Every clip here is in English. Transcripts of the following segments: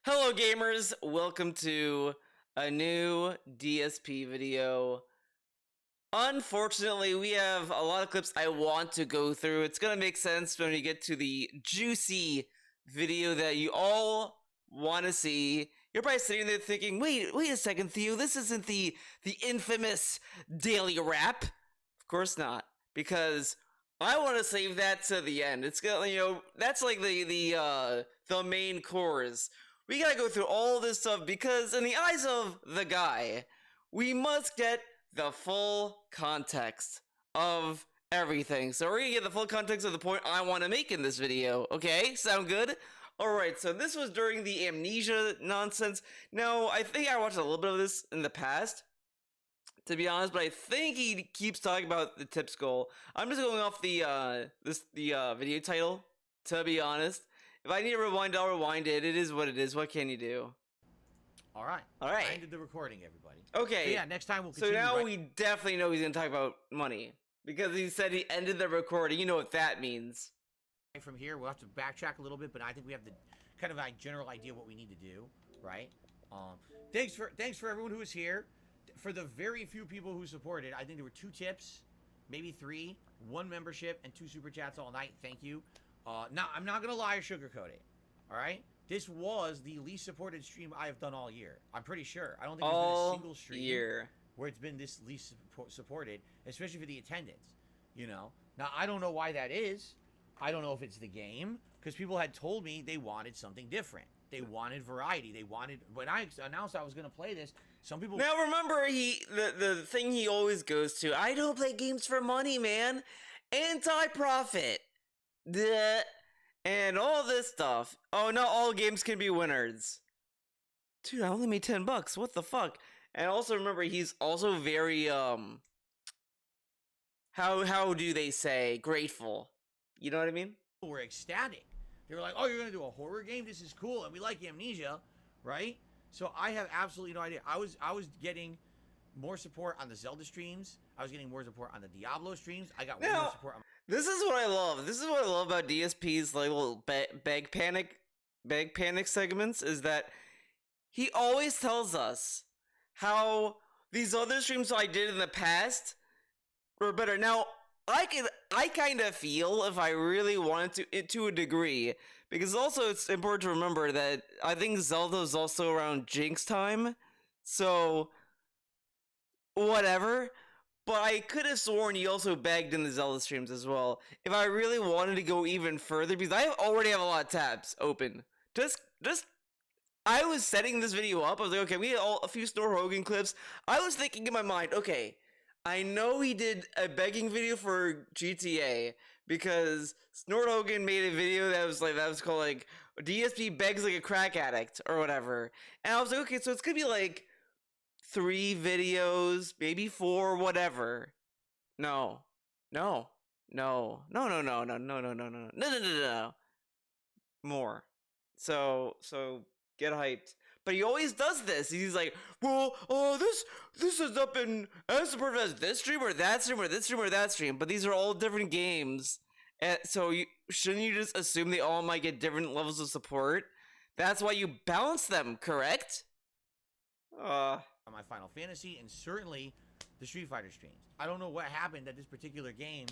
Hello gamers, welcome to a new DSP video. Unfortunately, we have a lot of clips I want to go through. It's gonna make sense when we get to the juicy video that you all want to see. You're probably sitting there thinking, wait a second, Theo, this isn't the infamous daily wrap. Of course not, because I want to save that to the end. It's gonna, that's like the main course. We gotta go through all this stuff because in the eyes of the guy, we must get the full context of everything. So we're gonna get the full context of the point I want to make in this video. Okay, sound good? Alright, so this was during the amnesia nonsense. Now, I think I watched a little bit of this in the past, to be honest, but I think he keeps talking about the tips goal. I'm just going off the video title, to be honest. If I need to rewind, I'll rewind it. It is what it is. What can you do? All right. All right. I ended the recording, everybody. Okay. So yeah, next time we'll continue. So now we definitely know he's going to talk about money. Because he said he ended the recording. You know what that means. From here, we'll have to backtrack a little bit, but I think we have the kind of a general idea what we need to do, right? Thanks for everyone who was here. For the very few people who supported, I think there were 2 tips, maybe 3, 1 membership, and 2 super chats all night. Thank you. Now, I'm not going to lie or sugarcoat it, all right? This was the least supported stream I have done all year. I'm pretty sure. I don't think there's been a single stream where it's been this least supported, especially for the attendance, you know? Now, I don't know why that is. I don't know if it's the game, because people had told me they wanted something different. They wanted variety. They wanted... When I announced I was going to play this, some people... Now, remember, the thing he always goes to, I don't play games for money, man. Anti-profit. And all this stuff. Oh, not all games can be winners. Dude, I only made $10. What the fuck? And also remember, he's also very how do they say, grateful. You know what I mean? People were ecstatic. They were like, "Oh, you're gonna do a horror game? This is cool, and we like Amnesia, right?" So I have absolutely no idea. I was getting more support on the Zelda streams. I was getting more support on the Diablo streams. I got more support on... This is what I love. This is what I love about DSP's like little bag panic segments, is that he always tells us how these other streams I did in the past were better. Now, I kind of feel, if I really wanted to a degree, because also it's important to remember that I think Zelda is also around Jinx time, so whatever. But I could have sworn he also bagged in the Zelda streams as well. If I really wanted to go even further, because I already have a lot of tabs open. I was setting this video up. I was like, okay, we had a few Snore Hogan clips. I was thinking in my mind, okay, I know he did a begging video for GTA because Snort Hogan made a video that was called like DSP begs like a crack addict or whatever. And I was like, okay, so it's gonna be like 3 videos, maybe 4, whatever. No. More. So get hyped. But he always does this. He's like, well, this is up in as supported as this stream or that stream or this stream or that stream. But these are all different games. And so shouldn't you just assume they all might get different levels of support? That's why you balance them, correct? On my Final Fantasy and certainly the Street Fighter streams. I don't know what happened at this particular game.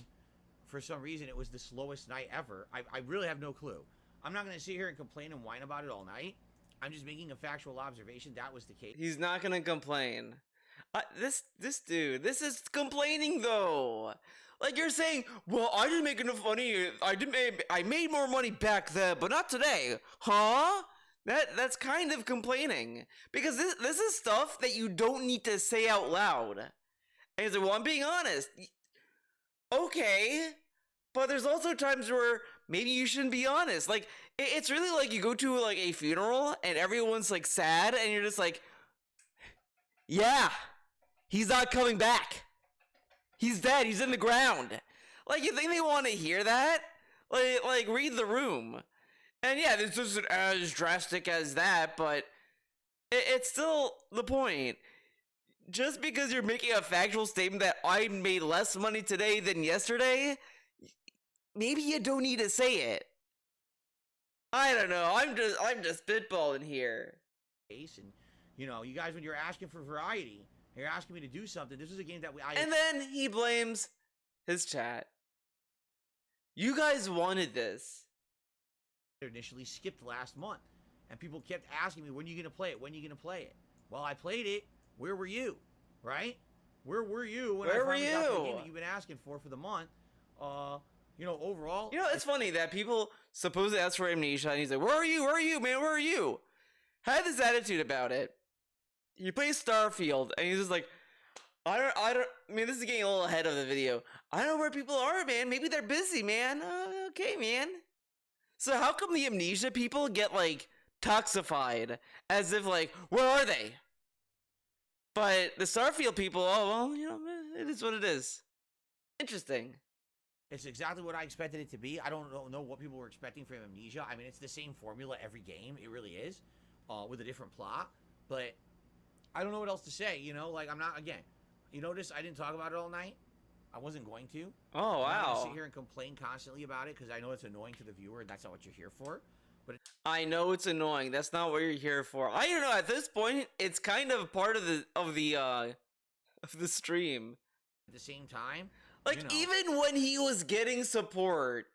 For some reason, it was the slowest night ever. I really have no clue. I'm not going to sit here and complain and whine about it all night. I'm just making a factual observation. That was the case. He's not going to complain. This dude, this is complaining though. Like you're saying, well, I didn't make enough money. I made more money back then, but not today. Huh? That's kind of complaining, because this is stuff that you don't need to say out loud. And he's like, well, I'm being honest. Okay, but there's also times where maybe you shouldn't be honest. Like it's really like you go to like a funeral and everyone's like sad, and you're just like, yeah, he's not coming back. He's dead. He's in the ground. Like, you think they want to hear that? Like read the room. And yeah, this isn't as drastic as that, but it's still the point. Just because you're making a factual statement that I made less money today than yesterday, maybe you don't need to say it. I don't know. I'm just spitballing here. And you guys, when you're asking for variety, you're asking me to do something. This is a game that And then he blames his chat. You guys wanted this. Initially skipped last month, and people kept asking me, when are you gonna play it? When are you gonna play it? Well, I played it. Where were you? Right? Where were you when I finally got the game that you've been asking for the month? Overall, it's funny that people supposedly ask for Amnesia, and he's like, where are you? Where are you, man? Where are you? Had this attitude about it. He plays Starfield, and he's just like, I mean, this is getting a little ahead of the video. I don't know where people are, man. Maybe they're busy, man. Okay, man. So how come the Amnesia people get, like, toxified? As if, like, where are they? But the Starfield people, oh, well, it is what it is. Interesting. It's exactly what I expected it to be. I don't know what people were expecting from Amnesia. I mean, it's the same formula every game. It really is, with a different plot. But I don't know what else to say, I'm not, again, you notice I didn't talk about it all night? I wasn't going to. Oh, wow. I'm not gonna sit here and complain constantly about it because I know it's annoying to the viewer and that's not what you're here for. But I know it's annoying. That's not what you're here for. I don't know. At this point, it's kind of part of the stream. At the same time, like, even when he was getting support,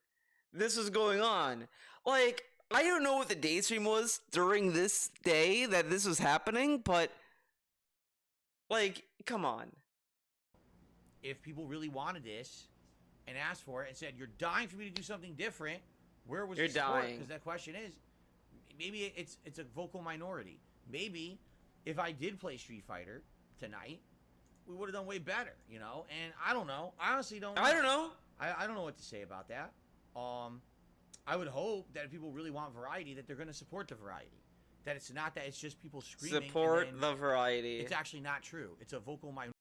this was going on. Like, I don't know what the day stream was during this day that this was happening, but like, come on. If people really wanted this and asked for it and said, you're dying for me to do something different, where was the support? Because that question is, maybe it's a vocal minority. Maybe if I did play Street Fighter tonight, we would have done way better, And I don't know. I honestly don't know. I don't know. I don't know what to say about that. I would hope that if people really want variety, that they're going to support the variety. That it's not that it's just people screaming. Support the variety. It's actually not true. It's a vocal minority.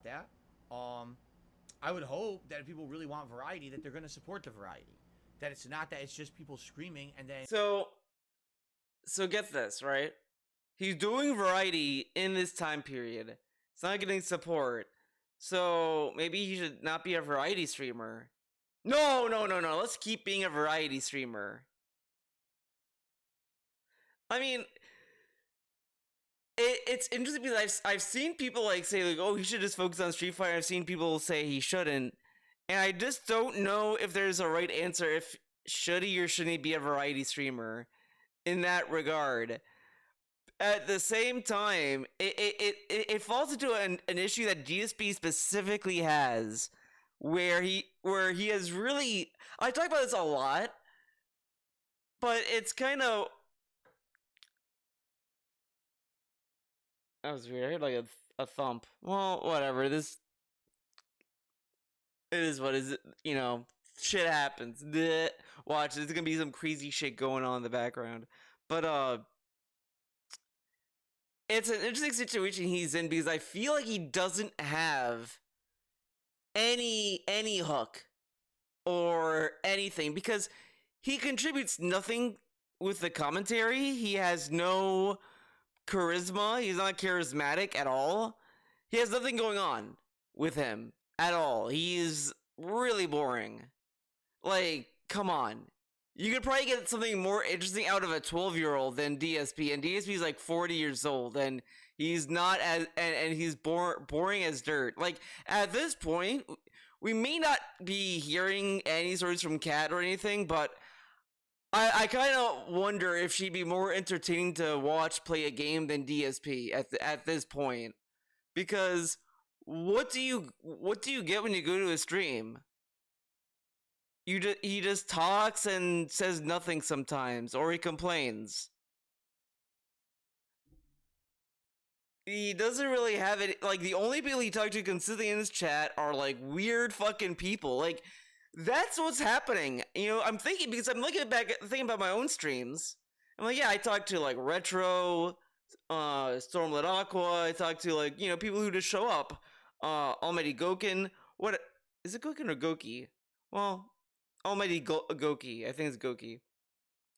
I would hope that if people really want variety, that they're going to support the variety. That it's not that it's just people screaming and then... So get this, right? He's doing variety in this time period. It's not getting support. So maybe he should not be a variety streamer. No. Let's keep being a variety streamer. I mean... It's interesting because I've seen people like say like, oh, he should just focus on Street Fighter. I've seen people say he shouldn't, and I just don't know if there's a right answer. If should he or shouldn't he be a variety streamer in that regard? At the same time, it falls into an issue that GSP specifically has, where he has really, I talk about this a lot, but it's kind of. That was weird. I heard like a thump. Well, whatever. This it is what is it. Shit happens. Blech. Watch, there's gonna be some crazy shit going on in the background. But it's an interesting situation he's in because I feel like he doesn't have any hook or anything because he contributes nothing with the commentary. He has no charisma. He's not charismatic at all. He has nothing going on with him at all. He's really boring. Like, come on. You could probably get something more interesting out of a 12-year-old than DSP, and DSP is like 40 years old, and he's not as and he's boring as dirt. Like, at this point, we may not be hearing any stories from Kat or anything, but I kind of wonder if she'd be more entertaining to watch play a game than DSP at this point, because what do you get when you go to a stream? He just talks and says nothing sometimes, or he complains. He doesn't really have it. Like, the only people he talks to consistently in his chat are like weird fucking people. Like, that's what's happening. I'm thinking because I'm thinking about my own streams. I'm like, yeah, I talk to like Retro, Stormlit Aqua. I talk to like people who just show up. Almighty Gokin. What is it, Gokin or Goki? Well, Almighty Goki. I think it's Goki.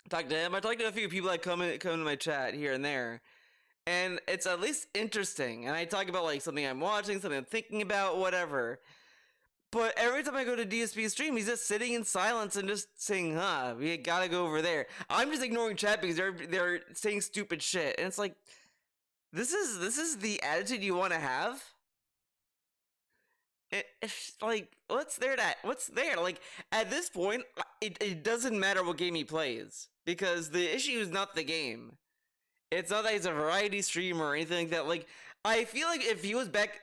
Talk to him. I talk to a few people that come into my chat here and there, and it's at least interesting. And I talk about like something I'm watching, something I'm thinking about, whatever. But every time I go to DSP's stream, he's just sitting in silence and just saying, "Huh, we gotta go over there." I'm just ignoring chat because they're saying stupid shit, and it's like, this is the attitude you want to have. It's like, what's there? Like, at this point, it doesn't matter what game he plays, because the issue is not the game. It's not that he's a variety streamer or anything like that. Like, I feel like if he was back,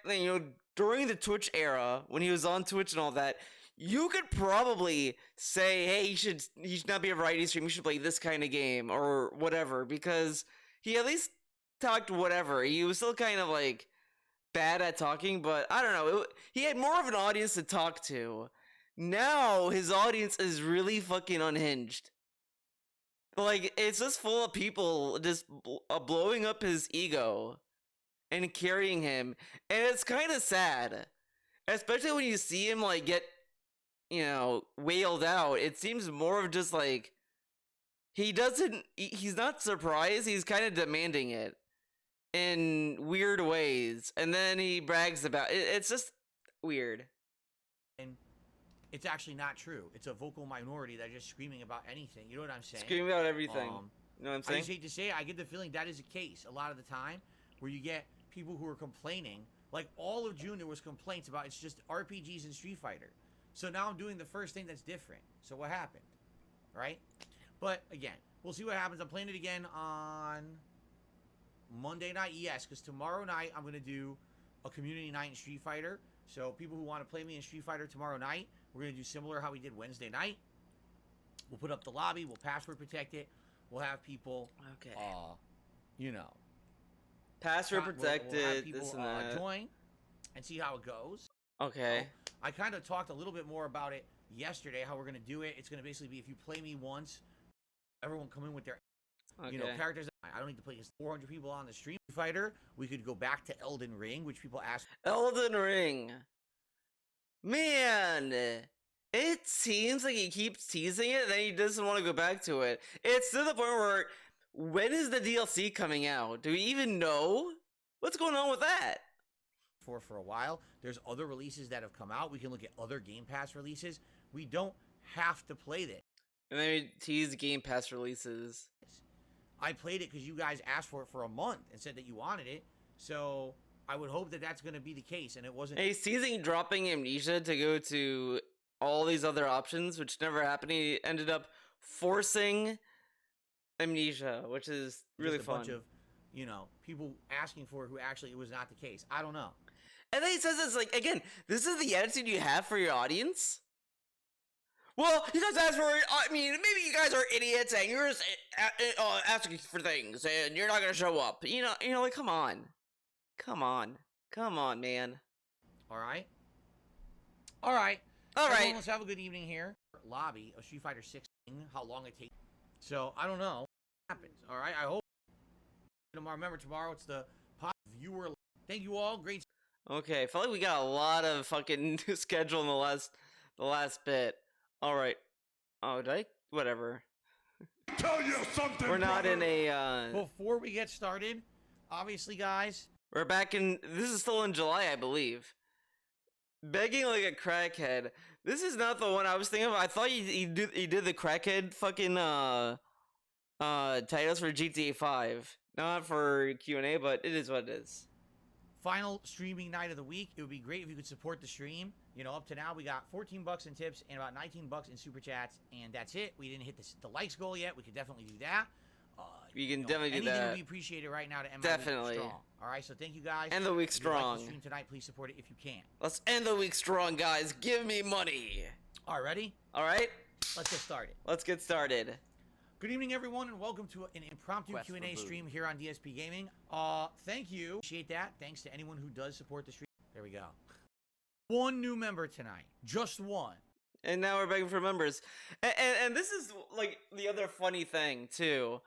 during the Twitch era, when he was on Twitch and all that, you could probably say, hey, he should not be a variety streamer, he should play this kind of game, or whatever, because he at least talked whatever. He was still kind of, like, bad at talking, but I don't know. He had more of an audience to talk to. Now, his audience is really fucking unhinged. Like, it's just full of people just blowing up his ego and carrying him, and it's kind of sad, especially when you see him, like, get, wailed out. It seems more of just, like, he's not surprised, he's kind of demanding it in weird ways, and then he brags about it. It's just weird. And it's actually not true. It's a vocal minority that's just screaming about anything. You know what I'm saying? Screaming about everything. You know what I'm saying? I just hate to say it, I get the feeling that is the case a lot of the time, where you get people who are complaining. Like, all of June there was complaints about it's just RPGs and Street Fighter. So now I'm doing the first thing that's different. So what happened? Right? But again, we'll see what happens. I'm playing it again on Monday night, yes, because tomorrow night I'm going to do a community night in Street Fighter. So people who want to play me in Street Fighter tomorrow night, we're going to do similar how we did Wednesday night. We'll put up the lobby, we'll password protect it, we'll have people, password protected, we'll have people, this and that. join and see how it goes. Okay. I kind of talked a little bit more about it yesterday, how we're going to do it. It's going to basically be, if you play me once, everyone come in with their characters. I don't need to play against 400 people on the Street Fighter. We could go back to Elden Ring, which people ask. Elden Ring. Man, it seems like he keeps teasing it, and then he doesn't want to go back to it. It's to the point where, when is the DLC coming out? Do we even know? What's going on with that? For a while. There's other releases that have come out. We can look at other Game Pass releases. We don't have to play this. And then we tease Game Pass releases. I played it because you guys asked for it for a month and said that you wanted it. So I would hope that that's going to be the case, and it wasn't. He's teasing dropping Amnesia to go to all these other options, which never happened. He ended up forcing Amnesia, which is really fun. Bunch of, people asking for it who actually it was not the case. I don't know. And then he says it's like, again, this is the attitude you have for your audience? Well, you guys asked for it. I mean, maybe you guys are idiots and you're just asking for things and you're not going to show up. Like, come on. Come on, man. All right. Everyone, let's have a good evening here. Lobby of Street Fighter 6, how long it takes. So, I don't know what happens. All right, I hope tomorrow. Remember, tomorrow it's the viewer. Thank you all. Great. Okay, I feel like we got a lot of fucking schedule in the last bit. All right. Oh, did I? Whatever. Tell you something. We're not in a. Before we get started, obviously, guys. We're back in. This is still in July, I believe. Begging like a crackhead. This is not the one I was thinking of. I thought he did the crackhead fucking titles for GTA 5. Not for Q&A, but it is what it is. Final streaming night of the week. It would be great if you could support the stream. Up to now we got $14 in tips and about $19 in super chats, and that's it. We didn't hit the likes goal yet. We could definitely do that. You can definitely do that. Anything would be appreciated right now to end definitely. my week strong. All right, so thank you guys. End the week strong. If you like the stream tonight, please support it if you can. Let's end the week strong, guys. Give me money. All right, ready? All right. Let's get started. Let's get started. Good evening, everyone, and welcome to an impromptu Q&A stream here on DSP Gaming. Thank you. Appreciate that. Thanks to anyone who does support the stream. There we go. One new member tonight. Just one. And now we're begging for members. And this is, like, the other funny thing, too.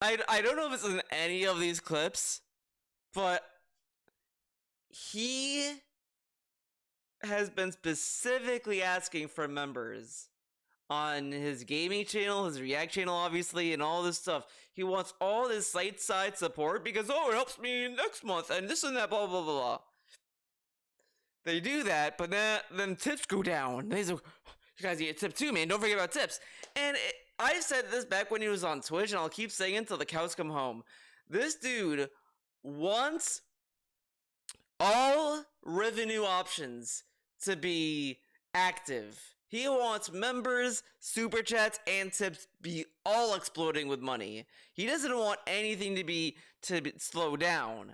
I don't know if it's in any of these clips, but he has been specifically asking for members on his gaming channel, his React channel, obviously, and all this stuff. He wants all this site-side support because, it helps me next month, and this and that, blah, blah, blah, blah. they do that, but then tips go down. They say, you guys get a tip too, man. Don't forget about tips. And I said this back when he was on Twitch, and I'll keep saying it until the cows come home. This dude wants all revenue options to be active. He wants members, super chats, and tips be all exploding with money. He doesn't want anything to slow down.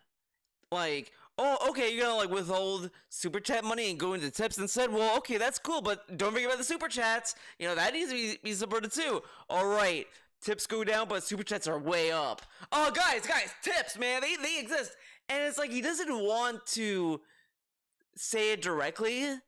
Like, oh, okay, you're gonna like withhold super chat money and go into tips instead. Well, okay, that's cool, but don't forget about the super chats. You know that needs to be supported too. All right, tips go down, but super chats are way up. Oh, guys, tips, man, they exist, and it's like he doesn't want to say it directly,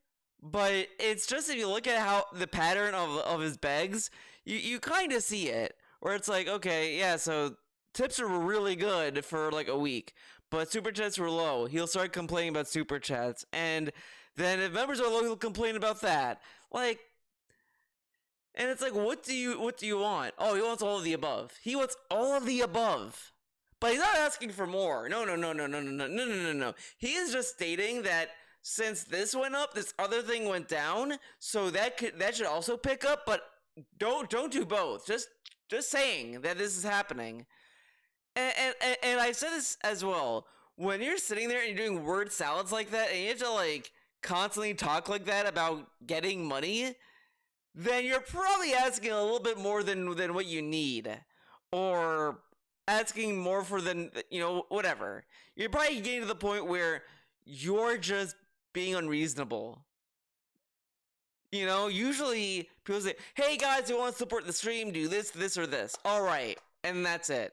but it's just if you look at how the pattern of his begs, you kind of see it where it's like, okay, yeah, so tips are really good for like a week, but super chats were low. He'll start complaining about super chats, and then if members are low, he'll complain about that. Like, and it's like, what do you want? Oh, he wants all of the above. He wants all of the above, but he's not asking for more. No. He is just stating that since this went up, this other thing went down, so that should also pick up. But don't do both. Just saying that this is happening. And I said this as well. When you're sitting there and you're doing word salads like that, and you have to like constantly talk like that about getting money, then you're probably asking a little bit more than what you need, or asking more for than whatever. You're probably getting to the point where you're just being unreasonable. Usually people say, "Hey guys, you want to support the stream? Do this, or this." All right, and that's it.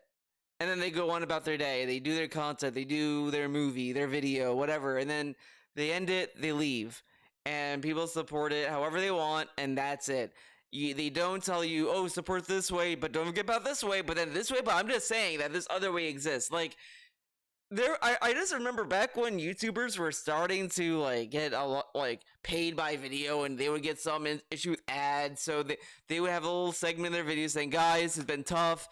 And then they go on about their day. They do their content. They do their movie, their video, whatever. And then they end it. They leave. And people support it however they want. And that's it. They don't tell you, oh, support this way, but don't forget about this way. But then this way. But I'm just saying that this other way exists. Like, I just remember back when YouTubers were starting to like get a lot like paid by video, and they would get some issue with ads. So they would have a little segment in their videos saying, guys, it's been tough.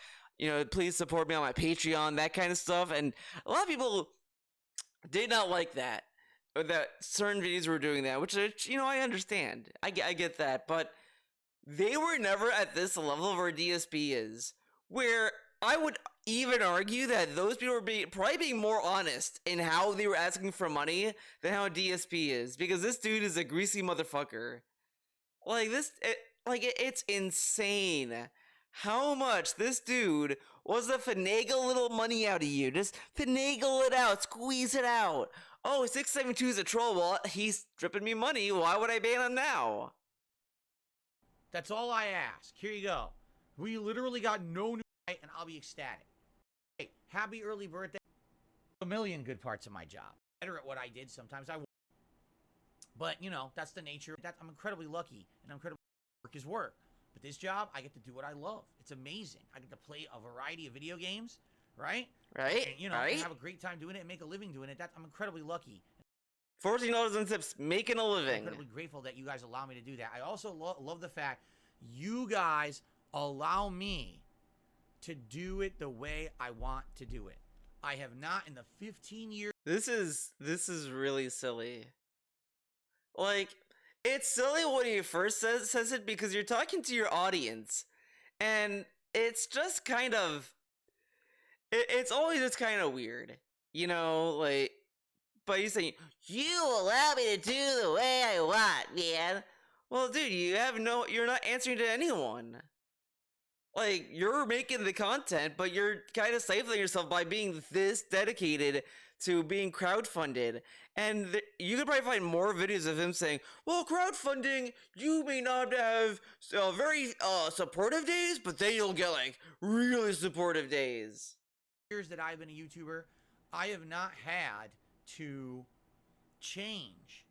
Please support me on my Patreon, that kind of stuff. And a lot of people did not like that certain videos were doing that, which, I understand. I get that. But they were never at this level of where DSP is, where I would even argue that those people were probably being more honest in how they were asking for money than how DSP is. Because this dude is a greasy motherfucker. Like, it's insane how much this dude wants to finagle a little money out of you. Just finagle it out, squeeze it out. Oh, 672 is a troll. Well, he's stripping me money. Why would I ban him now? That's all I ask. Here you go. We literally got no new light, and I'll be ecstatic. Hey, happy early birthday. A million good parts of my job. Better at what I did sometimes. But, that's the nature. I'm incredibly lucky, and I'm incredibly work is work. But this job, I get to do what I love. It's amazing. I get to play a variety of video games, right? Right? And, right? have a great time doing it and make a living doing it. I'm incredibly lucky. $14 in tips, making a living. I'm incredibly grateful that you guys allow me to do that. I also love the fact you guys allow me to do it the way I want to do it. I have not in the 15 years. This is really silly. Like, it's silly when he first says it because you're talking to your audience, and it's just kind of, it's always just kind of weird, like, but he's saying, you allow me to do the way I want, man. Well, dude, you're not answering to anyone. Like, you're making the content, but you're kind of stifling yourself by being this dedicated to being crowdfunded. And you could probably find more videos of him saying, well, crowdfunding, you may not have very supportive days, but then you'll get like really supportive days. Years that I've been a YouTuber, I have not had to change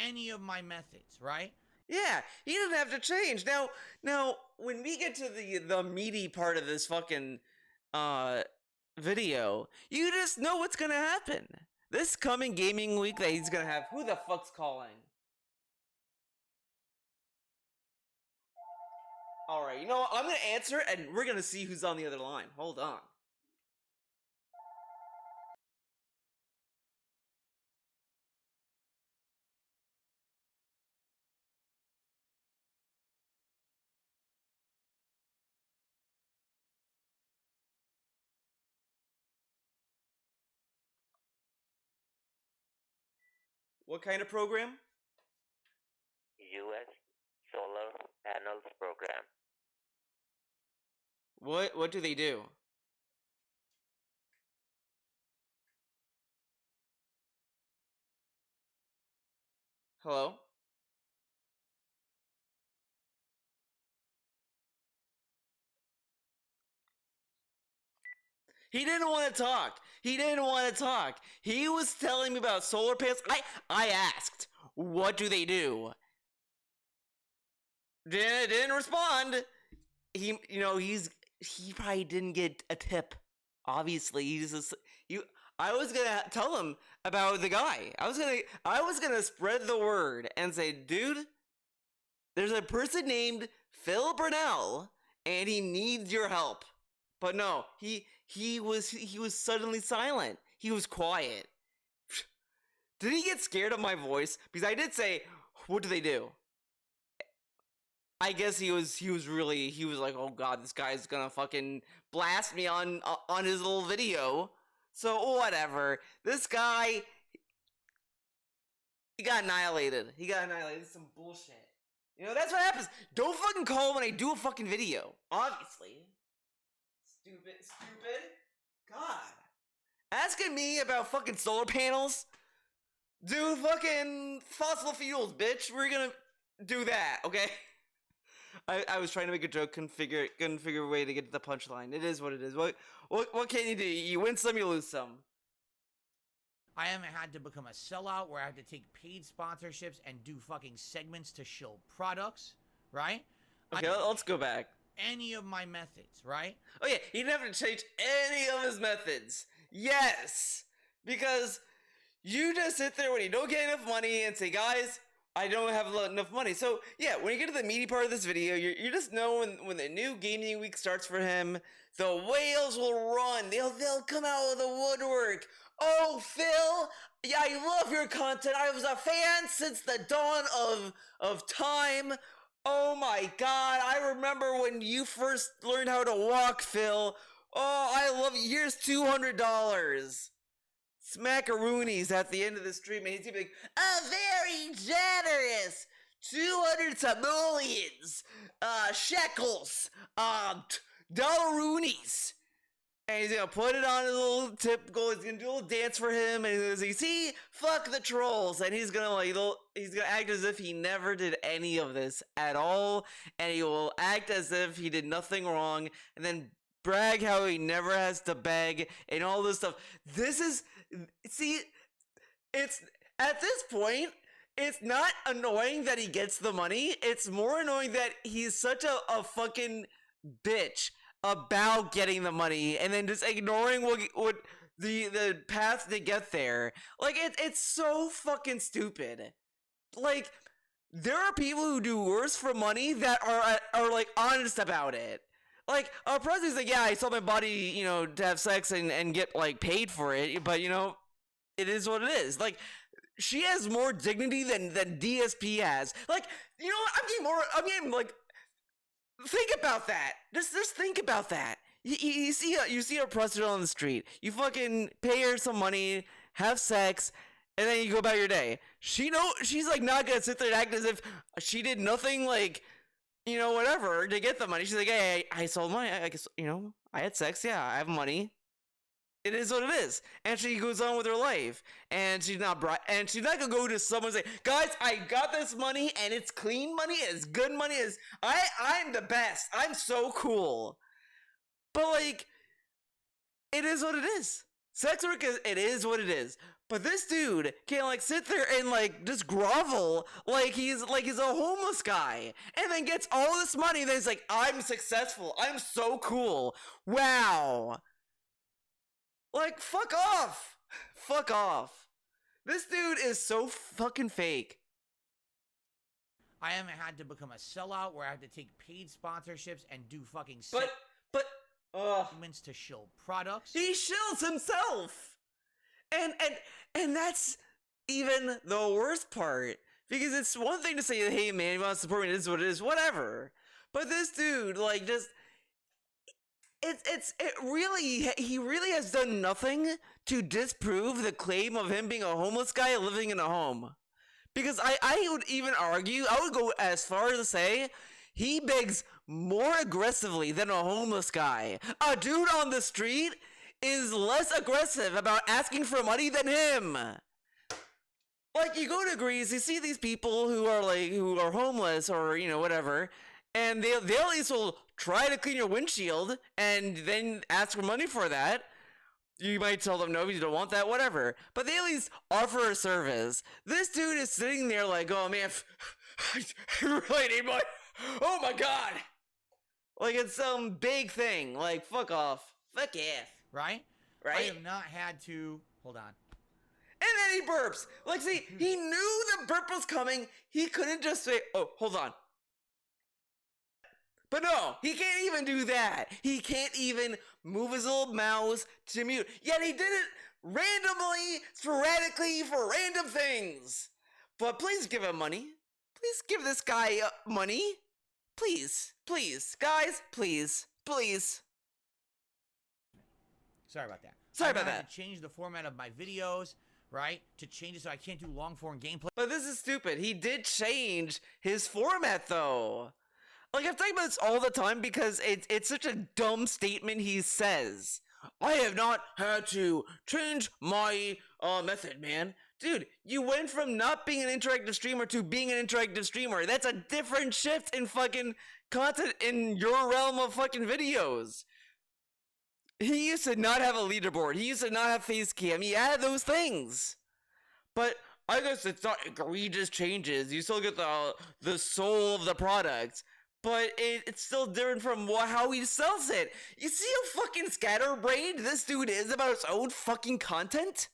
any of my methods, right? Yeah, he doesn't have to change. Now, when we get to the meaty part of this fucking video, you just know what's gonna happen. This coming gaming week that he's gonna have, who the fuck's calling? Alright, you know what? I'm gonna answer and we're gonna see who's on the other line. Hold on. What kind of program? US Solar Panels Program. What do they do? Hello? He didn't want to talk. He didn't want to talk. He was telling me about solar panels. I asked, what do they do? Didn't respond. He probably didn't get a tip. Obviously, I was gonna tell him about the guy. I was gonna spread the word and say, dude, there's a person named Phil Burnell, and he needs your help. But no, he was suddenly silent. He was quiet. Did he get scared of my voice? Because I did say, what do they do? I guess he was like, oh god, this guy's gonna fucking blast me on his little video. So whatever. This guy, he got annihilated. It's some bullshit. You know, that's what happens. Don't fucking call when I do a fucking video. Obviously. Stupid. God. Asking me about fucking solar panels? Dude, fucking fossil fuels, bitch. We're gonna do that, okay? I was trying to make a joke, couldn't figure a way to get to the punchline. It is what it is. What can you do? You win some, you lose some. I haven't had to become a sellout where I have to take paid sponsorships and do fucking segments to show products, right? Okay, let's go back. Any of my methods, right? Oh yeah, he didn't have to change any of his methods. Yes! Because you just sit there when you don't get enough money and say, guys, I don't have enough money. So yeah, when you get to the meaty part of this video, you just know when the new gaming week starts for him, the whales will run. They'll come out of the woodwork. Oh, Phil, yeah, I love your content. I was a fan since the dawn of time. Oh my god, I remember when you first learned how to walk, Phil. Oh, I love you. Here's $200. Smackaroonies at the end of the stream, and he's gonna be like, a very generous 200 simoleons, shekels, dollaroonies. And he's gonna put it on his little typical, he's gonna do a little dance for him, and he's gonna see, fuck the trolls, and he's gonna act as if he never did any of this at all, and he will act as if he did nothing wrong, and then brag how he never has to beg, and all this stuff. It's, at this point, it's not annoying that he gets the money, it's more annoying that he's such a fucking bitch about getting the money and then just ignoring what the path to get there. Like, it's so fucking stupid. Like, there are people who do worse for money that are like honest about it. Like, our president's like, yeah, I sold my body, to have sex and get like paid for it, but it is what it is. Like, she has more dignity than DSP has. Like, you know what? I'm getting like, think about that. Just think about that. You see a prostitute on the street. You fucking pay her some money, have sex, and then you go about your day. She's like not gonna sit there and act as if she did nothing, like, whatever, to get the money. She's like, hey, I sold money. I guess, I had sex. Yeah, I have money. It is what it is. And she goes on with her life. And she's not gonna go to someone and say, guys, I got this money, and it's clean money, it's good money, I'm the best. I'm so cool. But, like, it is what it is. Sex work it is what it is. But this dude can't, like, sit there and, like, just grovel like he's a homeless guy. And then gets all this money, and then he's like, I'm successful. I'm so cool. Wow. Like, fuck off. Fuck off. This dude is so fucking fake. I haven't had to become a sellout where I have to take paid sponsorships and do fucking segments to show products. He shills himself. And that's even the worst part. Because it's one thing to say, hey man, you want to support me, this is what it is, whatever. But this dude, like, just, he really has done nothing to disprove the claim of him being a homeless guy living in a home. Because I would even argue, I would go as far as to say, he begs more aggressively than a homeless guy. A dude on the street is less aggressive about asking for money than him. Like, you go to Greece, you see these people who are homeless or, whatever, and they at least will try to clean your windshield and then ask for money for that. You might tell them no, you don't want that, whatever. But they at least offer a service. This dude is sitting there like, oh man, I really need money. Oh my god. Like it's some big thing. Like, fuck off. Fuck yeah. Right? Right? I have not had to... Hold on. And then he burps. Like, see, he knew the burp was coming. He couldn't just say, oh, hold on. But no, he can't even do that. He can't even move his little mouse to mute. Yet he did it randomly, sporadically, for random things. But please give him money. Please give this guy money. Please. Please. Guys, please. Please. Sorry about that. Sorry about I had that. to change the format of my videos, right? To change it so I can't do long-form gameplay. But this is stupid. He did change his format, though. Like, I've talked about this all the time because it's such a dumb statement he says. I have not had to change my method, man. Dude, you went from not being an interactive streamer to being an interactive streamer. That's a different shift in fucking content in your realm of fucking videos. He used to not have a leaderboard. He used to not have face cam. He had those things. But I guess it's not egregious changes. You still get the soul of the product. But it's still different from how he sells it. You see how fucking scatterbrained this dude is about his own fucking content?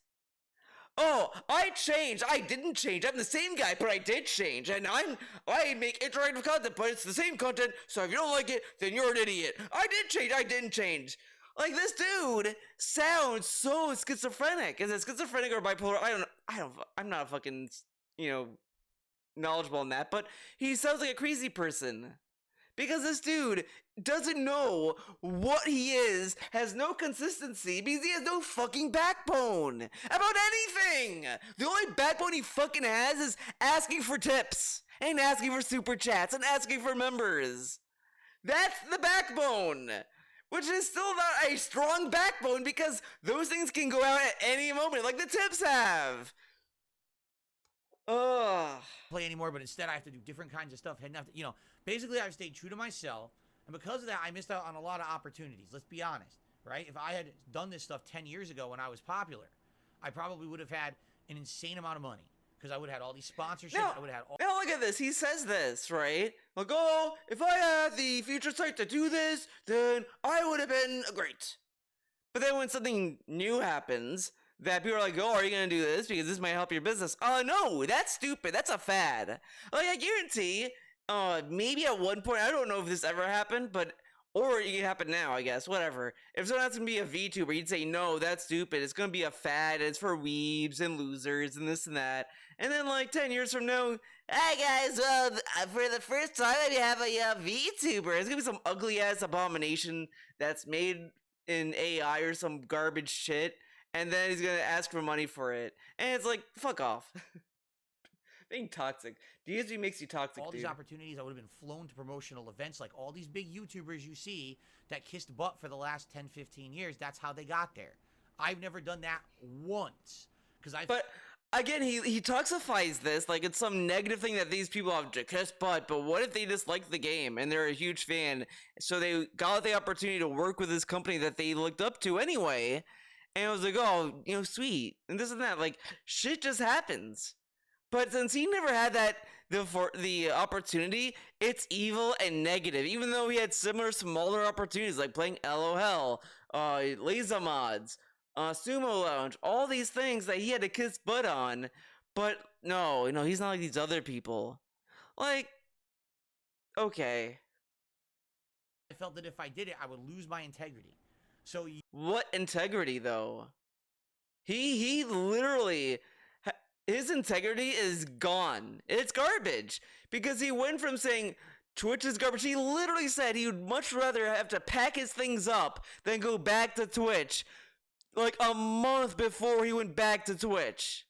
Oh, I changed. I didn't change. I'm the same guy, but I did change. And I make interactive content, but it's the same content. So if you don't like it, then you're an idiot. I did change. I didn't change. Like, this dude sounds so schizophrenic. Is it schizophrenic or bipolar? I'm not fucking, knowledgeable in that, but he sounds like a crazy person. Because this dude doesn't know what he is, has no consistency, because he has no fucking backbone about anything. The only backbone he fucking has is asking for tips, and asking for super chats, and asking for members. That's the backbone. Which is still not a strong backbone, because those things can go out at any moment, like the tips have. Ugh. Play anymore, but instead I have to do different kinds of stuff. Basically I've stayed true to myself, and because of that I missed out on a lot of opportunities. Let's be honest, right? If I had done this stuff 10 years ago when I was popular, I probably would have had an insane amount of money, because I would have had all these sponsorships. I would have had all... Now look at this. He says this, right? Like, oh, if I had the future site to do this, then I would have been great. But then when something new happens, that people are like, oh, are you going to do this because this might help your business? Oh, no, that's stupid. That's a fad. Like, I guarantee, maybe at one point, I don't know if this ever happened, but, or it can happen now, I guess, whatever. If someone has to be a VTuber, you'd say, no, that's stupid. It's going to be a fad. It's for weebs and losers and this and that. And then, like, 10 years from now, hey, guys, for the first time, I have a VTuber. It's going to be some ugly-ass abomination that's made in AI or some garbage shit. And then he's going to ask for money for it. And it's like, fuck off. Being toxic. DSG makes you toxic, all dude. these opportunities. I would have been flown to promotional events, like all these big YouTubers you see that kissed butt for the last 10, 15 years. That's how they got there. I've never done that once. But again, he toxifies this like it's some negative thing that these people have to kiss butt. But what if they just like the game and they're a huge fan? So they got the opportunity to work with this company that they looked up to anyway. And I was like, oh, sweet. And this and that. Like, shit just happens. But since he never had the opportunity, it's evil and negative. Even though he had similar smaller opportunities, like playing LOL, Laser Mods, Sumo Lounge, all these things that he had to kiss butt on. But no, he's not like these other people. Like, okay. I felt that if I did it, I would lose my integrity. So what integrity, though? He literally, his integrity is gone. It's garbage because he went from saying Twitch is garbage. He literally said he would much rather have to pack his things up than go back to Twitch. Like a month before he went back to Twitch.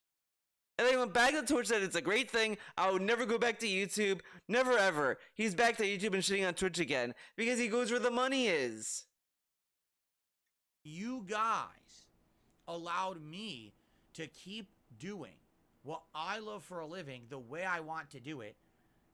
And then he went back to Twitch, said it's a great thing. I would never go back to YouTube. Never ever. He's back to YouTube and shitting on Twitch again. Because he goes where the money is. You guys allowed me to keep doing what I love for a living the way I want to do it.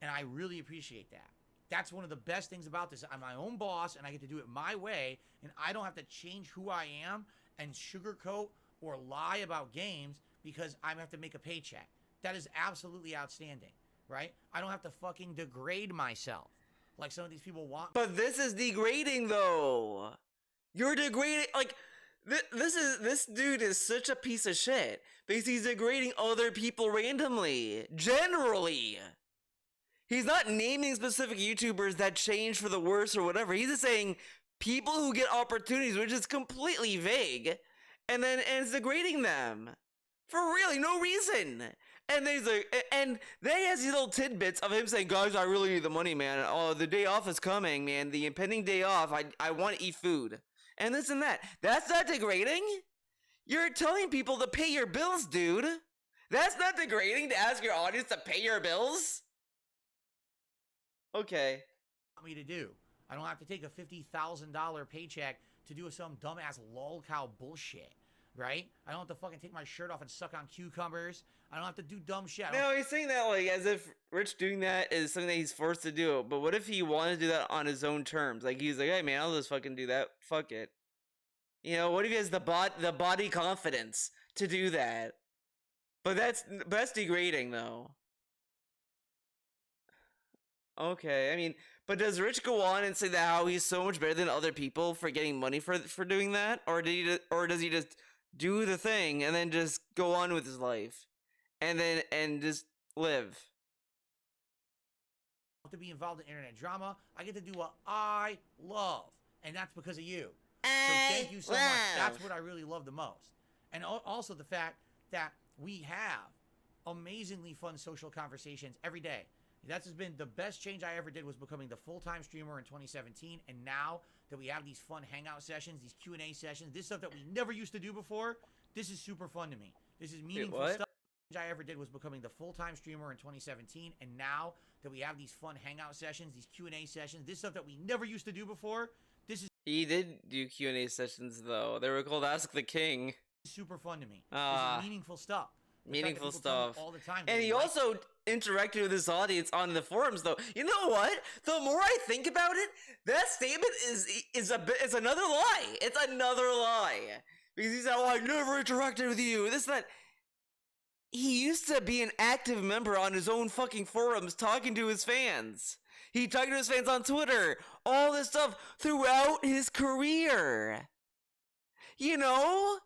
And I really appreciate that. That's one of the best things about this. I'm my own boss and I get to do it my way. And I don't have to change who I am and sugarcoat or lie about games because I have to make a paycheck. That is absolutely outstanding, right? I don't have to fucking degrade myself like some of these people want. But this is degrading, though. You're degrading, like, this dude is such a piece of shit because he's degrading other people randomly, generally. He's not naming specific YouTubers that change for the worse or whatever. He's just saying people who get opportunities, which is completely vague, and it's degrading them. For really no reason. And then he's like, and then he has these little tidbits of him saying, guys, I really need the money, man. Oh, the day off is coming, man. The impending day off. I want to eat food. And this and that. That's not degrading. You're telling people to pay your bills, dude. That's not degrading to ask your audience to pay your bills. Okay. Me to do. I don't have to take a $50,000 paycheck to do some dumbass lolcow bullshit, right? I don't have to fucking take my shirt off and suck on cucumbers. I don't have to do dumb shit. No, he's saying that like as if Rich doing that is something that he's forced to do. But what if he wanted to do that on his own terms? Like he's like, hey man, I'll just fucking do that. Fuck it. You know, what if he has the body confidence to do that? But that's degrading though. Okay, I mean, but does Rich go on and say that how he's so much better than other people for getting money for doing that, or does he just do the thing and then just go on with his life, and just live? To be involved in internet drama, I get to do what I love, and that's because of you. So thank you so much. That's what I really love the most, and also the fact that we have amazingly fun social conversations every day. That's has been the best change I ever did was becoming the full-time streamer in 2017, and now that we have these fun hangout sessions, these Q&A sessions, this stuff that we never used to do before, this is super fun to me. This is meaningful stuff. The change I ever did was becoming the full-time streamer in 2017, and now that we have these fun hangout sessions, these Q&A sessions, this stuff that we never used to do before, this is... He did do Q&A sessions, though. They were called Ask the King. Super fun to me. This is meaningful stuff. Meaningful stuff all the time, and he also interacted with his audience on the forums though. You know what, the more I think about it, that statement is another lie. It's another lie because he said, oh, I never interacted with you, this that. He used to be an active member on his own fucking forums talking to his fans. He talked to his fans on Twitter, all this stuff throughout his career, you know.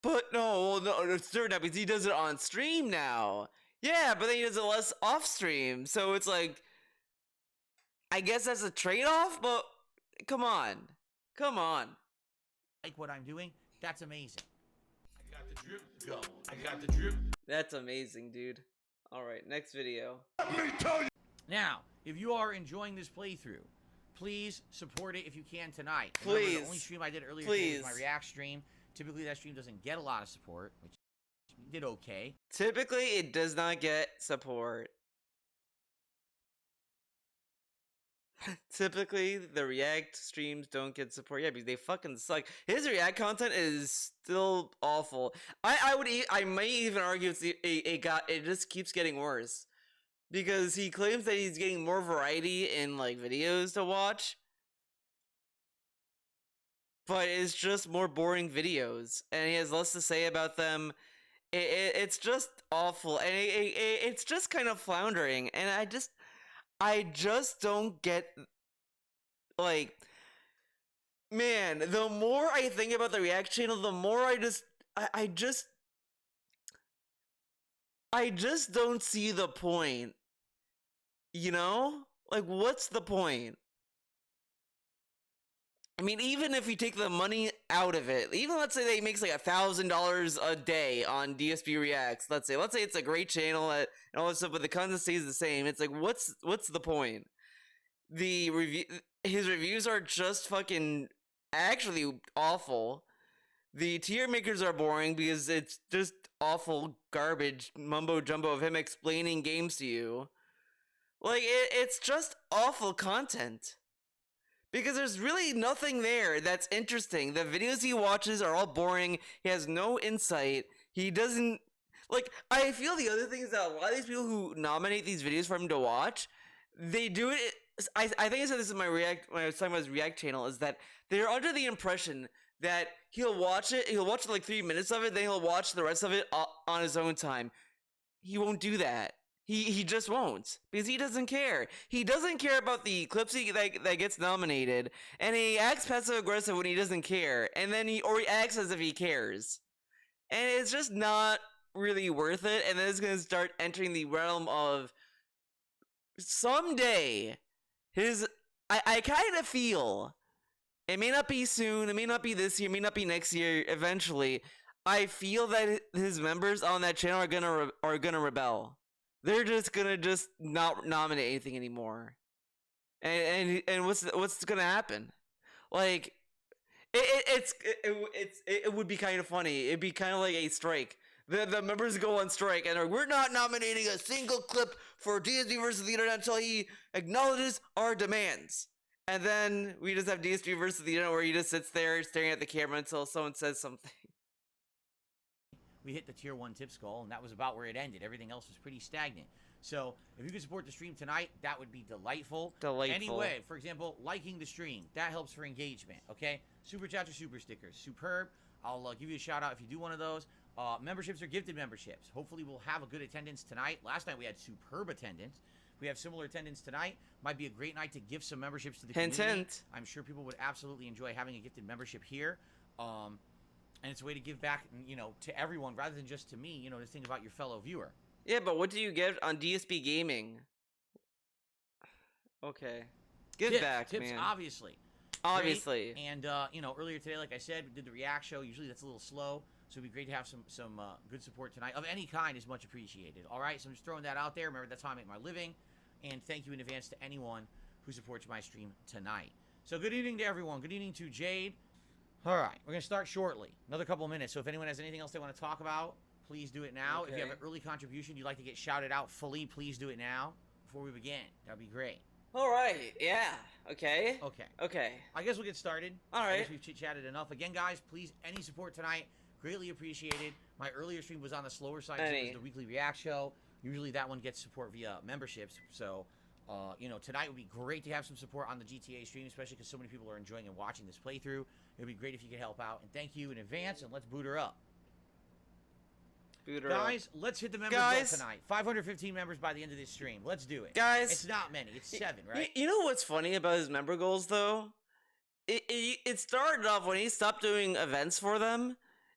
But no, it's different now because he does it on stream now. Yeah, but then he does it less off stream. So it's like, I guess that's a trade-off, but come on. Come on. Like what I'm doing, that's amazing. I got the drip, go. I got the drip. That's amazing, dude. Alright, next video. Let me tell you. Now, if you are enjoying this playthrough, please support it if you can tonight. Please. Remember, the only stream I did earlier today was my React stream. Typically, that stream doesn't get a lot of support, which did okay. Typically, it does not get support. Typically, the React streams don't get support. Yeah, because they fucking suck. His React content is still awful. I might even argue it just keeps getting worse. Because he claims that he's getting more variety in, like, videos to watch. But it's just more boring videos, and he has less to say about them. It's just awful, and it's just kind of floundering, and I just don't get, like, man, the more I think about the React channel, the more I just don't see the point, you know? Like, what's the point? I mean, even if you take the money out of it, even let's say that he makes like $1,000 a day on DSP Reacts, let's say it's a great channel and all this stuff, but the content stays the same. It's like, what's the point? his reviews are just fucking actually awful. The tier makers are boring because it's just awful garbage mumbo jumbo of him explaining games to you. Like, it's just awful content. Because there's really nothing there that's interesting. The videos he watches are all boring. He has no insight. He doesn't... Like, I feel the other thing is that a lot of these people who nominate these videos for him to watch, they do it... I think I said this in my React... when I was talking about his React channel, is that they're under the impression that he'll watch like 3 minutes of it, then he'll watch the rest of it on his own time. He won't do that. He just won't, because he doesn't care. He doesn't care about the clips that gets nominated, and he acts passive aggressive when he doesn't care, and then he acts as if he cares, and it's just not really worth it. And then it's gonna start entering the realm of someday I kind of feel it may not be soon, it may not be this year, it may not be next year. Eventually, I feel that his members on that channel are gonna rebel. They're just gonna not nominate anything anymore, and what's gonna happen? Like, it would be kind of funny. It'd be kind of like a strike. The members go on strike and we're not nominating a single clip for DSP versus the internet until he acknowledges our demands. And then we just have DSP versus the internet where he just sits there staring at the camera until someone says something. We hit the tier 1 tips goal, and that was about where it ended. Everything else was pretty stagnant. So if you could support the stream tonight, that would be delightful. Anyway, for example, liking the stream, that helps for engagement, okay? Super chats or super stickers, superb. I'll give you a shout out if you do one of those. Memberships or gifted memberships. Hopefully we'll have a good attendance tonight. Last night we had superb attendance. We have similar attendance tonight. Might be a great night to give some memberships to the community. Hint. I'm sure people would absolutely enjoy having a gifted membership here. And it's a way to give back, to everyone rather than just to me, to think about your fellow viewer. Yeah, but what do you get on DSP Gaming? Okay. Give back, tips, man. Obviously. Obviously. Great. And, earlier today, like I said, we did the React show. Usually that's a little slow. So it'd be great to have some good support tonight. Of any kind is much appreciated. All right? So I'm just throwing that out there. Remember, that's how I make my living. And thank you in advance to anyone who supports my stream tonight. So good evening to everyone. Good evening to Jade. All right, we're going to start shortly. Another couple of minutes. So if anyone has anything else they want to talk about, please do it now. Okay. If you have an early contribution you'd like to get shouted out fully, please do it now before we begin. That would be great. All right. Yeah. Okay. Okay. I guess we'll get started. All right. I guess we've chit-chatted enough. Again, guys, please, any support tonight, greatly appreciated. My earlier stream was on the slower side. So it was the weekly React show. Usually that one gets support via memberships. So, tonight would be great to have some support on the GTA stream, especially because so many people are enjoying and watching this playthrough. It would be great if you could help out. And thank you in advance, and let's boot her up. Guys, let's hit the members goal tonight. 515 members by the end of this stream. Let's do it. Guys. It's not many. It's 7, right? You know what's funny about his member goals, though? It started off when he stopped doing events for them.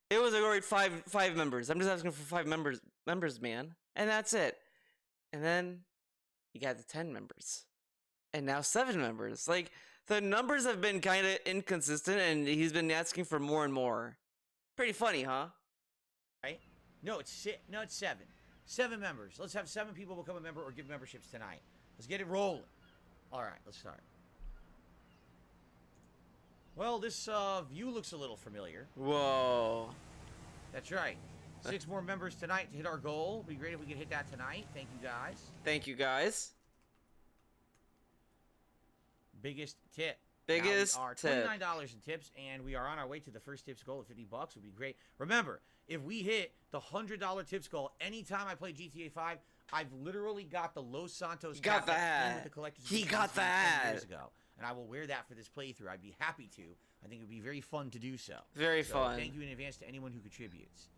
It was like, all right, five members. I'm just asking for 5 members, man. And that's it. And then you got the 10 members. And now 7 members. Like, the numbers have been kind of inconsistent, and he's been asking for more and more. Pretty funny, huh? Right? No, it's 7. 7 members. Let's have 7 people become a member or give memberships tonight. Let's get it rolling. All right, let's start. Well, this view looks a little familiar. Whoa. That's right. 6 more members tonight to hit our goal. It'd be great if we could hit that tonight. Thank you, guys. Thank you, guys. Biggest tip. Biggest tip. $29 in tips, and we are on our way to the first tips goal of $50. Would be great. Remember, if we hit the $100 tips goal anytime I play GTA 5, I've literally got the Los Santos got that. With the collector's he got that 10 years ago, and I will wear that for this playthrough. I'd be happy to. I think it would be very fun to do so. Very fun. Thank you in advance to anyone who contributes.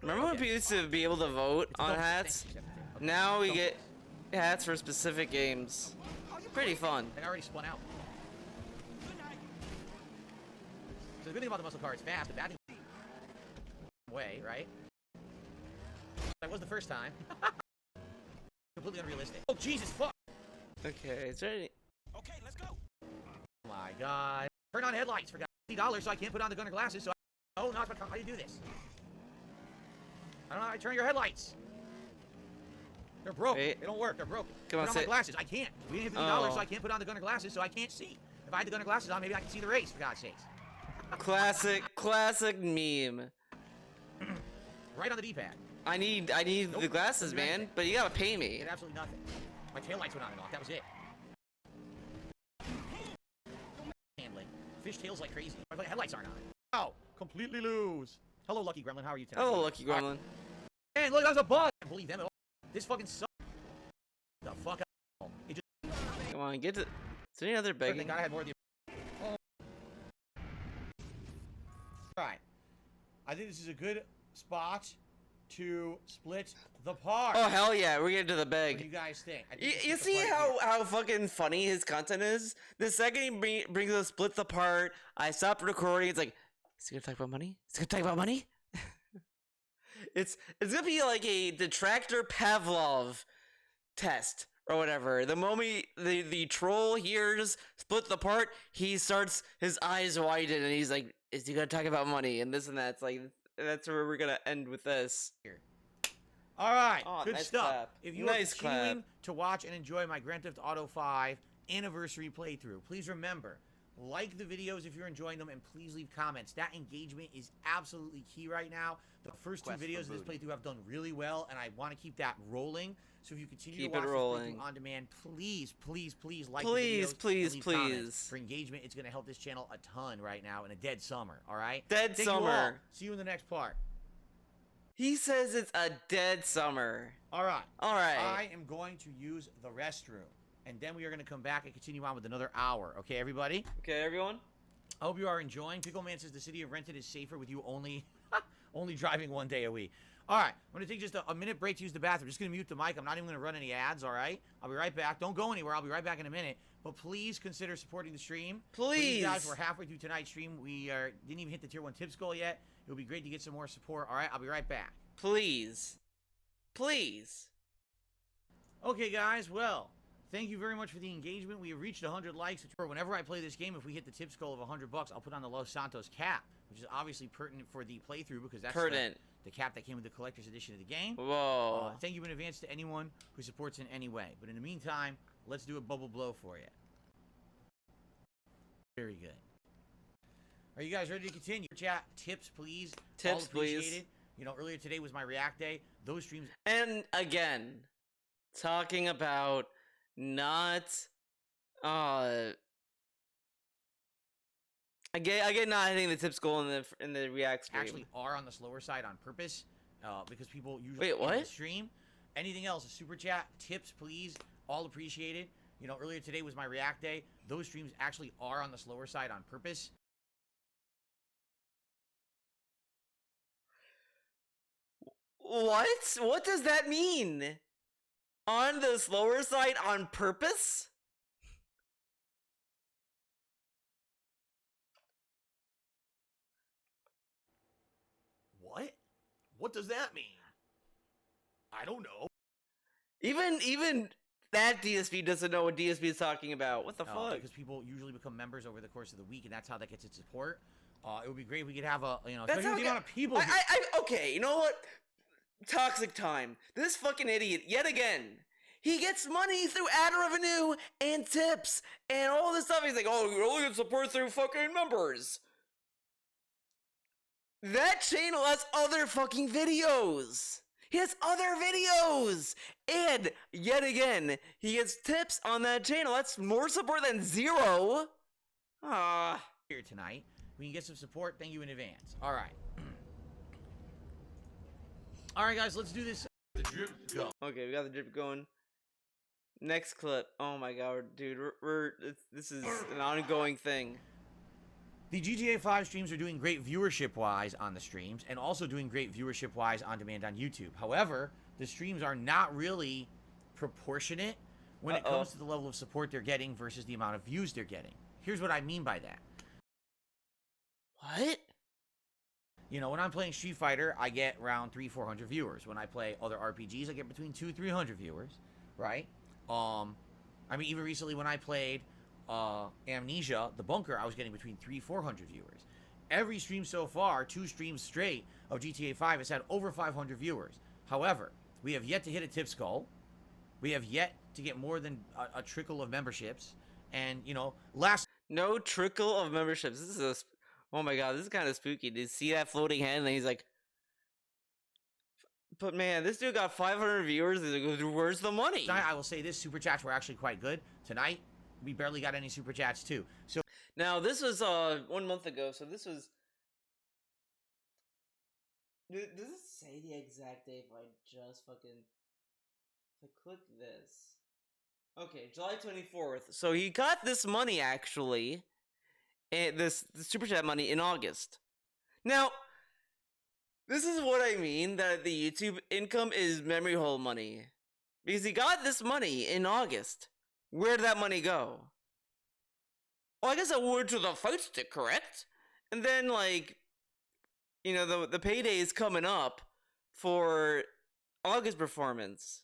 Remember when we used to be able to vote on hats? Okay. Now we get hats for specific games. Pretty fun. I already spun out. So the good thing about the muscle car, it's fast. The bad thing, way, right? That was the first time. Completely unrealistic. Oh Jesus, fuck! Okay, it's ready. Okay, let's go. Oh my God! Turn on headlights for $50, so I can't put on the gunner glasses. So how do you do this? I don't know how to turn your headlights. They're broke. Wait. They don't work. They're broken. Come on, put on my sit. glasses. I can't. We didn't have $50, Oh. so I can't put on the gunner glasses, so I can't see. If I had the gunner glasses on, maybe I can see the race, for God's sakes. Classic meme. Right on the D-pad. I need Nope, the glasses, doesn't do man. anything. But you gotta pay me. Did absolutely nothing. My taillights went on and off. That was it. Handling. Fish tails like crazy. My headlights aren't on. Oh, completely lose. Hello, Lucky Gremlin. How are you tonight? Hello, Lucky Gremlin. Man, look, that's a bug. I can't believe them at all. This fucking sucks. The fuck out. It just. Come on, get to. Is there any other begging? Thank God I had more of the. Oh. Alright. I think this is a good spot to split the part. Oh hell yeah, we're getting to the What do beg. you guys think? I think You, we you split the see part here. how fucking funny his content is? The second he brings us split the part, I stop recording. It's like, is he gonna talk about money? Is he gonna talk about money? it's gonna be like a detractor Pavlov test or whatever. The moment the troll hears split the part, he starts, his eyes widen and he's like, is he gonna talk about money and this and that? It's like, that's where we're gonna end with this. All right, Oh, good nice stuff. clap. If you Nice are continuing clap. to watch and enjoy my Grand Theft Auto 5 anniversary playthrough, please remember, like the videos if you're enjoying them, and please leave comments. That engagement is absolutely key right now. The first two Request videos for of this booty. playthrough have done really well, and I want to keep that rolling. So if you continue Keep to it watch this rolling. playthrough on demand, please like Please, the videos. please, and leave comments. please. For engagement, it's going to help this channel a ton right now in a dead summer, all right? Dead Thank you all. summer. See you in the next part. He says it's a dead summer. All right. All right. I am going to use the restroom, and then we are going to come back and continue on with another hour. Okay, everybody? Okay, everyone. I hope you are enjoying. Pickleman says the city of Renton is safer with you only driving 1 day a week. All right, I'm going to take just a minute break to use the bathroom. Just going to mute the mic. I'm not even going to run any ads, all right? I'll be right back. Don't go anywhere. I'll be right back in a minute. But please consider supporting the stream. Please. guys, we're halfway through tonight's stream. We didn't even hit the Tier 1 tips goal yet. It would be great to get some more support. All right, I'll be right back. Please. Please. Okay, guys, well, thank you very much for the engagement. We have reached 100 likes. Whenever I play this game, if we hit the tips goal of $100, I'll put on the Los Santos cap, which is obviously pertinent for the playthrough because that's the cap that came with the collector's edition of the game. Whoa. Thank you in advance to anyone who supports in any way. But in the meantime, let's do a bubble blow for you. Very good. Are you guys ready to continue? Chat, tips, please. Tips, All appreciated. please. You know, earlier today was my React Day. Those streams... And again, talking about not again not hitting the tips goal in the React stream. actually are on the slower side on purpose because people usually Wait, end the what? stream. Anything else? A super chat, tips, please. All appreciated. You know, earlier today was my React Day. Those streams actually are on the slower side on purpose. What? What does that mean? On the slower side on purpose? What? What does that mean? I don't know. Even that DSP doesn't know what DSP is talking about. What the fuck? Because people usually become members over the course of the week, and that's how that gets its support. It would be great if we could have a, you know, That's especially how with the amount of people. okay, you know what? Toxic time. This fucking idiot, yet again. He gets money through ad revenue and tips and all this stuff. He's like, oh, you only get support through fucking members. That channel has other fucking videos. He has other videos. And yet again, he gets tips on that channel. That's more support than zero. Ah. Here tonight, we can get some support. Thank you in advance. All right. All right, guys, let's do this. The drip go. Okay, we got the drip going. Next clip. Oh my god, dude, this is an ongoing thing. The GTA 5 streams are doing great viewership-wise on the streams, and also doing great viewership-wise on demand on YouTube. However, the streams are not really proportionate when it comes to the level of support they're getting versus the amount of views they're getting. Here's what I mean by that. What? You know, when I'm playing Street Fighter, I get around 300-400 viewers. When I play other RPGs, I get between 200-300 viewers, right? I mean, even recently when I played Amnesia, The Bunker, I was getting between 300-400 viewers. Every stream so far, 2 streams straight of GTA 5 has had over 500 viewers. However, we have yet to hit a tips goal, We have yet to get more than a trickle of memberships. And, No trickle of memberships. This is oh my god, this is kind of spooky. Did you see that floating head? And he's like, but man, this dude got 500 viewers. He's like, where's the money? tonight, I will say this, super chats were actually quite good. Tonight, we barely got any super chats too. So Now, this was 1 month ago, so this was... Does it say the exact date if I just fucking... If I click this... Okay, July 24th. So he got this money, actually, and the Super Chat money in August. Now, this is what I mean, that the YouTube income is memory hole money. Because he got this money in August. Where did that money go? Well, I guess it went to the fight stick, correct? And then, like, you know, the payday is coming up for August performance.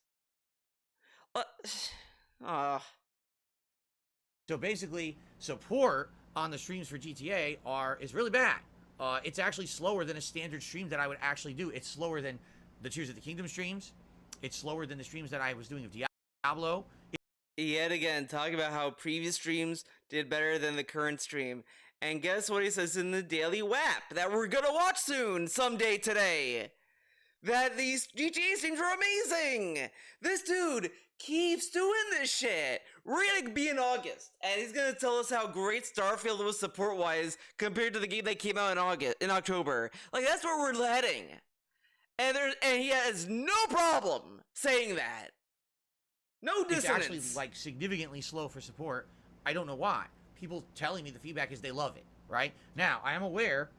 So basically, support on the streams for GTA is really bad. It's actually slower than a standard stream that I would actually do. It's slower than the Tears of the Kingdom streams. It's slower than the streams that I was doing of Diablo. Yet again, talking about how previous streams did better than the current stream. And guess what he says in the Daily WAP that we're gonna watch soon, someday today? That these GTA streams are amazing! This dude keeps doing this shit! We're gonna be in August, and he's gonna tell us how great Starfield was support-wise compared to the game that came out in October. Like, that's where we're heading. And he has no problem saying that. No dissonance. It's actually, like, significantly slow for support. I don't know why. People telling me the feedback is they love it, right? Now, I am aware,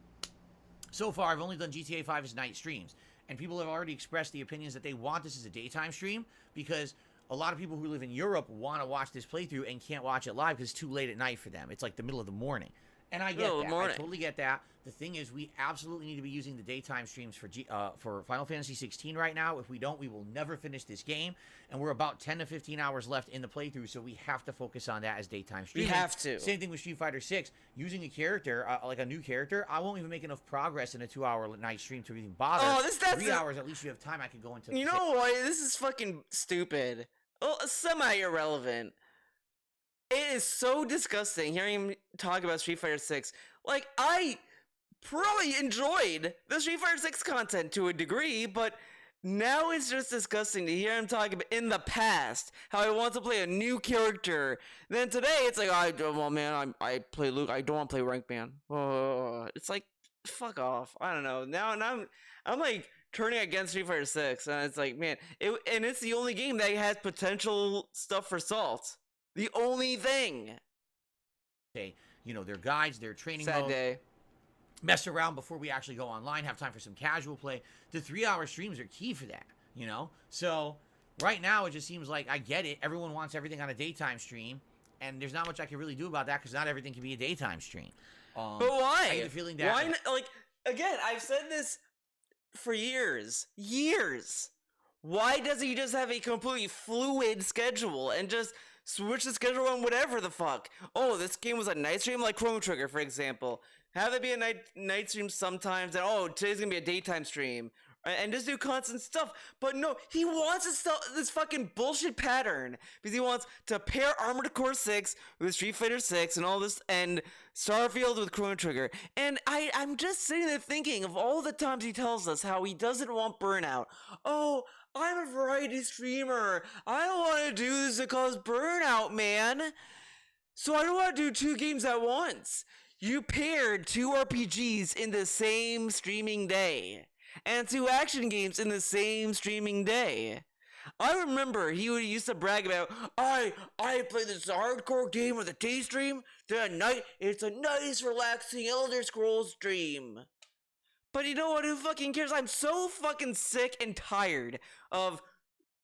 so far I've only done GTA 5 as night streams, and people have already expressed the opinions that they want this as a daytime stream, because a lot of people who live in Europe want to watch this playthrough and can't watch it live because it's too late at night for them. It's like the middle of the morning. And I get that. I totally get that. The thing is, we absolutely need to be using the daytime streams for Final Fantasy 16 right now. If we don't, we will never finish this game. And we're about 10 to 15 hours left in the playthrough, so we have to focus on that as daytime streaming. We have to. Same thing with Street Fighter 6. Using a character, like a new character, I won't even make enough progress in a 2-hour night stream to even bother. Oh, that's 3 hours, at least you have time. I could go into... You know what? This is fucking stupid. Well, semi-irrelevant. It is so disgusting hearing him talk about Street Fighter 6. Like, I probably enjoyed the Street Fighter 6 content to a degree, but now it's just disgusting to hear him talk about in the past how he wants to play a new character. Then today it's like, I play Luke. I don't want to play Rank Man. It's like, fuck off. I don't know. Now I'm like turning against Street Fighter 6, and it's like, man, it's the only game that has potential stuff for Salt. The only thing. Okay, you know, their guides, their training Sad mode. day. Mess around before we actually go online, have time for some casual play. The 3-hour streams are key for that, you know? So, right now, it just seems like, I get it, everyone wants everything on a daytime stream, and there's not much I can really do about that, because not everything can be a daytime stream. But why? I get the feeling that... Why not, like, again, I've said this for years. Why doesn't he just have a completely fluid schedule, and just switch the schedule on whatever the fuck? Oh, this game was a night stream, like Chrono Trigger, for example. Have it be a night stream sometimes, and oh, today's gonna be a daytime stream, and just do constant stuff. But no, he wants this fucking bullshit pattern because he wants to pair Armored Core 6 with Street Fighter 6 and all this, and Starfield with Chrono Trigger. And I'm just sitting there thinking of all the times he tells us how he doesn't want burnout. Oh, I'm a variety streamer. I don't want to do this to cause burnout, man. So I don't want to do 2 games at once. You paired 2 RPGs in the same streaming day, and 2 action games in the same streaming day. I remember he used to brag about, I play this hardcore game with a day stream, then at night, it's a nice, relaxing Elder Scrolls stream. But you know what, who fucking cares? I'm so fucking sick and tired of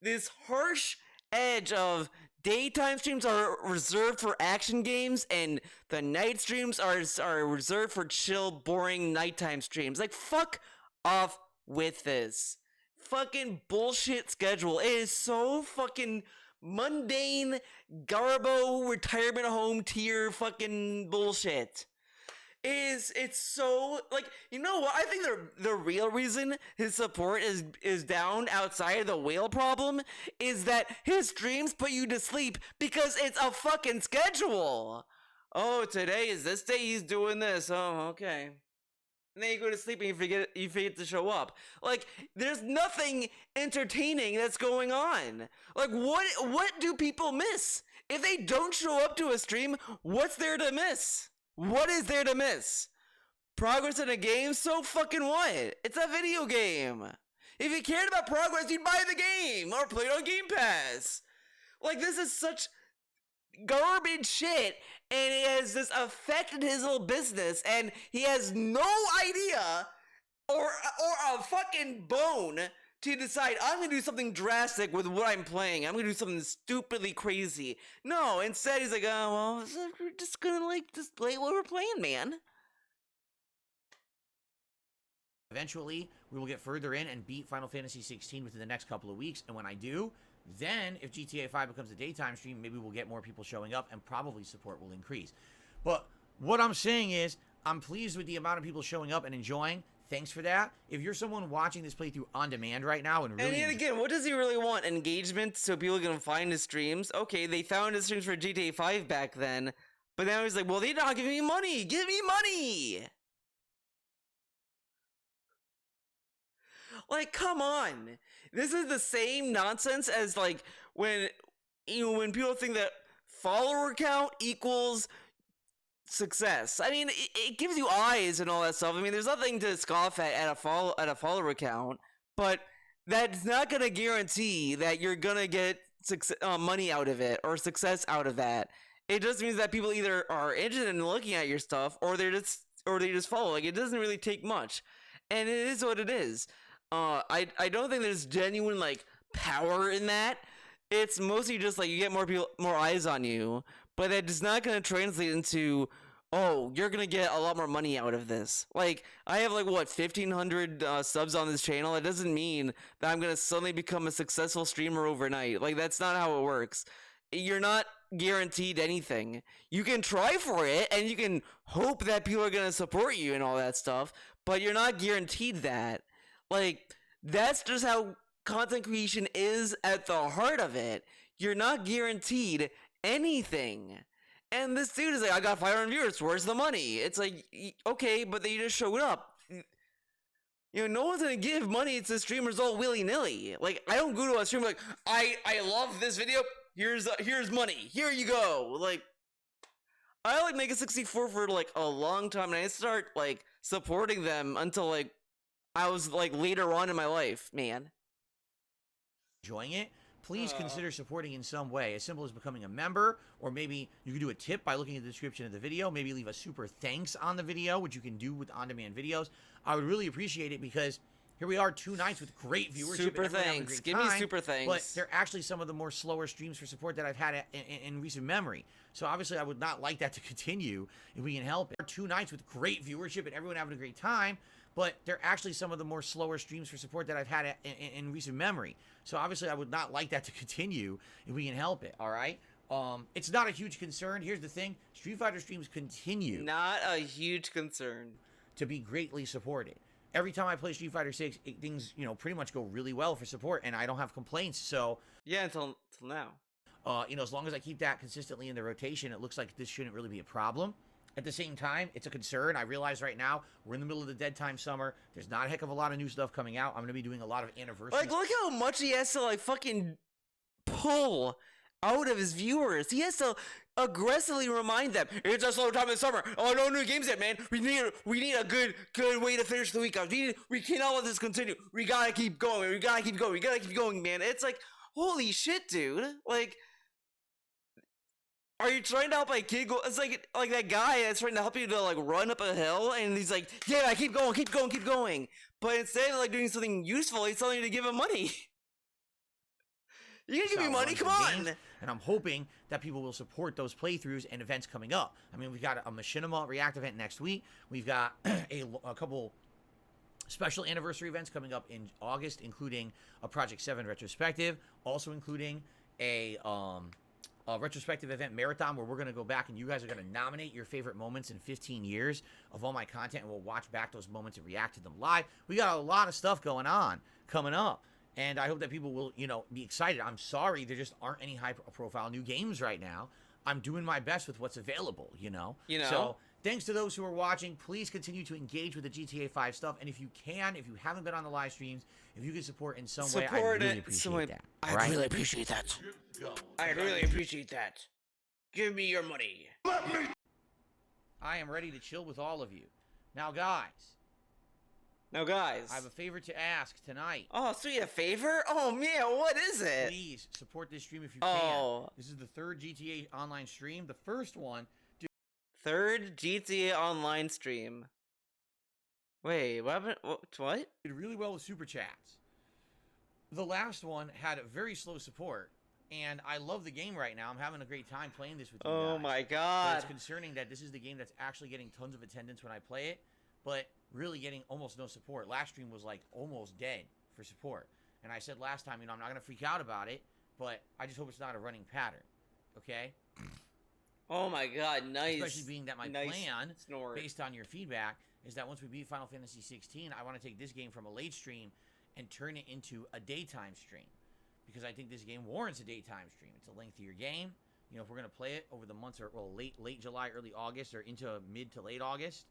this harsh edge of daytime streams are reserved for action games, and the night streams are reserved for chill, boring nighttime streams. Like, fuck off with this fucking bullshit schedule. It is so fucking mundane, garbo, retirement home tier fucking bullshit. it's so like, you know what? I think the real reason his support is down outside of the whale problem is that his streams put you to sleep because it's a fucking schedule. Oh, today is this day, he's doing this. Oh, okay. And then you go to sleep and you forget to show up. Like, there's nothing entertaining that's going on. Like, what do people miss? If they don't show up to a stream, what's there to miss? What is there to miss? Progress in a game? So fucking what? It's a video game. If you cared about progress, you'd buy the game or play it on Game Pass. Like, this is such garbage shit, and it has just affected his little business, and he has no idea or a fucking bone to decide, I'm gonna do something drastic with what I'm playing. I'm gonna do something stupidly crazy. No, instead he's like, oh, well, we're just gonna like just play what we're playing, man. Eventually, we will get further in and beat Final Fantasy 16 within the next couple of weeks, and when I do, then if GTA 5 becomes a daytime stream, maybe we'll get more people showing up and probably support will increase. But what I'm saying is, I'm pleased with the amount of people showing up and enjoying. Thanks for that. If you're someone watching this playthrough on demand right now and really... And yet again, what does he really want? Engagement so people can find his streams? Okay, they found his streams for GTA 5 back then, but now he's like, well, they're not giving me money! Give me money! Like, come on. This is the same nonsense as, like, when people think that follower count equals success. I mean, it gives you eyes and all that stuff. I mean, there's nothing to scoff at a follower count, but that's not going to guarantee that you're going to get money out of it or success out of that. It just means that people either are interested in looking at your stuff or they just follow. Like, it doesn't really take much. And it is what it is. I don't think there's genuine, like, power in that. It's mostly just, like, you get more eyes on you, but it's not going to translate into, oh, you're going to get a lot more money out of this. Like, I have, like, what, 1,500 subs on this channel? It doesn't mean that I'm going to suddenly become a successful streamer overnight. Like, that's not how it works. You're not guaranteed anything. You can try for it, and you can hope that people are going to support you and all that stuff, but you're not guaranteed that. Like, that's just how content creation is at the heart of it. You're not guaranteed anything. And this dude is like, I got 500 viewers, where's the money? It's like, okay, but they just showed up. You know, no one's gonna give money to streamers all willy-nilly. Like, I don't go to a stream like, I love this video, here's money, here you go. Like, I like Mega 64 for like a long time, and I start like supporting them until like I was like later on in my life, man. Enjoying it, please consider supporting in some way, as simple as becoming a member, or maybe you can do a tip by looking at the description of the video, maybe leave a super thanks on the video, which you can do with on-demand videos. I would really appreciate it, because here we are 2 nights with great viewership. Super thanks. Give me super thanks. But they're actually some of the more slower streams for support that I've had in recent memory. So obviously I would not like that to continue if we can help it. 2 nights with great viewership and everyone having a great time, but they're actually some of the more slower streams for support that I've had in recent memory. So obviously I would not like that to continue if we can help it, all right? It's not a huge concern. Here's the thing. Street Fighter streams continue. Not a huge concern. To be greatly supported. Every time I play Street Fighter 6, things, you know, pretty much go really well for support, and I don't have complaints, so... Yeah, until now. You know, as long as I keep that consistently in the rotation, it looks like this shouldn't really be a problem. At the same time, it's a concern. I realize right now, we're in the middle of the dead time summer. There's not a heck of a lot of new stuff coming out. I'm going to be doing a lot of anniversaries. Like, look how much he has to, like, fucking pull out of his viewers. He has to aggressively remind them, it's a slow time in summer. Oh, no new games yet, man. We need a good way to finish the week out. We cannot let this continue. We gotta keep going. We gotta keep going, man. It's like, holy shit, dude. Like, are you trying to help a kid go? It's like that guy that's trying to help you to like run up a hill, and he's like, yeah, keep going. But instead of like doing something useful, he's telling you to give him money. You can give me money, come on! And I'm hoping that people will support those playthroughs and events coming up. I mean, we've got a Machinima React event next week. We've got a couple special anniversary events coming up in August, including a Project 7 retrospective, also including a retrospective event marathon where we're going to go back and you guys are going to nominate your favorite moments in 15 years of all my content, and we'll watch back those moments and react to them live. We got a lot of stuff going on coming up, and I hope that people will, you know, be excited. I'm sorry there just aren't any high-profile new games right now. I'm doing my best with what's available, you know? So thanks to those who are watching. Please continue to engage with the GTA 5 stuff, and if you can, if you haven't been on the live streams, if you can support in some way, I really appreciate that. I really appreciate that. I really appreciate that. Give me your money. I am ready to chill with all of you. Now, guys, I have a favor to ask tonight. Oh, sweet, a favor? Oh, man, what is it? Please support this stream if you can. This is the third GTA Online stream. The first one... Third GTA Online stream. Wait, what happened? What? Did really well with Super Chats. The last one had a very slow support, and I love the game right now. I'm having a great time playing this with you guys. Oh my god. But it's concerning that this is the game that's actually getting tons of attendance when I play it, but really getting almost no support. Last stream was like almost dead for support. And I said last time, you know, I'm not going to freak out about it, but I just hope it's not a running pattern. Okay? Oh my god, nice. Especially being that my plan, based on your feedback, is that once we beat Final Fantasy 16, I want to take this game from a late stream and turn it into a daytime stream. Because I think this game warrants a daytime stream. It's a lengthier game. You know, if we're going to play it over the months, or well, late July, early August, or into mid to late August,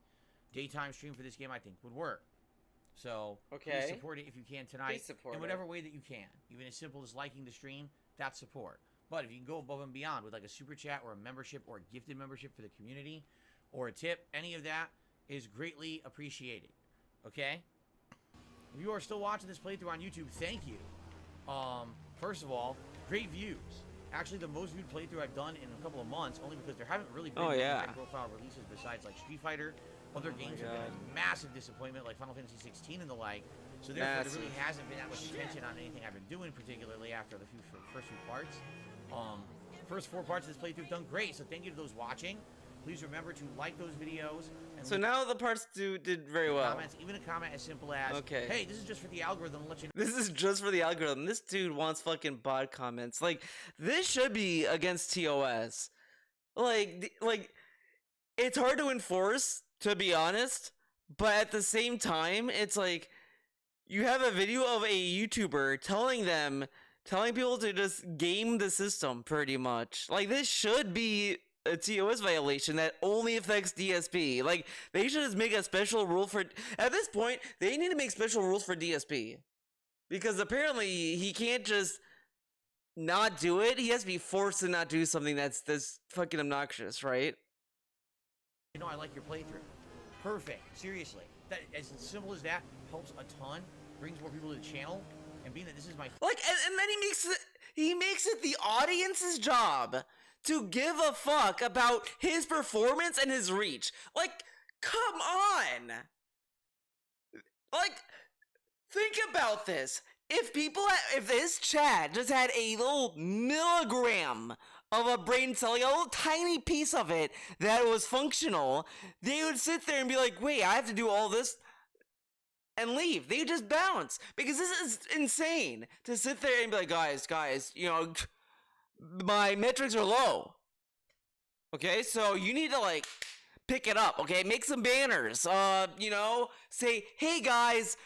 daytime stream for this game I think would work. So, please support it if you can tonight, in whatever way that you can. Even as simple as liking the stream, that's support. But if you can go above and beyond with like a super chat or a membership or a gifted membership for the community or a tip, any of that is greatly appreciated. Okay? If you are still watching this playthrough on YouTube, thank you. First of all, great views. Actually, the most viewed playthrough I've done in a couple of months, only because there haven't really been any high-profile releases besides like Street Fighter. Other games have been a massive disappointment, like Final Fantasy 16 and the like. So therefore, there really hasn't been that much attention on anything I've been doing, particularly after the first few parts. First 4 parts of this playthrough have done great, so thank you to those watching. Please remember to like those videos. And so now the parts did very well. Comments, even a comment as simple as, hey, this is just for the algorithm to let you know. This is just for the algorithm. This dude wants fucking bot comments. Like, this should be against TOS. Like, it's hard to enforce, to be honest, but at the same time, it's like, you have a video of a YouTuber telling people to just game the system, pretty much. Like, this should be a TOS violation that only affects DSP. Like, they should just make a special rule for... At this point, they need to make special rules for DSP. Because apparently, he can't just not do it. He has to be forced to not do something that's this fucking obnoxious, right? You know, I like your playthrough. Perfect. Seriously. That, as simple as that, helps a ton. Brings more people to the channel. And being that this is my... Like, and then he makes it the audience's job to give a fuck about his performance and his reach. Like, come on! Like, think about this. If this chat just had a little milligram of a brain cell, like a little tiny piece of it that was functional, they would sit there and be like, wait, I have to do all this and leave. They would just bounce. Because this is insane to sit there and be like, guys, you know, my metrics are low. Okay, so you need to, like, pick it up, okay? Make some banners, you know, say, hey guys,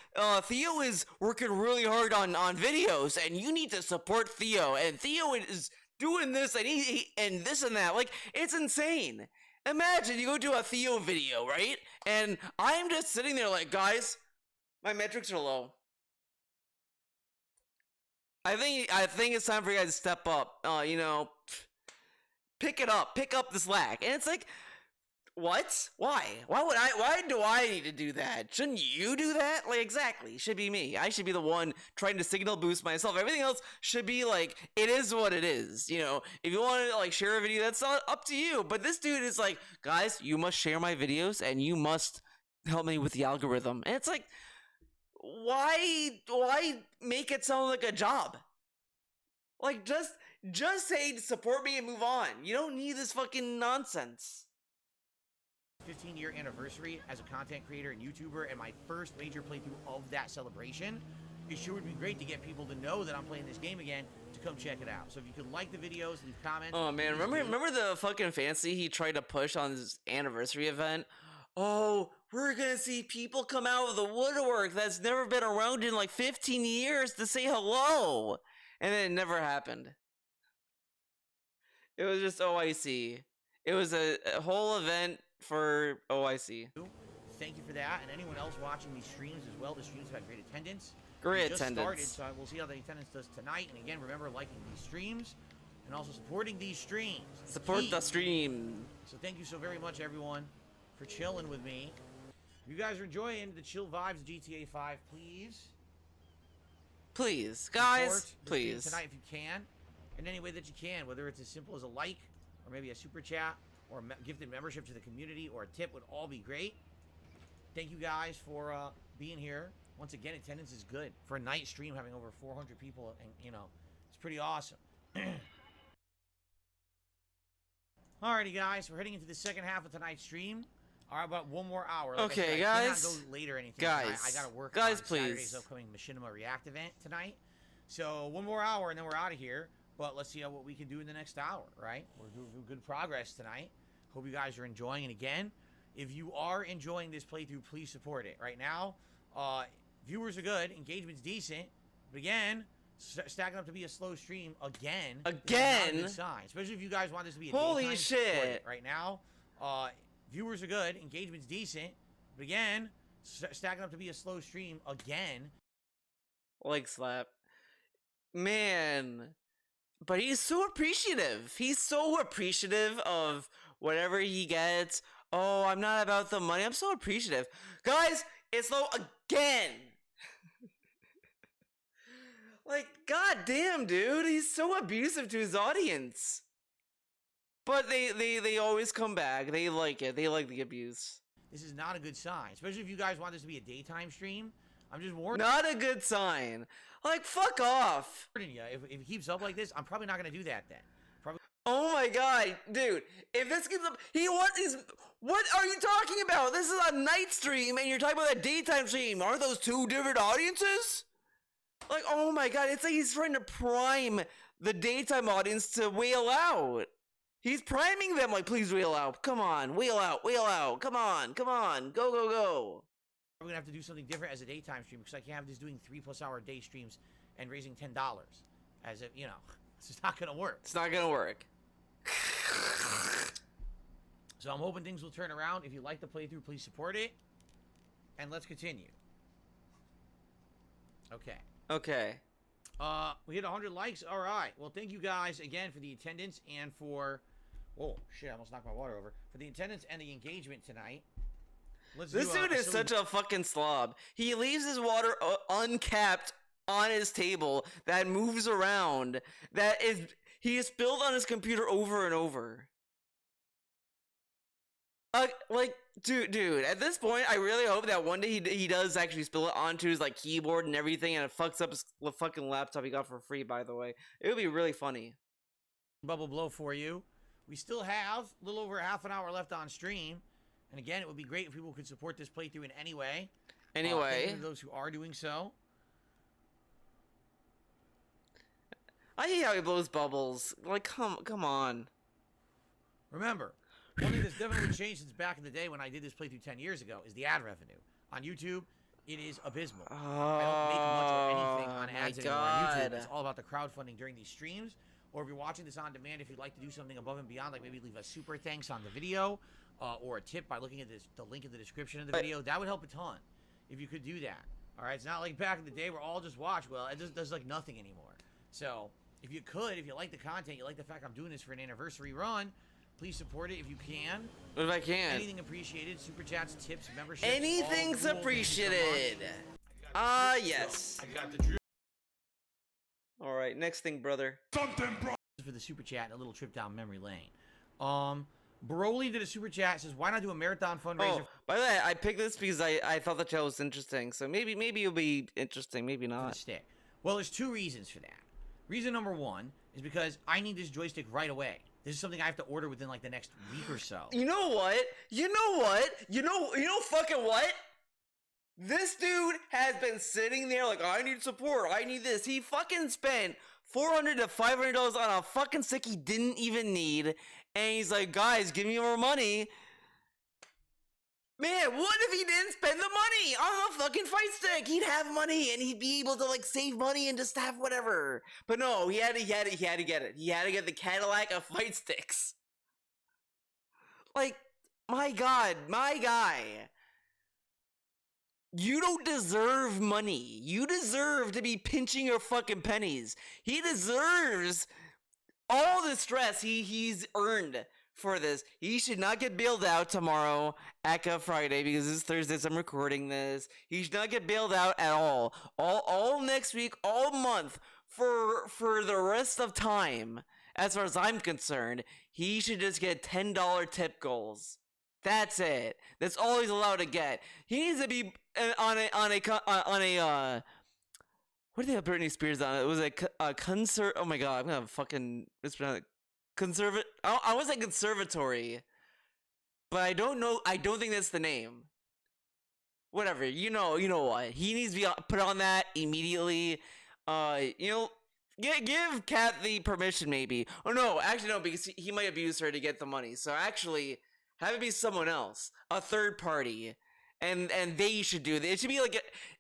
Theo is working really hard on videos, and you need to support Theo, and Theo is doing this, and he and this and that. Like, it's insane. Imagine you go to a Theo video, right? And I'm just sitting there like, guys, my metrics are low. I think it's time for you guys to step up. You know, pick it up, pick up the slack. And it's like, what? Why? Why do I need to do that? Shouldn't you do that? Like, exactly. It should be me. I should be the one trying to signal boost myself. Everything else should be like, it is what it is. You know, if you want to like share a video, that's not up to you. But this dude is like, guys, you must share my videos and you must help me with the algorithm. And it's like, why make it sound like a job? Like, just say support me and move on. You don't need this fucking nonsense. 15-year anniversary as a content creator and YouTuber, and my first major playthrough of that celebration. It sure would be great to get people to know that I'm playing this game again, to to come check it out. So if you could like the videos, leave comments. Oh man, please do. remember the fucking fancy he tried to push on his anniversary event? Oh, we're gonna see people come out of the woodwork that's never been around in like 15 years to say hello. And then it never happened. It was just OIC. It was a whole event for OIC. Thank you for that, and anyone else watching these streams as well. The streams have had great attendance. Great We just attendance. started, so we'll see how the attendance does tonight. And again, remember liking these streams and also supporting these streams. It's Support key. the stream. So thank you so very much, everyone, for chilling with me. If you guys are enjoying the chill vibes of GTA 5, please. Please, guys, support the stream please. tonight if you can, in any way that you can, whether it's as simple as a like, or maybe a super chat, or a gifted membership to the community, or a tip would all be great. Thank you guys for being here. Once again, attendance is good for a night stream, having over 400 people, and you know, it's pretty awesome. Alrighty, guys, we're heading into the second half of tonight's stream. All right, about one more hour. Like Okay, I said, guys. I cannot go late or anything. Guys. tonight. I gotta work Guys, on please. Saturday's upcoming Machinima React event tonight. So one more hour, and then we're out of here. But let's see what we can do in the next hour, right? We're doing good progress tonight. Hope you guys are enjoying. And again, if you are enjoying this playthrough, please support it. Right now, viewers are good, engagement's decent, but again, stacking up to be a slow stream again. Is not a good sign, especially if you guys want this to be a Holy daytime, support shit. it. Right now, viewers are good, engagement's decent, but again, stacking up to be a slow stream again. Like slap. Man. But he's so appreciative. He's so appreciative of whatever he gets. Oh, I'm not about the money. I'm so appreciative. Guys, it's low again. Like, goddamn, dude. He's so abusive to his audience. But they always come back. They like it. They like the abuse. This is not a good sign, especially if you guys want this to be a daytime stream. I'm just warning Not a good sign. Like, fuck off. you. If it keeps up like this, I'm probably not going to do that then. Probably. Oh my god, dude. If this keeps up, what are you talking about? This is a night stream and you're talking about a daytime stream. Aren't those two different audiences? Like, oh my god, it's like he's trying to prime the daytime audience to wail out. He's priming them like, please wail out. Come on, wail out, wail out. Come on, go, go, go. We're going to have to do something different as a daytime stream because I can't have this doing 3+ hour day streams and raising $10. As if, you know, it's just not going to work. It's not gonna work. So I'm hoping things will turn around. If you like the playthrough, please support it. And let's continue. Okay. Okay. We hit 100 likes. All right. Well, thank you guys again for the attendance and for... Whoa, shit, I almost knocked my water over. For the attendance and the engagement tonight. This dude is such a fucking slob. He leaves his water uncapped on his table that moves around. He is spilled on his computer over and over. Like, dude, at this point, I really hope that one day he does actually spill it onto his, like, keyboard and everything, and it fucks up his fucking laptop he got for free, by the way. It would be really funny. Bubble blow for you. We still have a little over half an hour left on stream. And again, it would be great if people could support this playthrough in any way. Thank you to those who are doing so. I hate how he blows bubbles. Like, come on. Remember, one thing that's definitely changed since back in the day when I did this playthrough 10 years ago is the ad revenue. On YouTube, it is abysmal. I don't make much or anything on ads anymore on YouTube. It's all about the crowdfunding during these streams. Or if you're watching this on demand, if you'd like to do something above and beyond, like maybe leave a super thanks on the video, or a tip by looking at the link in the description of the video, that would help a ton if you could do that. All right, it's not like back in the day where all just watch. Well, it just does like nothing anymore. So if you could, if you like the content, you like the fact I'm doing this for an anniversary run, please support it if you can. What if I can? Anything appreciated. Super chats, tips, memberships. Anything's all cool. appreciated. Yes. I got the drill. All right, next thing, brother. Something, bro. For the super chat and a little trip down memory lane. Broly did a super chat. Says, why not do a marathon fundraiser? Oh, by the way, I picked this because I thought the channel was interesting. So maybe it'll be interesting, maybe For the not. stick. Well, there's two reasons for that. Reason number one is because I need this joystick right away. This is something I have to order within like the next week or so. You know what? You know fucking what? This dude has been sitting there like, I need support, I need this. He fucking spent $400 to $500 on a fucking stick he didn't even need, and he's like, guys, give me more money. Man, what if he didn't spend the money on a fucking fight stick? He'd have money and he'd be able to like save money and just have whatever. But no, he had to get it. He had to get the Cadillac of fight sticks. Like, my God, my guy. You don't deserve money. You deserve to be pinching your fucking pennies. He deserves all the stress he's earned for this. He should not get bailed out tomorrow, Aka Friday, because it's Thursday, so I'm recording this. He should not get bailed out at all. All next week, all month, for the rest of time, as far as I'm concerned, he should just get $10 tip goals. That's it. That's all he's allowed to get. He needs to be on a what did they have Britney Spears on? It was a concert. Oh my God, I'm gonna fucking mispronounce it. I was like conservatory, but I don't know. I don't think that's the name. Whatever. You know what? He needs to be put on that immediately. Give Kat the permission, maybe. Oh no, actually no, because he might abuse her to get the money. So actually, have it be someone else, a third party, and they should do it. It should be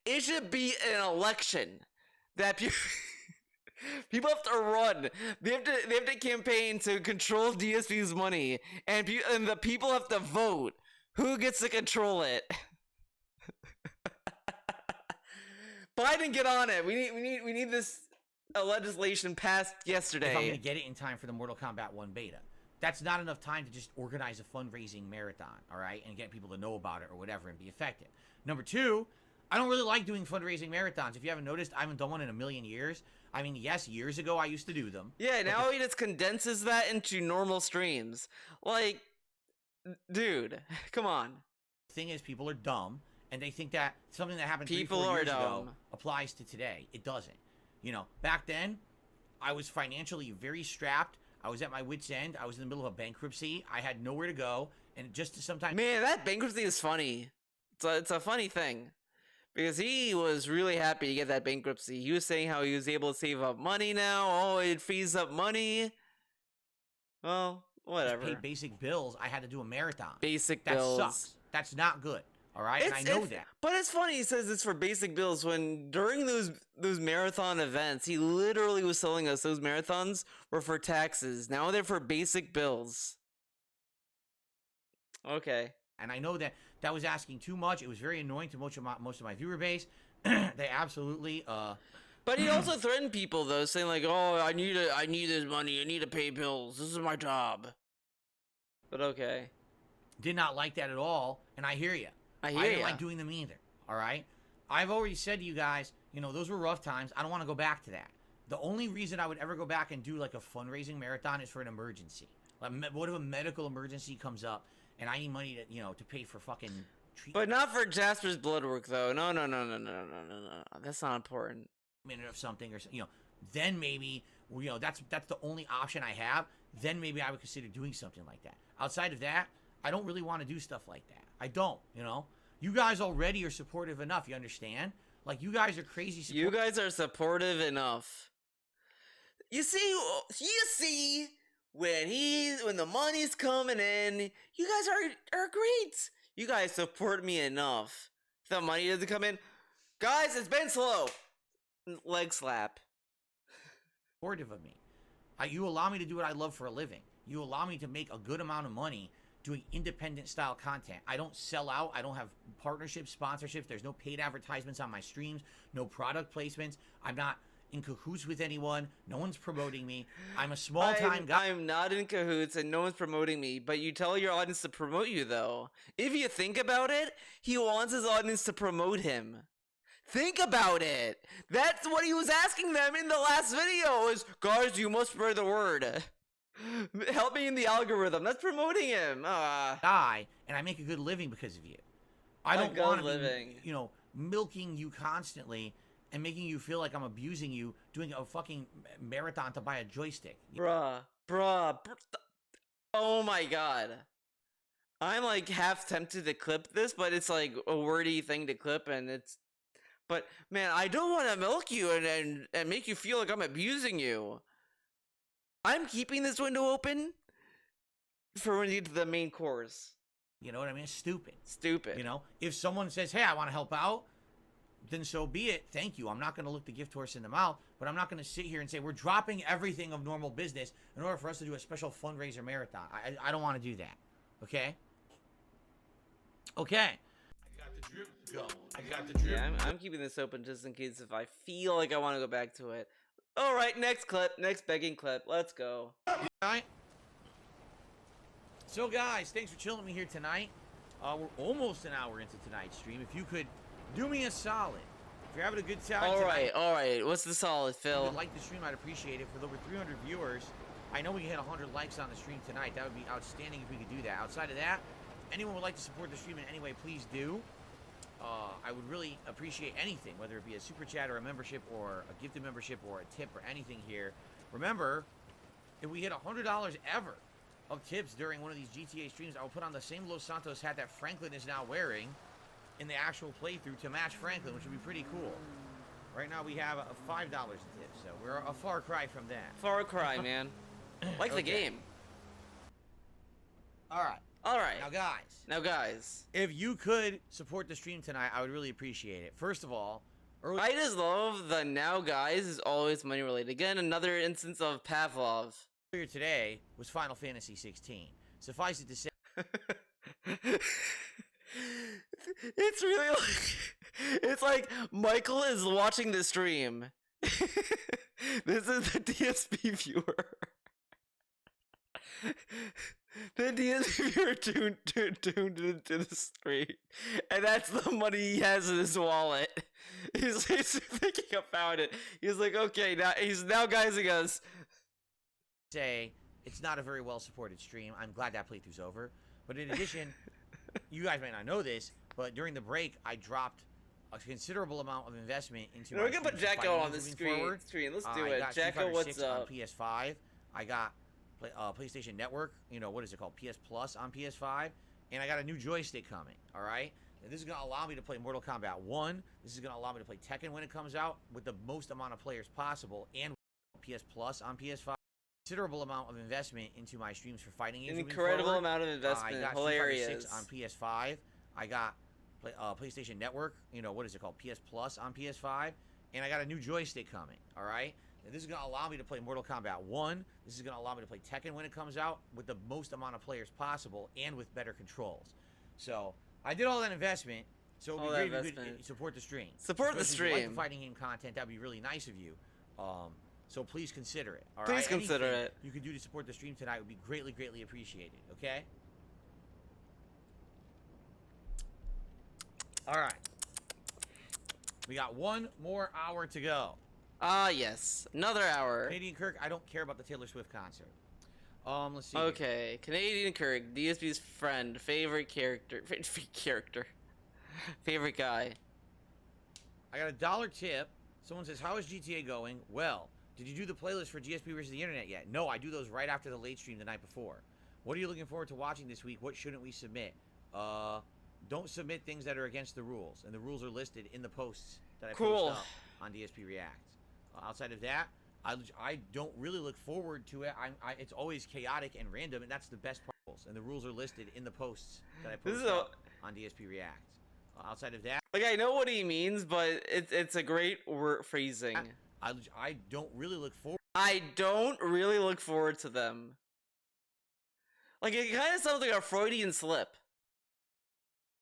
it should be an election that people have to run. They have to campaign to control DSP's money, and the people have to vote who gets to control it. Biden, get on it. We need this legislation passed yesterday. If I'm gonna get it in time for the Mortal Kombat 1 beta. That's not enough time to just organize a fundraising marathon, all right, and get people to know about it or whatever and be effective. Number two, I don't really like doing fundraising marathons. If you haven't noticed, I haven't done one in a million years. I mean, yes, years ago I used to do them. Yeah, now he just condenses that into normal streams. Like, dude, come on. The thing is, people are dumb, and they think that something that happened People 3-4 are years ago dumb. applies to today. It doesn't. You know, back then, I was financially very strapped. I was at my wit's end. I was in the middle of a bankruptcy. I had nowhere to go, and just to sometimes... Man, that bankruptcy is funny. It's a funny thing. Because he was really happy to get that bankruptcy. He was saying how he was able to save up money now. Oh, it frees up money. Well, whatever. Pay basic bills. I had to do a marathon. Basic that bills. Sucks. That's not good. All right, and I know that. But it's funny he says it's for basic bills when during those marathon events, he literally was telling us those marathons were for taxes. Now they're for basic bills. Okay. And I know that was asking too much. It was very annoying to most of my viewer base. They absolutely But he also threatened people though, saying like, "Oh, I need this money. I need to pay bills. This is my job." But okay. Did not like that at all, and I hear you. I didn't like doing them either. All right. I've already said to you guys, those were rough times. I don't want to go back to that. The only reason I would ever go back and do like a fundraising marathon is for an emergency. Like, what if a medical emergency comes up and I need money to to pay for fucking treatment? But not for Jasper's blood work though. No. That's not important. Minute of something or then maybe that's the only option I have. Then maybe I would consider doing something like that. Outside of that, I don't really want to do stuff like that. I don't. You guys already are supportive enough. You understand? Like, you guys are crazy supportive. You guys are supportive enough. You see, when the money's coming in, you guys are great. You guys support me enough. If the money doesn't come in, guys, it's been slow. Leg slap. Supportive of me. You allow me to do what I love for a living. You allow me to make a good amount of money doing independent style content. I don't sell out. I don't have partnerships, sponsorships. There's no paid advertisements on my streams, no product placements. I'm not in cahoots with anyone. No one's promoting me. I'm a small time guy. I'm not in cahoots and no one's promoting me, but you tell your audience to promote you though. If you think about it, he wants his audience to promote him. Think about it. That's what he was asking them in the last video is, guys, you must spread the word. Help me in the algorithm. That's promoting him. Die, and I make a good living because of you. I don't want to be, milking you constantly and making you feel like I'm abusing you, doing a fucking marathon to buy a joystick. Bruh. Oh my God. I'm like half tempted to clip this, but it's like a wordy thing to clip, and it's But man, I don't want to milk you and make you feel like I'm abusing you. I'm keeping this window open for when you get to the main course. You know what I mean? It's stupid. Stupid. You know, if someone says, hey, I want to help out, then so be it. Thank you. I'm not going to look the gift horse in the mouth, but I'm not going to sit here and say we're dropping everything of normal business in order for us to do a special fundraiser marathon. I don't want to do that. Okay? Okay. I got the drip going. I got the drip. Yeah, I'm keeping this open just in case if I feel like I want to go back to it. All right, next clip, next begging clip. Let's go. All right. So, guys, thanks for chilling with me here tonight. We're almost an hour into tonight's stream. If you could do me a solid, if you're having a good time tonight, All right. What's the solid, if you Phil? would like the stream, I'd appreciate it. With over 300 viewers, I know we can hit 100 likes on the stream tonight. That would be outstanding if we could do that. Outside of that, if anyone would like to support the stream in any way, please do. I would really appreciate anything, whether it be a super chat or a membership or a gifted membership or a tip or anything here. Remember, if we hit $100 ever of tips during one of these GTA streams, I will put on the same Los Santos hat that Franklin is now wearing in the actual playthrough to match Franklin, which would be pretty cool. Right now we have a $5 in tips, so we're a far cry from that. Far Cry, man. Like the game. All right. All right. Now, guys, if you could support the stream tonight, I would really appreciate it. First of all, I just love the now guys is always money related. Again, another instance of Pavlov. earlier today was Final Fantasy 16. Suffice it to say, It's really like, it's like Michael is watching the stream. This is the DSP viewer. The DSP viewer tuned into the stream, and that's the money he has in his wallet. He's thinking about it. He's like, okay, now he's now guysing us. say it's not a very well supported stream. I'm glad that playthrough's over. But in addition, you guys might not know this, but during the break, I dropped a considerable amount of investment into. We're gonna put Jacko on the screen. Let's do it. Jacko, what's up? On PS5, I got PlayStation Network. You know what is it called? PS Plus on PS5, and I got a new joystick coming. All right. And this is going to allow me to play Mortal Kombat 1. This is going to allow me to play Tekken when it comes out with the most amount of players possible, and PS Plus on PS5. Considerable amount of investment into my streams for fighting games. An incredible amount of investment. I got Hilarious. on PS5. I got PlayStation Network. You know what is it called? PS Plus on PS5, and I got a new joystick coming. All right. And this is going to allow me to play Mortal Kombat 1. This is going to allow me to play Tekken when it comes out with the most amount of players possible and with better controls. So I did all that investment. So it would be great if you could support the stream. Support the stream. If you like stream. the fighting game content, that would be really nice of you. So please consider it. All Please right? consider Anything it. you can do to support the stream tonight would be greatly, greatly appreciated. Okay? All right. We got one more hour to go. Ah, yes. Another hour. Canadian Kirk, I don't care about the Taylor Swift concert. Let's see. Okay. Canadian Kirk, DSP's friend, favorite character. Favorite guy. I got a $1 tip. Someone says, how is GTA going? Well, did you do the playlist for GSP versus the Internet yet? No, I do those right after the late stream the night before. What are you looking forward to watching this week? What shouldn't we submit? Don't submit things that are against the rules. And the rules are listed in the posts that I post up on DSP Reacts. Outside of that, I don't really look forward to it. It's always chaotic and random, and that's the best part. And the rules are listed in the posts that I post up on DSP Reacts. Outside of that, like, I know what he means, but it's a great word phrasing. I don't really look forward. I don't really look forward to them. Like, it kind of sounds like a Freudian slip.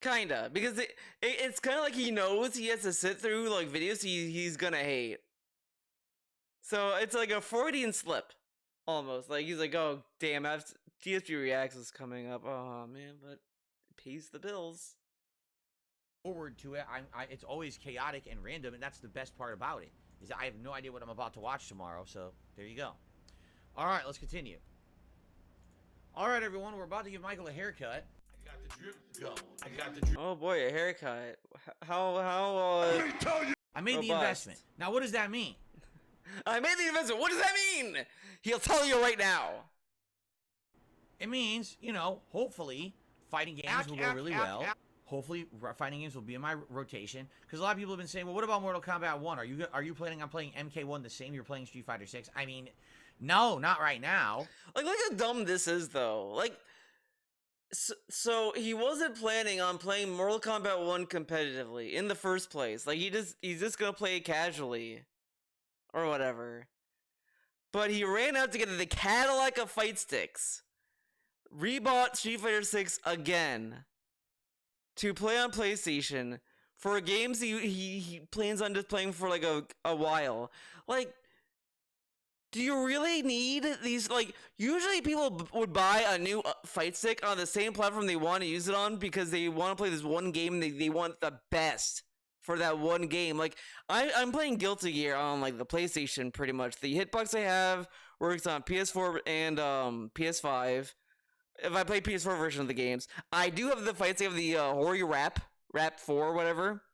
Kinda, because it's kind of like he knows he has to sit through like videos he's gonna hate. So it's like a Freudian slip, almost. Like he's like, oh damn, DSP Reacts is coming up. Oh man, but it pays the bills. Forward to it. It's always chaotic and random, and that's the best part about it. Is I have no idea what I'm about to watch tomorrow. So there you go. All right, let's continue. All right, everyone, we're about to give Michael a haircut. I got the drip going. I got the drip. Oh boy, a haircut. How I made the investment. Now, what does that mean? I made the investment. What does that mean? He'll tell you right now. It means, you know, hopefully fighting games will go really well. Hopefully, fighting games will be in my rotation. Because a lot of people have been saying, well, what about Mortal Kombat 1? Are you planning on playing MK1 the same you're playing Street Fighter 6? I mean, no, not right now. Like, look how dumb this is, though. Like, so he wasn't planning on playing Mortal Kombat 1 competitively in the first place. Like, he's just gonna play it casually. Or whatever. But he ran out to get the Cadillac of fight sticks. Rebought Street Fighter 6 again. To play on PlayStation for games he plans on just playing for like a while. Like, do you really need these? Like, usually people would buy a new fight stick on the same platform they want to use it on because they want to play this one game. They want the best for that one game. Like, I'm playing Guilty Gear on like the PlayStation pretty much. The hitbox I have works on PS4 and PS5. If I play PS4 version of the games, I do have the fights. I have the Hori Rap 4, whatever,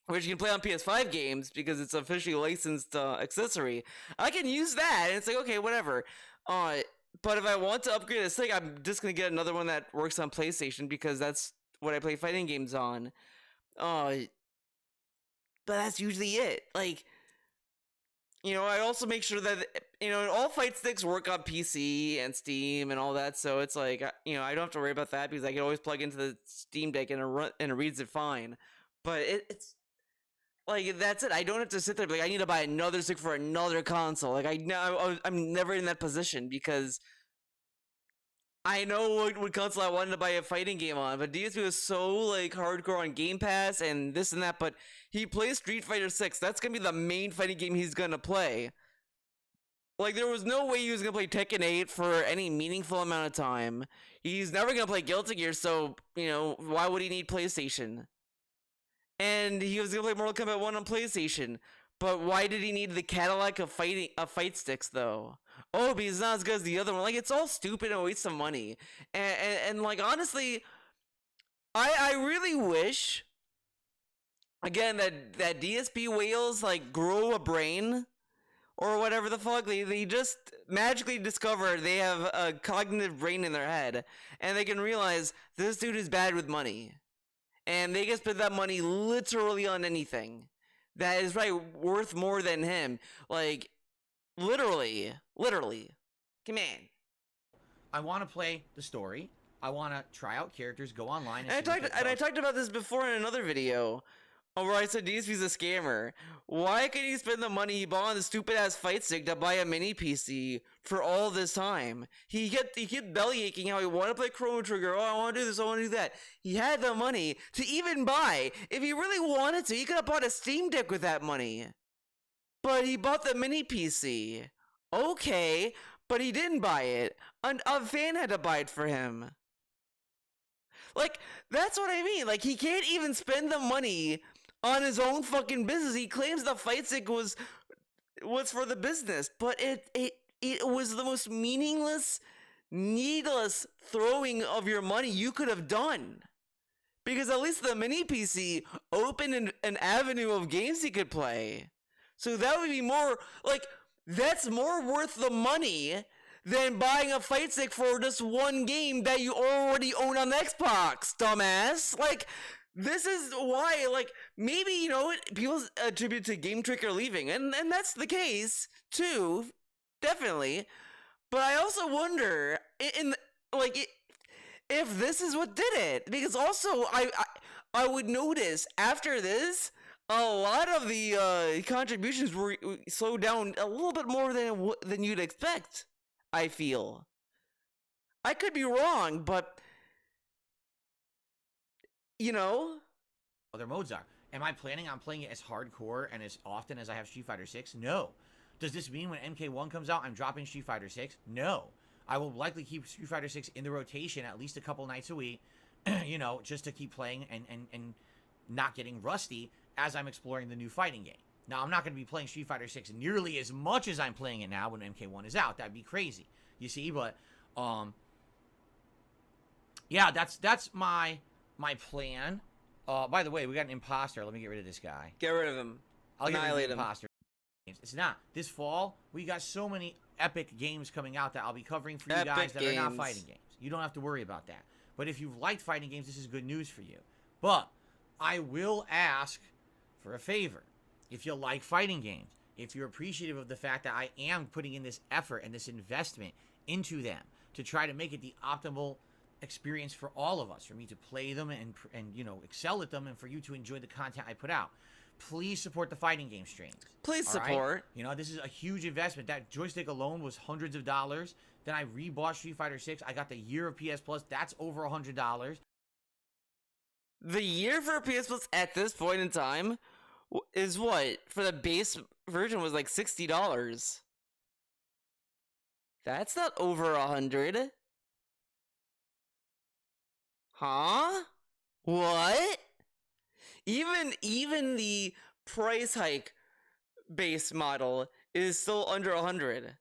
which you can play on PS5 games because it's officially licensed accessory. I can use that, and it's like, okay, whatever. But if I want to upgrade a stick, I'm just gonna get another one that works on PlayStation because that's what I play fighting games on. But that's usually it. Like, you know, I also make sure that, you know, all fight sticks work on PC and Steam and all that, so it's like, you know, I don't have to worry about that because I can always plug into the Steam Deck and it reads it fine. But it's like, that's it. I don't have to sit there and be like, I need to buy another stick for another console. Like, I'm never in that position because I know what console I wanted to buy a fighting game on, but DSP was so like hardcore on Game Pass and this and that, but he plays Street Fighter 6. That's gonna be the main fighting game he's gonna play. Like, there was no way he was gonna play Tekken 8 for any meaningful amount of time. He's never gonna play Guilty Gear, so, you know, why would he need PlayStation? And he was gonna play Mortal Kombat 1 on PlayStation. But why did he need the Cadillac of fight sticks, though? Oh, because it's not as good as the other one. Like, it's all stupid and a waste of money. And like, honestly, I really wish, again, that DSP whales, like, grow a brain or whatever the fuck. They just magically discover they have a cognitive brain in their head. And they can realize this dude is bad with money. And they can spend that money literally on anything that is probably worth more than him. Like, literally. Come on. I want to play the story. I want to try out characters, go online, And I talked about this before in another video, where I said DSP's a scammer. Why could he spend the money he bought on the stupid ass fight stick to buy a mini PC for all this time? He kept belly aching how he wanted to play Chrono Trigger. Oh, I want to do this, I want to do that. He had the money to even buy. If he really wanted to, he could have bought a Steam Deck with that money. But he bought the mini PC. Okay, but he didn't buy it. A fan had to buy it for him. Like, that's what I mean. Like, he can't even spend the money on his own fucking business. He claims the fight stick was for the business, but it was the most meaningless, needless throwing of your money you could have done. Because at least the mini PC opened an avenue of games he could play. So that would be more, like, that's more worth the money than buying a fight stick for just one game that you already own on the Xbox, dumbass. Like, this is why, like, maybe, you know, people attribute to Game Trick leaving, and that's the case, too, definitely. But I also wonder, if this is what did it. Because also, I would notice, after this, a lot of the contributions were slowed down a little bit more than you'd expect, I feel. I could be wrong, but, you know, other modes are. Am I planning on playing it as hardcore and as often as I have Street Fighter 6? No. Does this mean when MK1 comes out, I'm dropping Street Fighter 6? No. I will likely keep Street Fighter 6 in the rotation at least a couple nights a week, you know, just to keep playing and not getting rusty as I'm exploring the new fighting game. Now, I'm not going to be playing Street Fighter 6 nearly as much as I'm playing it now when MK1 is out. That'd be crazy. You see, but yeah, that's my plan. By the way, we got an imposter. Let me get rid of this guy. Get rid of him. I'll Annihilate get rid of the him. imposter. It's not. This fall, we got so many epic games coming out that I'll be covering for you guys that are not fighting games. You don't have to worry about that. But if you've liked fighting games, this is good news for you. But I will ask for a favor. If you like fighting games, if you're appreciative of the fact that I am putting in this effort and this investment into them to try to make it the optimal experience for all of us, for me to play them and excel at them, and for you to enjoy the content I put out, please support the fighting game streams. Please all right? support. This is a huge investment. That joystick alone was hundreds of dollars. Then I rebought Street Fighter 6. I got the year of PS Plus. That's over $100. The year for PS Plus at this point in time is what? For the base version was like $60. That's not over 100. Huh? What? Even the price hike base model is still under 100.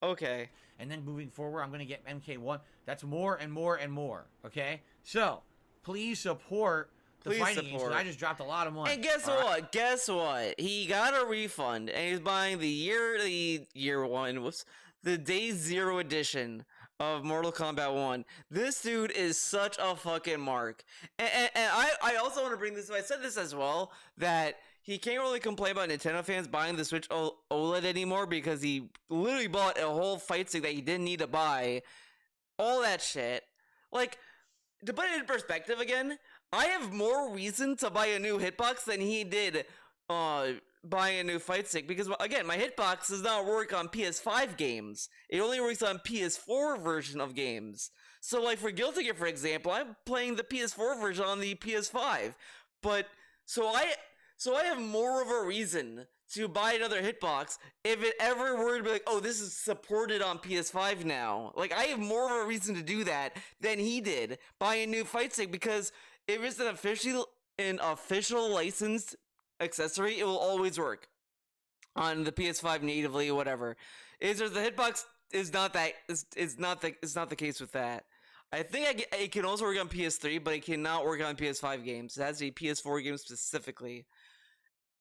Okay. And then moving forward, I'm going to get MK1. That's more and more and more. Okay? So, please support the fighting games, because I just dropped a lot of money. And guess what? Guess what? He got a refund, and he's buying the year one, the day zero edition of Mortal Kombat 1. This dude is such a fucking mark. And I also want to bring this up. I said this as well, that he can't really complain about Nintendo fans buying the Switch OLED anymore, because he literally bought a whole fight stick that he didn't need to buy. All that shit. Like, to put it in perspective again, I have more reason to buy a new hitbox than he did buying a new fight stick, because again, my hitbox does not work on PS5 games. It only works on PS4 version of games. So like for Guilty Gear, for example, I'm playing the PS4 version on the PS5. But so I have more of a reason to buy another hitbox if it ever were to be like, oh, this is supported on PS5 now. Like, I have more of a reason to do that than he did buy a new fight stick, because if it's an official licensed accessory, it will always work on the PS5 natively, whatever. The hitbox is not that. It's not the case with that. I think it can also work on PS3, but it cannot work on PS5 games. It has to be PS4 games specifically.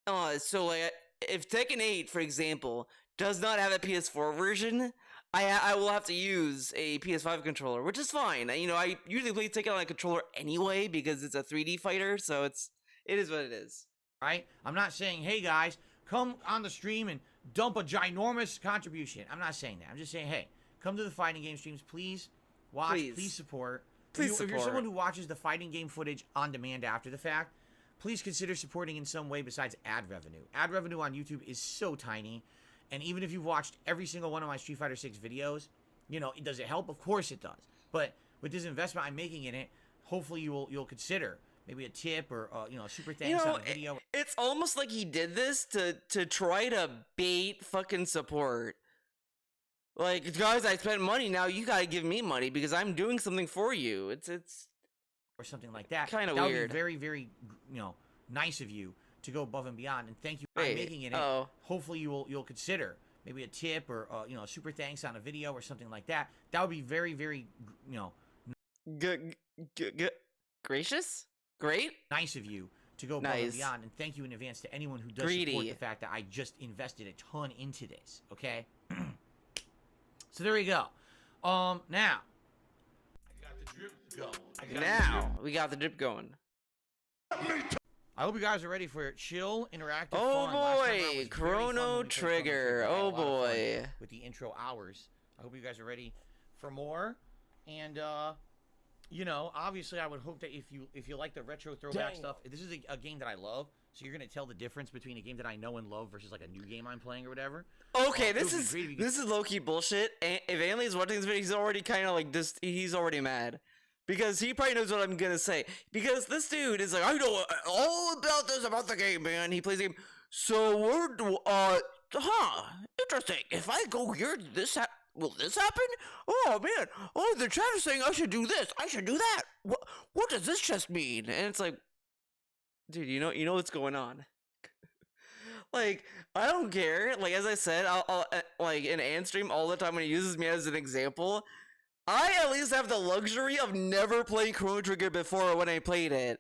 So like, if Tekken 8, for example, does not have a PS4 version, I will have to use a PS5 controller, which is fine. I usually play Tekken on a controller anyway because it's a 3D fighter, so it is what it is. Right? I'm not saying, hey guys, come on the stream and dump a ginormous contribution. I'm not saying that. I'm just saying, hey, come to the fighting game streams, please. Watch, please support. If you're someone who watches the fighting game footage on demand after the fact, please consider supporting in some way besides ad revenue. Ad revenue on YouTube is so tiny, and even if you've watched every single one of my Street Fighter 6 videos, does it help? Of course it does. But with this investment I'm making in it, hopefully you'll consider maybe a tip or a super thanks on a video. It's almost like he did this to try to bait fucking support. Like, guys, I spent money, now you gotta give me money because I'm doing something for you. It's or something like that. Kind of weird. That would be very, very, nice of you to go above and beyond. And thank you for making it. Hopefully you'll consider maybe a tip or a super thanks on a video or something like that. That would be very, very, gracious, great, nice of you to go above and beyond. And thank you in advance to anyone who does support the fact that I just invested a ton into this. Okay. So there you go. Now. We got the drip going. I hope you guys are ready for chill, interactive fun. Oh boy, Chrono Trigger. Oh boy. With the intro hours. I hope you guys are ready for more. And obviously I would hope that if you like the retro throwback stuff, this is a game that I love. So you're gonna tell the difference between a game that I know and love versus like a new game I'm playing or whatever. Okay, this is low-key bullshit. And if Anley's watching this video, he's already kind of like this. He's already mad because he probably knows what I'm gonna say. Because this dude is like, I know all about the game, man. He plays the game. So we're interesting. If I go here, will this happen? Oh man. Oh, the chat is saying I should do this. I should do that. What does this just mean? And it's like, dude, you know what's going on. Like, I don't care. Like, as I said, I'll like in Anstream all the time when he uses me as an example, I at least have the luxury of never playing Chrono Trigger before when I played it.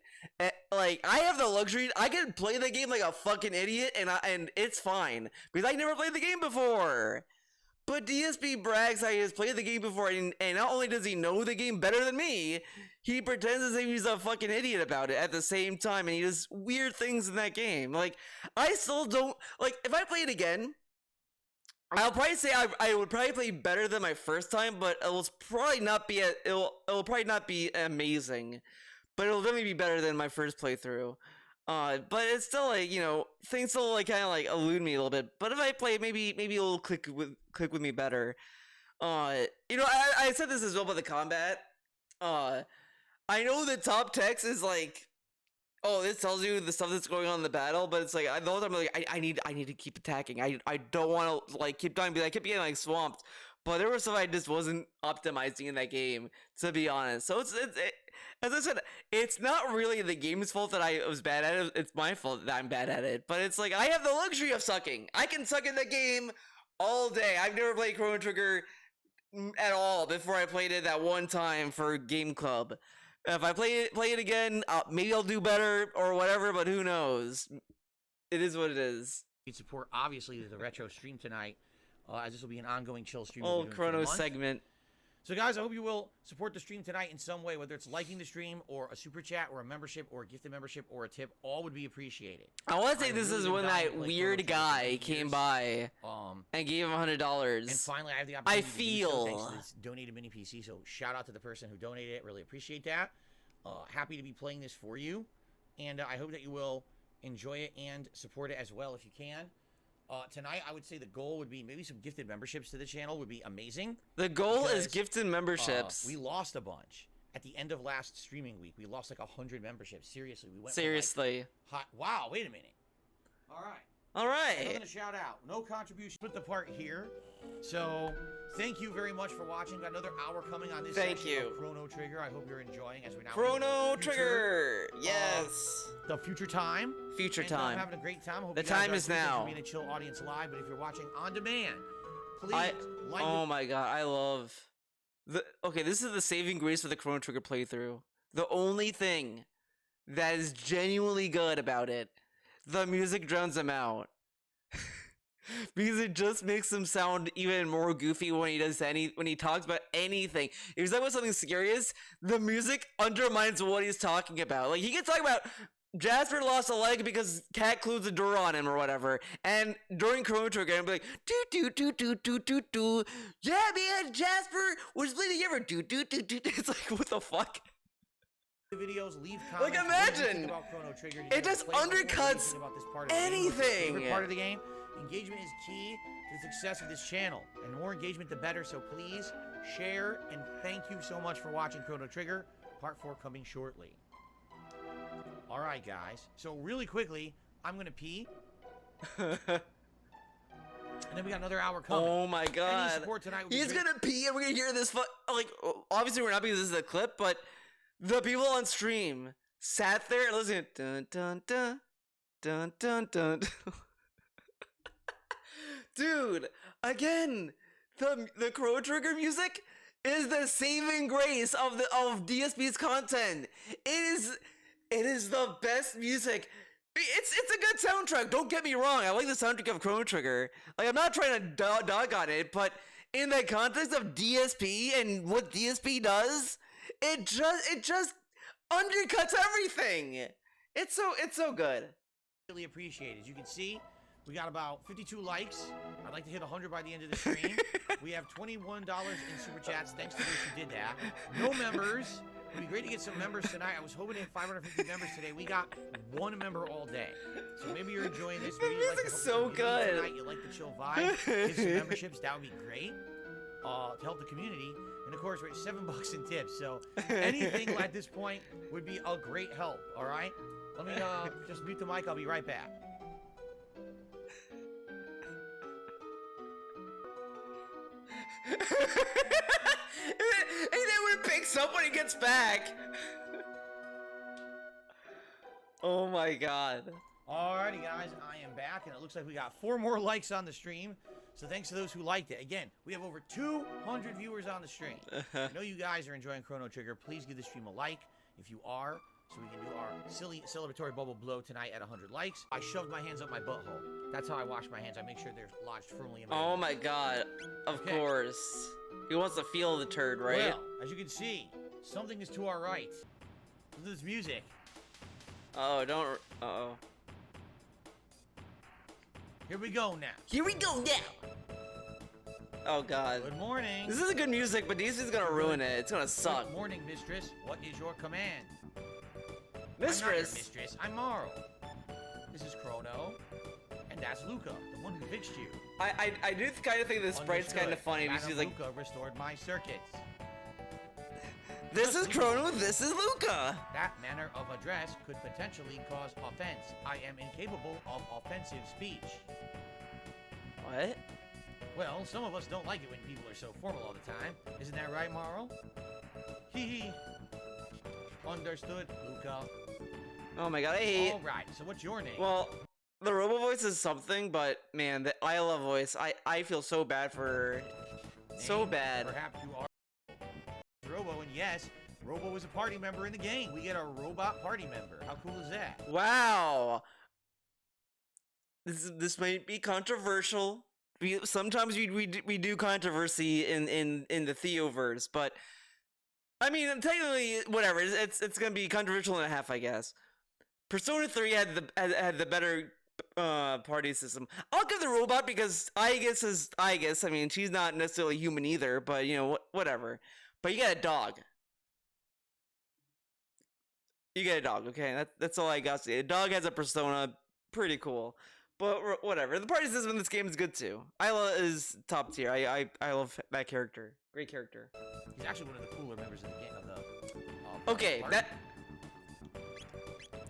Like, I have the luxury. I can play the game like a fucking idiot, and it's fine because I never played the game before. But DSP brags how he has played the game before, and not only does he know the game better than me, he pretends as if he's a fucking idiot about it at the same time, and he does weird things in that game. Like, I still don't, like, if I play it again, I'll probably say I would probably play better than my first time, but it'll probably not be it'll probably not be amazing, but it'll definitely be better than my first playthrough. But it's still like, you know, things still like kind of like elude me a little bit. But if I play, maybe it'll click with me better. You know, I said this as well about the combat. I know the top text is like, oh, this tells you the stuff that's going on in the battle, but it's like the whole time I'm like, I need to keep attacking. I don't want to like keep dying, but I kept getting like swamped. But there was stuff I just wasn't optimizing in that game, to be honest. So it's as I said, it's not really the game's fault that I was bad at it. It's my fault that I'm bad at it. But it's like I have the luxury of sucking. I can suck in the game all day. I've never played Chrono Trigger at all before I played it that one time for Game Club. If I play it again, maybe I'll do better or whatever. But who knows? It is what it is. You support obviously the retro stream tonight, as this will be an ongoing chill stream. Old Chrono segment. So guys, I hope you will support the stream tonight in some way, whether it's liking the stream or a super chat or a membership or a gifted membership or a tip. All would be appreciated. I want to say this is when that weird guy came by and gave him $100. And finally, I have the opportunity to do so thanks to feel this donated mini PC. So shout out to the person who donated it. Really appreciate that. Happy to be playing this for you, and I hope that you will enjoy it and support it as well if you can. Tonight, I would say the goal would be maybe some gifted memberships to the channel would be amazing. the goal is gifted memberships. We lost a bunch at the end of last streaming week. We lost like 100 memberships. Seriously, we went from, Seriously. wow, wait a minute. All right. All I'm right. gonna shout out. No contribution. Put the part here. So thank you very much for watching. We've got another hour coming on this Thank section you. of Chrono Trigger. I hope you're enjoying as we now Chrono enter the future, Trigger. Yes. the future time. Future And, time. I'm having a great time. Hope The you guys time are is pleased now. for being a chill audience live, but if you're watching on demand, please like Oh my god, I love okay, this is the saving grace of the Chrono Trigger playthrough. The only thing that is genuinely good about it, the music drowns them out. Because it just makes him sound even more goofy when he talks about anything. If he's talking about something serious, the music undermines what he's talking about. Like, he can talk about Jasper lost a leg because Cat closed the door on him or whatever, and during Chrono Trigger, I'm like, do, yeah, man, Jasper was bleeding ever, do. It's like, what the fuck? videos, leave comments. Like, What do you imagine! think about Chrono Trigger? It just undercuts about this part of the game? anything. Favorite part of the game. Engagement is key to the success of this channel, and the more engagement, the better. So please share, and thank you so much for watching Chrono Trigger. Part 4 coming shortly. All right, guys. So really quickly, I'm gonna pee, and then we got another hour coming. Oh my Any god. support tonight would be He's great. gonna pee and we're gonna hear this like, obviously we're not because this is a clip, but the people on stream sat there and listened dun dun dun dun dun dun. Dude, again, the Chrono Trigger music is the saving grace of DSP's content. It is the best music. It's a good soundtrack. Don't get me wrong. I like the soundtrack of Chrono Trigger. Like, I'm not trying to dog on it, but in the context of DSP and what DSP does, it just undercuts everything. It's so good. Really appreciate it. As you can see, we got about 52 likes. I'd like to hit 100 by the end of the stream. We have $21 in super chats. Thanks to those who did that. No members. It'd be great to get some members tonight. I was hoping to hit 550 members today. We got one member all day. So maybe you're enjoying this. Maybe you like music's so you leave good. Tonight, you like the chill vibe. Give some memberships. That would be great to help the community. And of course, we're at $7 in tips. So anything at this point would be a great help. All right. Let me just mute the mic. I'll be right back. And then when it picks up when he gets back. Oh my god. Alrighty, guys, I am back, and it looks like we got 4 more likes on the stream. So thanks to those who liked it. Again, we have over 200 viewers on the stream. I know you guys are enjoying Chrono Trigger. Please give the stream a like. If you are, so we can do our silly celebratory bubble blow tonight at 100 likes. I shoved my hands up my butthole. That's how I wash my hands. I make sure they're lodged firmly in my Oh my god. Of Okay. course. He wants to feel the turd, right? Well, as you can see, something is to our right. Listen to this music. Oh, don't. Uh-oh. Here we go now. Here we go now! Oh god. Good morning. This is good music, but DC's gonna ruin it. It's gonna suck. Good morning, mistress. What is your command? I'm not your Mistress! mistress. I'm Marl. This is Chrono. And that's Luca, the one who fixed you. I do kind of think this sprite's kind of Understood. funny because Madam he's like, Luca restored my circuits. this is Chrono, this is Luca! That manner of address could potentially cause offense. I am incapable of offensive speech. What? Well, some of us don't like it when people are so formal all the time. Isn't that right, Marl? Hee hee. Understood, Luca. Oh my god, I hate. Alright, so what's your name? Well, the Robo voice is something, but man, the Isla voice, I feel so bad for her. So Name? bad. Perhaps you are Robo, and yes, Robo is a party member in the game. We get a robot party member. How cool is that? Wow. This might be controversial. Sometimes we do controversy in the Theoverse, but I mean technically whatever. It's gonna be controversial and a half, I guess. Persona 3 had the better party system. I'll give the robot because I guess. I mean, she's not necessarily human either, but you know whatever. But you got a dog. You get a dog, okay? That's all I got to say. A dog has a persona, pretty cool. But whatever. The party system in this game is good too. Isla is top tier. I love that character. Great character. He's actually one of the cooler members of the game. Okay, party. that.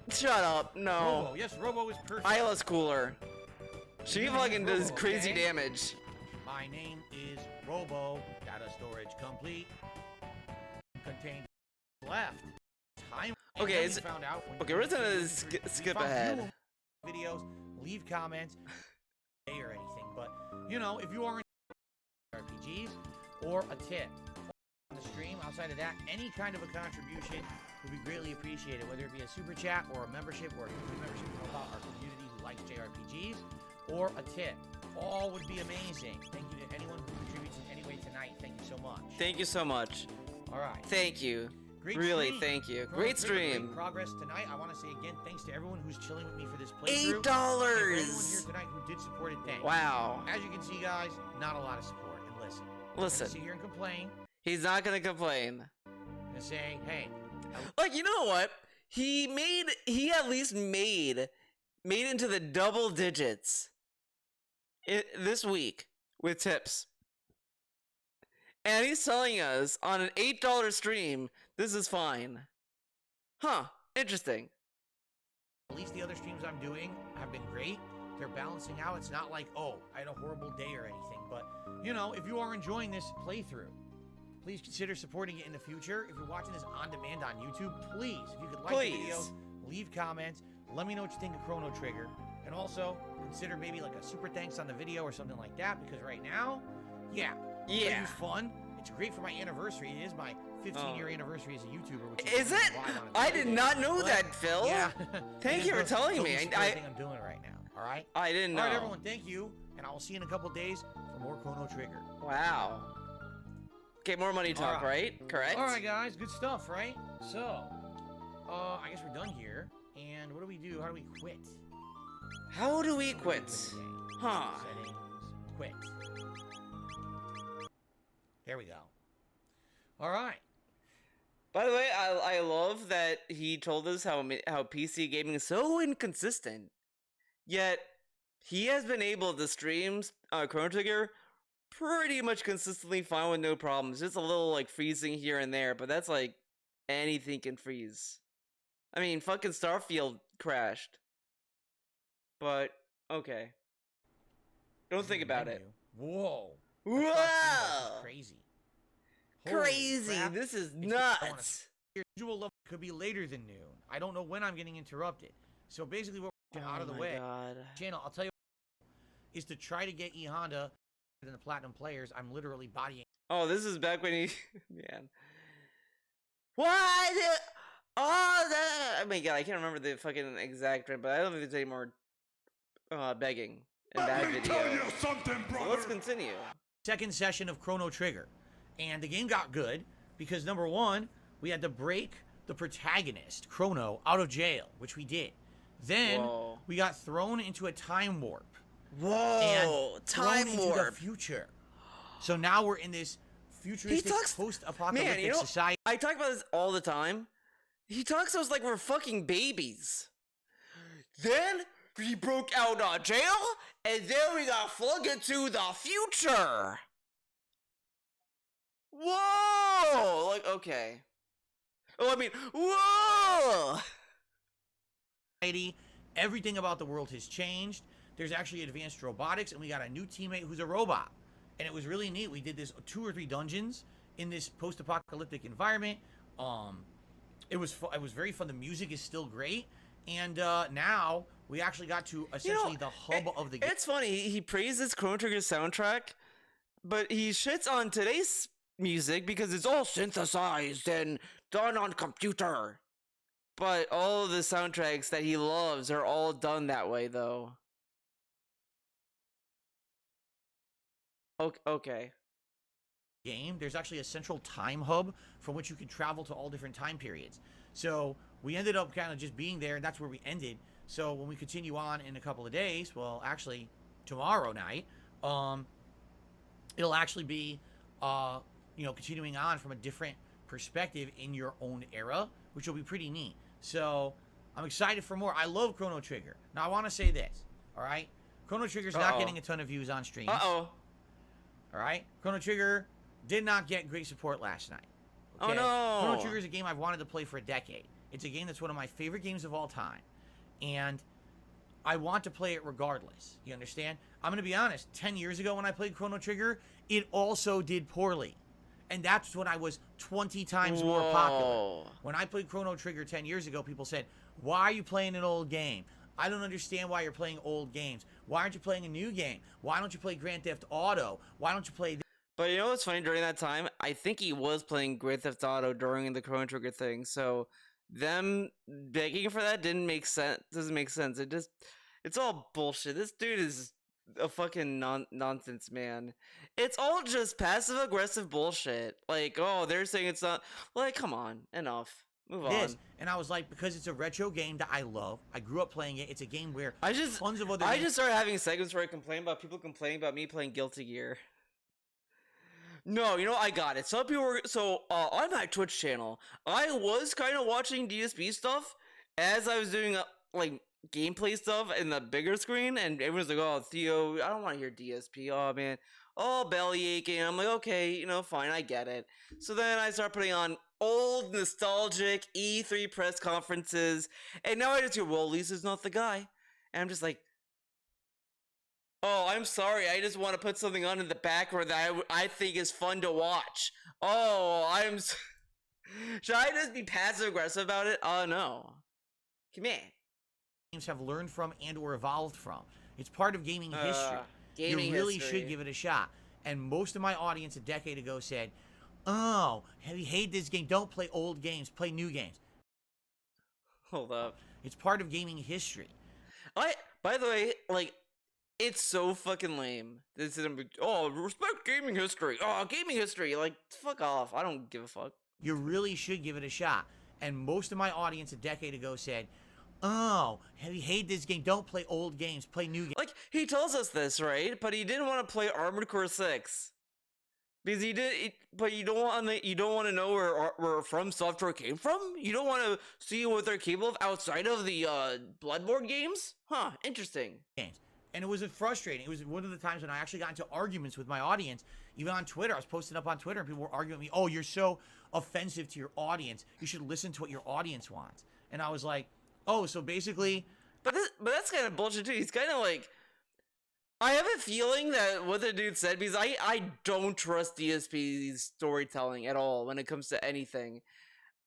Shut up. No. Robo. Yes, Robo is perfect. Isla's cooler. She Your name fucking is does Robo, crazy okay? damage. My name is Robo. Data storage complete. Contained left. Time. And Okay, then we it's- found out when okay, you we're just gonna we skip found ahead. few videos, leave comments, or anything. But you know, if you are in RPGs or a tip on the stream, outside of that, any kind of a contribution would be greatly appreciated. Whether it be a super chat or a membership or a community membership to help out our community who likes JRPGs, or a tip, all would be amazing. Thank you to anyone who contributes in any way tonight. Thank you so much. Thank you so much. All right. Thank you. Great Really, stream. thank you. Chrono Great Trigger, great stream. progress tonight. I want to say again, thanks to everyone who's chilling with me for this playthrough. $8. And for everyone here tonight who did support it, thanks. Wow. As you can see, guys, not a lot of support. And listen. I'm Listen. gonna sit here and complain He's not gonna complain. and say, hey, Like, you know what? He at least made into the double digits this week with tips. And he's telling us on an $8 stream, this is fine. Huh, interesting. at least the other streams I'm doing have been great. They're balancing out. It's not like, oh, I had a horrible day or anything. But, you know, if you are enjoying this playthrough, please consider supporting it in the future. If you're watching this on demand on YouTube, please, if you could like the video, Please. leave comments, let me know what you think of Chrono Trigger, and also consider maybe like a super thanks on the video or something like that, because right now, yeah, Yeah. it's fun. It's great for my anniversary. It is my 15-year anniversary as a YouTuber. Which Is it? why wanted to I do did this. not know But, that, Phil. Yeah. Thank It you is for the telling me. least I thing I'm doing right now. All right. didn't know. All right, everyone. Thank you, and I will see you in a couple days for more Chrono Trigger. Wow. Okay, more money talk, Alright. right? Correct? All right, guys. Good stuff, right? So, I guess we're done here. And what do we do? How do we quit? How do we quit? the game? Huh. Settings. Quit. There we go. All right. By the way, I love that he told us how PC gaming is so inconsistent. Yet, he has been able to stream Chrono Trigger pretty much consistently fine with no problems. Just a little like freezing here and there, but that's like anything can freeze. I mean, fucking Starfield crashed. But okay. Don't think about it. Whoa. Whoa! This is crazy. Holy Crazy! crap. This is It's- I wanna- nuts. Your usual level could be later than noon. I don't know when I'm getting interrupted. So basically, what we're out of the way. God. Channel, I'll tell you, is to try to get E Honda than the platinum players. I'm literally bodying. Oh, this is back when he, man. What? Oh my god, I can't remember the fucking exact rate, but I don't think there's any more begging in that video. something, So let's continue. Second session of Chrono Trigger. And the game got good because number one, we had to break the protagonist, Chrono, out of jail, which we did. Then Whoa. we got thrown into a time warp. Whoa, And time thrown into the warp. future. So now we're in this futuristic post-apocalyptic Man, you know, society. I talk about this all the time. He talks to us like we're fucking babies. Then we broke out of jail, and then we got flung into the future. Whoa! Like, okay. Oh, I mean, whoa! Everything about the world has changed. There's actually advanced robotics, and we got a new teammate who's a robot. And it was really neat. We did this 2 or 3 dungeons in this post-apocalyptic environment. It was very fun. The music is still great. And now we actually got to essentially the hub of the game. It's funny. He praises Chrono Trigger's soundtrack, but he shits on today's music because it's all synthesized and done on computer. But all of the soundtracks that he loves are all done that way, though. Okay. Game. There's actually a central time hub from which you can travel to all different time periods. So we ended up kind of just being there, and that's where we ended. So when we continue on in a couple of days, well, actually tomorrow night, it'll actually be, continuing on from a different perspective in your own era, which will be pretty neat. So I'm excited for more. I love Chrono Trigger. Now I want to say this, all right? Chrono Trigger's not getting a ton of views on streams. Uh-oh. All right? Chrono Trigger did not get great support last night. Okay? Oh, no. Chrono Trigger is a game I've wanted to play for a decade. It's a game that's one of my favorite games of all time. And I want to play it regardless. You understand? I'm going to be honest. 10 years ago when I played Chrono Trigger, it also did poorly. And that's when I was 20 times more popular. When I played Chrono Trigger 10 years ago, people said, why are you playing an old game? I don't understand why you're playing old games. Why aren't you playing a new game? Why don't you play Grand Theft Auto? Why don't you play... But you know what's funny? During that time, I think he was playing Grand Theft Auto during the Chrono Trigger thing. So them begging for that didn't make sense. Doesn't make sense. It's all bullshit. This dude is a fucking nonsense man. It's all just passive aggressive bullshit. Like, oh, they're saying it's not. Like, come on, enough. Move on. And I was like, because it's a retro game that I love. I grew up playing it. It's a game where tons of other. I just started having segments where I complain about people complaining about me playing Guilty Gear. No, you know, I got it. Some people were on my Twitch channel, I was kind of watching DSP stuff as I was doing like gameplay stuff in the bigger screen, and everyone's like, "Oh, Theo, I don't want to hear DSP." Oh man, oh belly aching. I'm like, okay, you know, fine, I get it. So then I start putting on old nostalgic E3 press conferences, and now I just hear, "Well, Lisa's not the guy," and I'm just like, oh, I'm sorry. I just want to put something on in the background that I think is fun to watch. Oh, should I just be passive aggressive about it? Oh no. Come here. Games have learned from and or evolved from. It's part of gaming history. You really should give it a shot. And most of my audience a decade ago said, "Oh, you hate this game. Don't play old games. Play new games." Hold up. It's part of gaming history. By the way, like, it's so fucking lame. This is respect gaming history. Oh, gaming history. Like, fuck off. I don't give a fuck. You really should give it a shot. And most of my audience a decade ago said, "Oh, you hate this game. Don't play old games. Play new games." Like, he tells us this, right? But he didn't want to play Armored Core 6. Because but you don't want to know where From Software came from? You don't want to see what they're capable of outside of the Bloodborne games? Huh, interesting. And it was frustrating. It was one of the times when I actually got into arguments with my audience, even on Twitter. I was posting up on Twitter and people were arguing with me, "Oh, you're so offensive to your audience. You should listen to what your audience wants." And I was like, oh, so basically... But that's kind of bullshit too. He's kind of like... I have a feeling that what the dude said, because I don't trust DSP's storytelling at all when it comes to anything.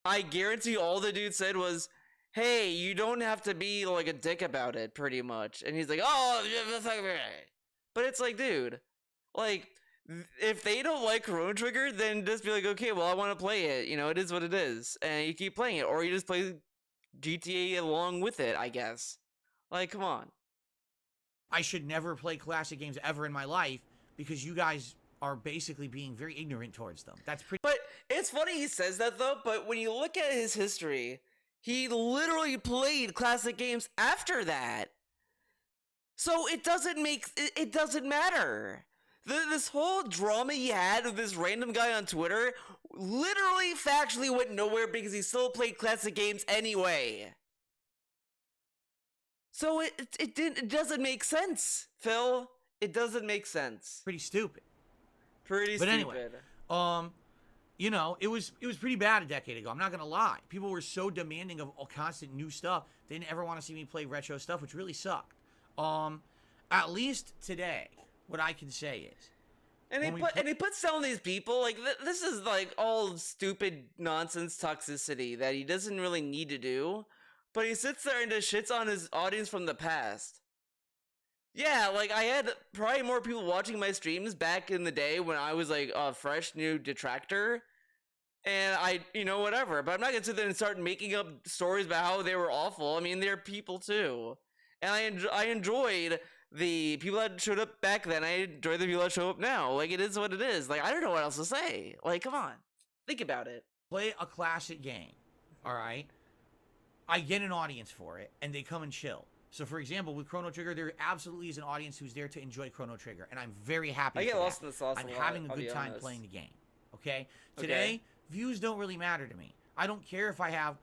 I guarantee all the dude said was, "Hey, you don't have to be like a dick about it," pretty much. And he's like, "Oh," but it's like, dude, like, if they don't like Chrono Trigger, then just be like, okay, well, I want to play it. You know, it is what it is, and you keep playing it, or you just play GTA along with it, I guess. Like, come on. I should never play classic games ever in my life because you guys are basically being very ignorant towards them. That's pretty. But it's funny he says that though. But when you look at his history, he literally played classic games after that. So it doesn't matter. This whole drama he had with this random guy on Twitter literally factually went nowhere because he still played classic games anyway. So it doesn't make sense, Phil. It doesn't make sense. Pretty stupid. Pretty But stupid. anyway, you know, it was pretty bad a decade ago. I'm not gonna lie. People were so demanding of constant new stuff. They didn't ever want to see me play retro stuff, which really sucked. At least today, what I can say is, And he puts down these people like this is like all stupid nonsense toxicity that he doesn't really need to do, but he sits there and just shits on his audience from the past. Yeah, like I had probably more people watching my streams back in the day when I was like a fresh new detractor, and whatever. But I'm not gonna sit there and start making up stories about how they were awful. I mean, they're people too, and I enjoyed the people that showed up back then. I enjoy the people that show up now. Like, it is what it is. Like, I don't know what else to say. Like, come on. Think about it. play a classic game, all right? I get an audience for it, and they come and chill. So, for example, with Chrono Trigger, there absolutely is an audience who's there to enjoy Chrono Trigger, and I'm very happy I get for lost that. in the sauce I'm a lot, having a I'll good be time honest. playing the game, okay? Today, views don't really matter to me. I don't care if I have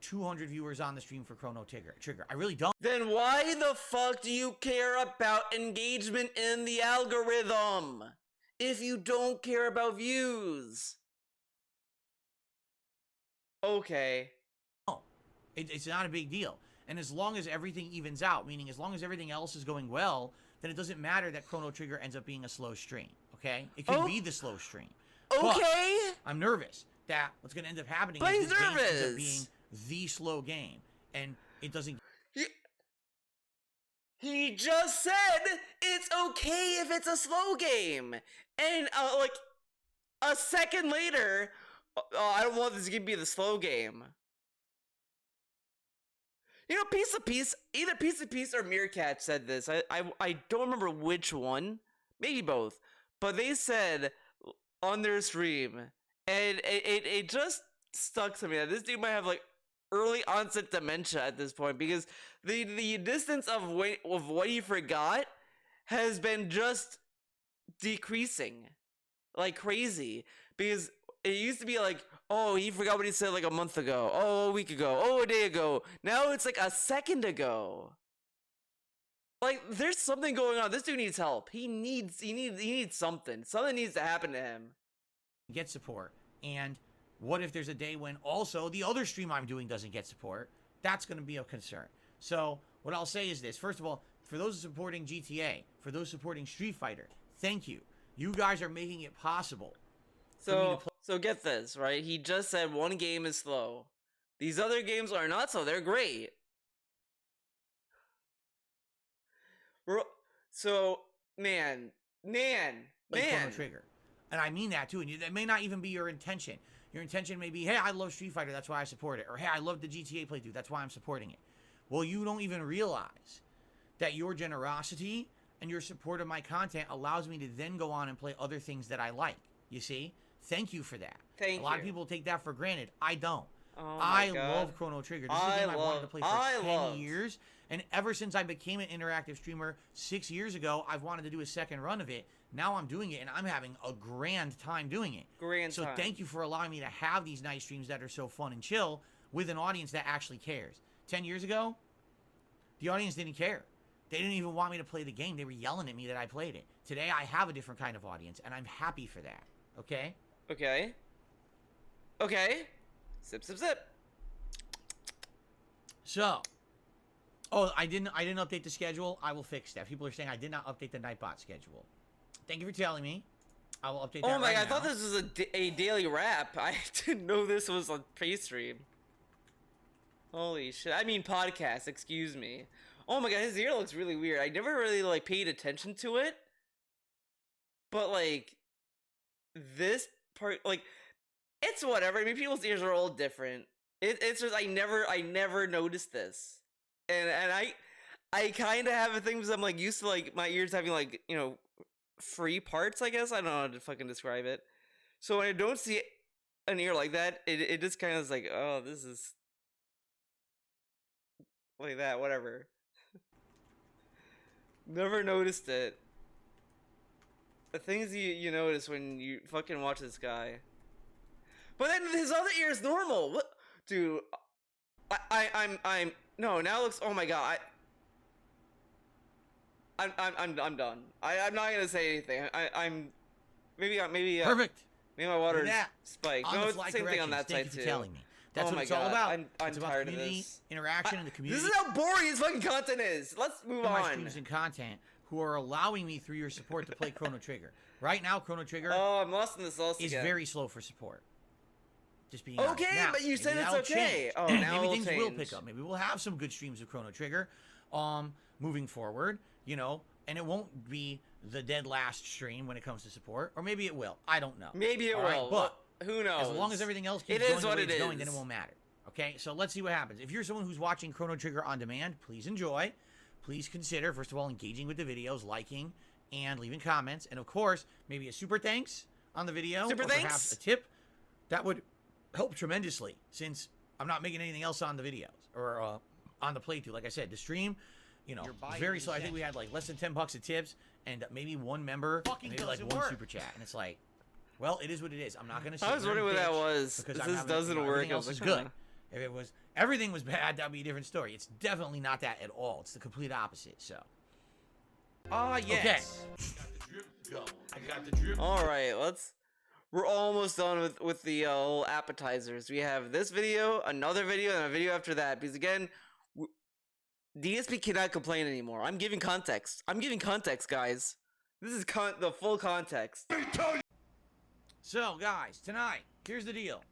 200 viewers on the stream for Chrono Trigger. I really don't. Then why the fuck do you care about engagement in the algorithm if you don't care about views? Okay. It's not a big deal. And as long as everything evens out, meaning as long as everything else is going well, then it doesn't matter that Chrono Trigger ends up being a slow stream, okay? It could be the slow stream. But Okay. I'm nervous that what's going to end up happening But is he's this game ends up nervous. being the slow game, and it doesn't. He just said it's okay if it's a slow game. And like a second later, I don't want this game to be the slow game. You know, either Piece of Peace or Meerkat said this. I don't remember which one. Maybe both. But they said on their stream, and it just stuck to me that this dude might have like early onset dementia at this point, because the distance of what he forgot has been just decreasing like crazy, because it used to be like, oh, he forgot what he said like a month ago, oh, a week ago, oh, a day ago. Now it's like a second ago. Like, there's something going on. This dude needs help. He needs something. Something needs to happen to him. Get support. And what if there's a day when also the other stream I'm doing doesn't get support? That's going to be a concern. So what I'll say is this. First of all, for those supporting GTA, for those supporting Street Fighter, thank you. You guys are making it possible. So get this, right? He just said one game is slow. These other games are not slow. They're great. So, man. Chrono Trigger. And I mean that too. And that may not even be your intention. Your intention may be, hey, I love Street Fighter, that's why I support it. Or, hey, I love the GTA playthrough, that's why I'm supporting it. Well, you don't even realize that your generosity and your support of my content allows me to then go on and play other things that I like. You see? Thank you for that. Thank you. A lot of people take that for granted. I don't. Oh I my God. love Chrono Trigger. This is a game I wanted to play for 10 years. And ever since I became an interactive streamer 6 years ago, I've wanted to do a second run of it. Now I'm doing it, and I'm having a grand time doing it. So thank you for allowing me to have these nice streams that are so fun and chill with an audience that actually cares. 10 years ago, the audience didn't care. They didn't even want me to play the game. They were yelling at me that I played it. Today, I have a different kind of audience, and I'm happy for that. Okay? Okay. Sip, sip, sip. So, I didn't update the schedule. I will fix that. People are saying I did not update the Nightbot schedule. Thank you for telling me. I will update that. Oh my right God! I now. thought this was a daily wrap. I didn't know this was a pre-stream. Holy shit! I mean podcast. Excuse me. Oh my God! His ear looks really weird. I never really like paid attention to it, but like this part, like, it's whatever. I mean, people's ears are all different. It's just I never noticed this, and I kind of have a thing because I'm like used to like my ears having like free parts. I guess I don't know how to fucking describe it. So when I don't see an ear like that, it just kind of is like, oh, this is like that, whatever. Never noticed it. The things you notice when you fucking watch this guy. But then his other ear is normal. What, dude? I'm no. Now it looks. Oh my god. I'm done. I'm not gonna say anything. I'm maybe Perfect. maybe my water's that. spiked. On No, the it's the fly same thing on that corrections. Thank side you too. for telling me. That's Oh what my it's all God, about. I'm It's about tired of community this. interaction in the community. This is how boring his fucking content is. Let's move my on. streams and content who are allowing me through your support to play Chrono Trigger. Right now, Chrono Trigger Oh, I'm lost in this lost is again. very slow for support. Just being honest. Okay, Now, but you maybe said it's that'll okay. change. Oh, now maybe it'll things will change. pick up. Maybe we'll have some good streams of Chrono Trigger, moving forward. And it won't be the dead last stream when it comes to support, or maybe it will. I don't know. Maybe it All will, right, but who knows? as long as everything else keeps It going is the what way it it's going, then it is. won't matter. Okay, so let's see what happens. If you're someone who's watching Chrono Trigger on demand, please enjoy. Please consider, first of all, engaging with the videos, liking, and leaving comments. And of course, maybe a super thanks on the video. Super or thanks? perhaps a tip. That would help tremendously since I'm not making anything else on the videos or on the playthrough. Like I said, the stream, was very slow. I think we had like less than $10 of tips and maybe one member, and maybe like one super chat. And it's like, well, it is what it is. I'm not going to I was wondering what that was. If this doesn't work, everything I else was is like, good. If everything was bad, that'd be a different story. It's definitely not that at all. It's the complete opposite. So, yes. I got the drip. All right, we're almost done with the whole appetizers. We have this video, another video, and a video after that. Because again, DSP cannot complain anymore. I'm giving context. Guys. This is the full context. So, guys, tonight, here's the deal.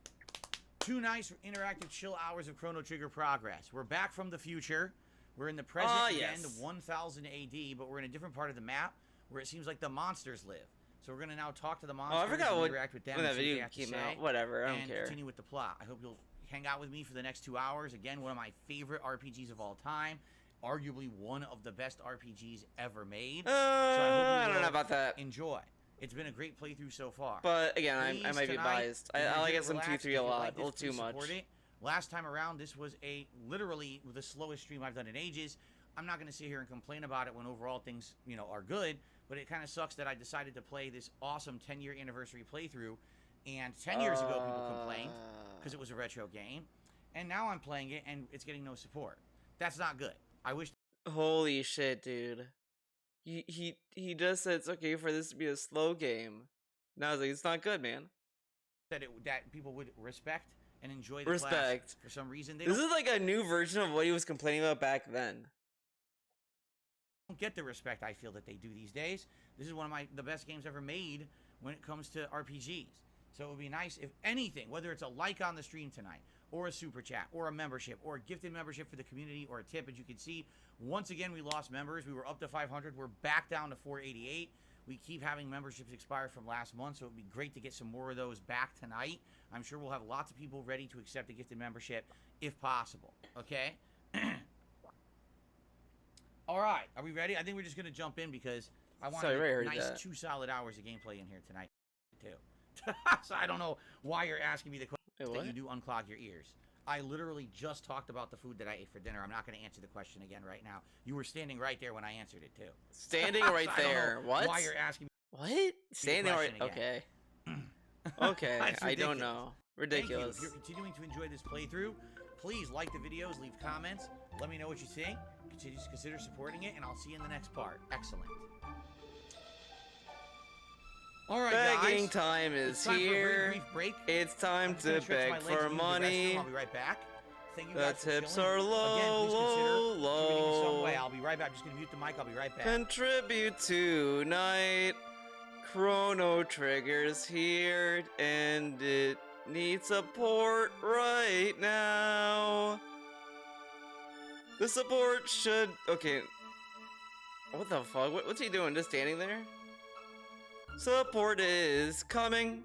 2 nice interactive chill hours of Chrono Trigger progress. We're back from the future. We're in the present again, yes. the 1000 AD, but we're in a different part of the map where it seems like the monsters live. So we're going to now talk to the monsters I forgot and what interact with them when and that see what they video have to came say, out. Whatever, I don't and care. continue with the plot. I hope you'll hang out with me for the next 2 hours. Again, one of my favorite RPGs of all time. Arguably one of the best RPGs ever made. So I don't know about that. Enjoy. It's been a great playthrough so far. But again, I Please, might be tonight, biased. if you're I like feeling relaxed, SM23 if a you lot, like a little this, too please much. support it. Last time around, this was literally the slowest stream I've done in ages. I'm not going to sit here and complain about it when overall things, are good. But it kind of sucks that I decided to play this awesome 10-year anniversary playthrough. And 10 years ago, people complained because it was a retro game. And now I'm playing it, and it's getting no support. That's not good. I wish... Holy shit, dude. He just said it's okay for this to be a slow game. Now I was like, it's not good, man. That people would respect and enjoy the class. Respect. For some reason, they This don't is like a new version of what he was complaining about back then. get the respect I feel that they do these days. This is one of the best games ever made when it comes to RPGs. So it would be nice if anything, whether it's a like on the stream tonight, or a super chat, or a membership, or a gifted membership for the community, or a tip. As you can see, once again, we lost members. We were up to 500. We're back down to 488. We keep having memberships expire from last month, so it would be great to get some more of those back tonight. I'm sure we'll have lots of people ready to accept a gifted membership if possible. Okay? All right. Are we ready? I think we're just going to jump in because I want a nice 2 solid hours of gameplay in here tonight, too. So I don't know why you're asking me the question that you do unclog your ears. I literally just talked about the food that I ate for dinner. I'm not going to answer the question again right now. You were standing right there when I answered it, too. Standing right So there. What? Why you're asking me What? Standing right... again. Okay. Okay. I don't know. Ridiculous. If you're continuing to enjoy this playthrough, please like the videos, leave comments, let me know what you think. Consider supporting it, and I'll see you in the next part. Excellent. All right, Begging guys. time is It's time for a here. very brief break. It's time I'm just gonna to stretch my beg legs for and use the money. restroom. I'll be right back. Thank you The guys for tips chilling. are low, Again, please consider contributing in some way. low. I'll be right back. I'm just going to mute the mic. I'll be right back. Contribute tonight. Chrono Trigger's here, and it needs support right now. The support should... Okay. What the fuck? What's he doing? Just standing there? Support is coming.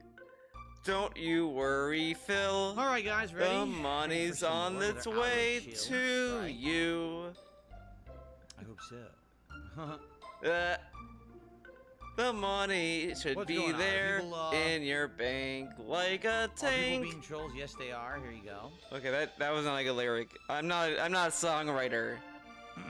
Don't you worry, Phil. All right, guys, ready? The Ready for money's some on more its another hour of way chill, to right? you. I hope so. The money should What's be going on? Are there people, in your bank like a Are people tank. being trolls? Yes, they are. Here you go. Okay, that wasn't like a lyric. I'm not a songwriter. Get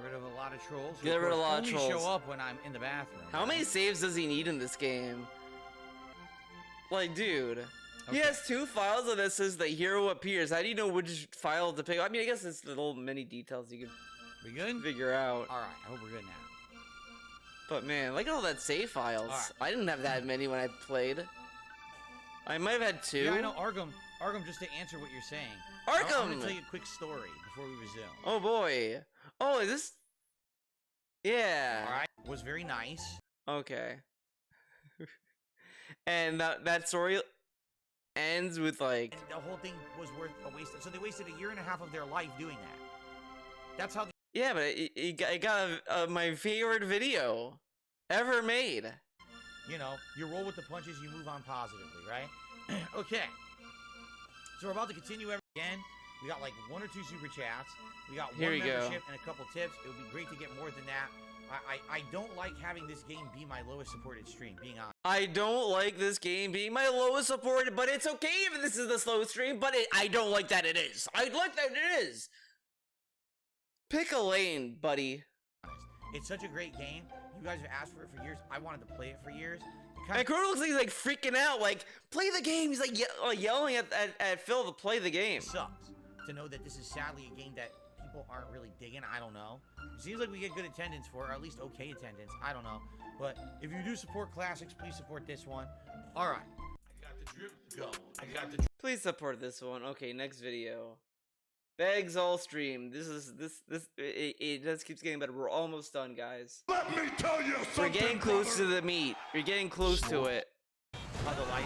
rid of a lot of trolls. who, Get of rid of a course, lot of only trolls. show up when I'm in the bathroom. How many saves does he need in this game? Like, dude. He Okay. has 2 files of this as the hero appears. How do you know which file to pick? I mean, I guess it's the little mini details you can We good? figure out. All right. I hope we're good now. But man, look at all that save files. Alright. I didn't have that many when I played. I might have had 2. Yeah, I know. Arkham, just to answer what you're saying. Arkham! I'm gonna tell you a quick story before we resume. Oh boy. Oh, is this? Yeah. All right. Was very nice. Okay. And that story ends with like. And the whole thing was worth a waste. So they wasted 1.5 years of their life doing that. That's how. Yeah, but it got my favorite video ever made. You know, you roll with the punches, you move on positively, right? Okay. So we're about to continue again. We got like 1 or 2 super chats. We got Here one we go. membership and a couple tips. It would be great to get more than that. I don't like having this game be my lowest supported stream, being honest. I don't like this game being my lowest supported, but it's okay if this is the slow stream, but I don't like that it is. I like that it is. Pick a lane, buddy. It's such a great game. You guys have asked for it for years. I wanted to play it for years. And Crow looks like he's like freaking out, like, play the game. He's like yelling at Phil to play the game. It sucks to know that this is sadly a game that people aren't really digging. I don't know. It seems like we get good attendance for it, or at least okay attendance. I don't know. But if you do support classics, please support this one. All right. I got the drip going. I got the drip. Please support this one. Okay, next video. Begs all stream. It just keeps getting better. We're almost done, guys. Let me tell you something. We're getting close to the meat. We're getting close to it. How the life.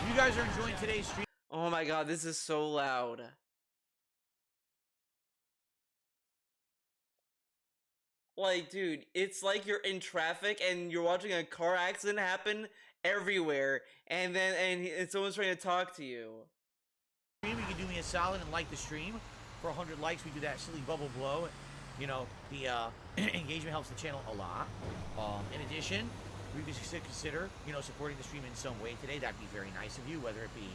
If you guys are enjoying today's stream, Oh my god, this is so loud. Like, dude, it's like you're in traffic and you're watching a car accident happen everywhere, and someone's trying to talk to you. you can do me a solid and like the stream. For 100 likes, we do that silly bubble blow. You know, the engagement helps the channel a lot. In addition, we could consider, supporting the stream in some way today. That'd be very nice of you, whether it be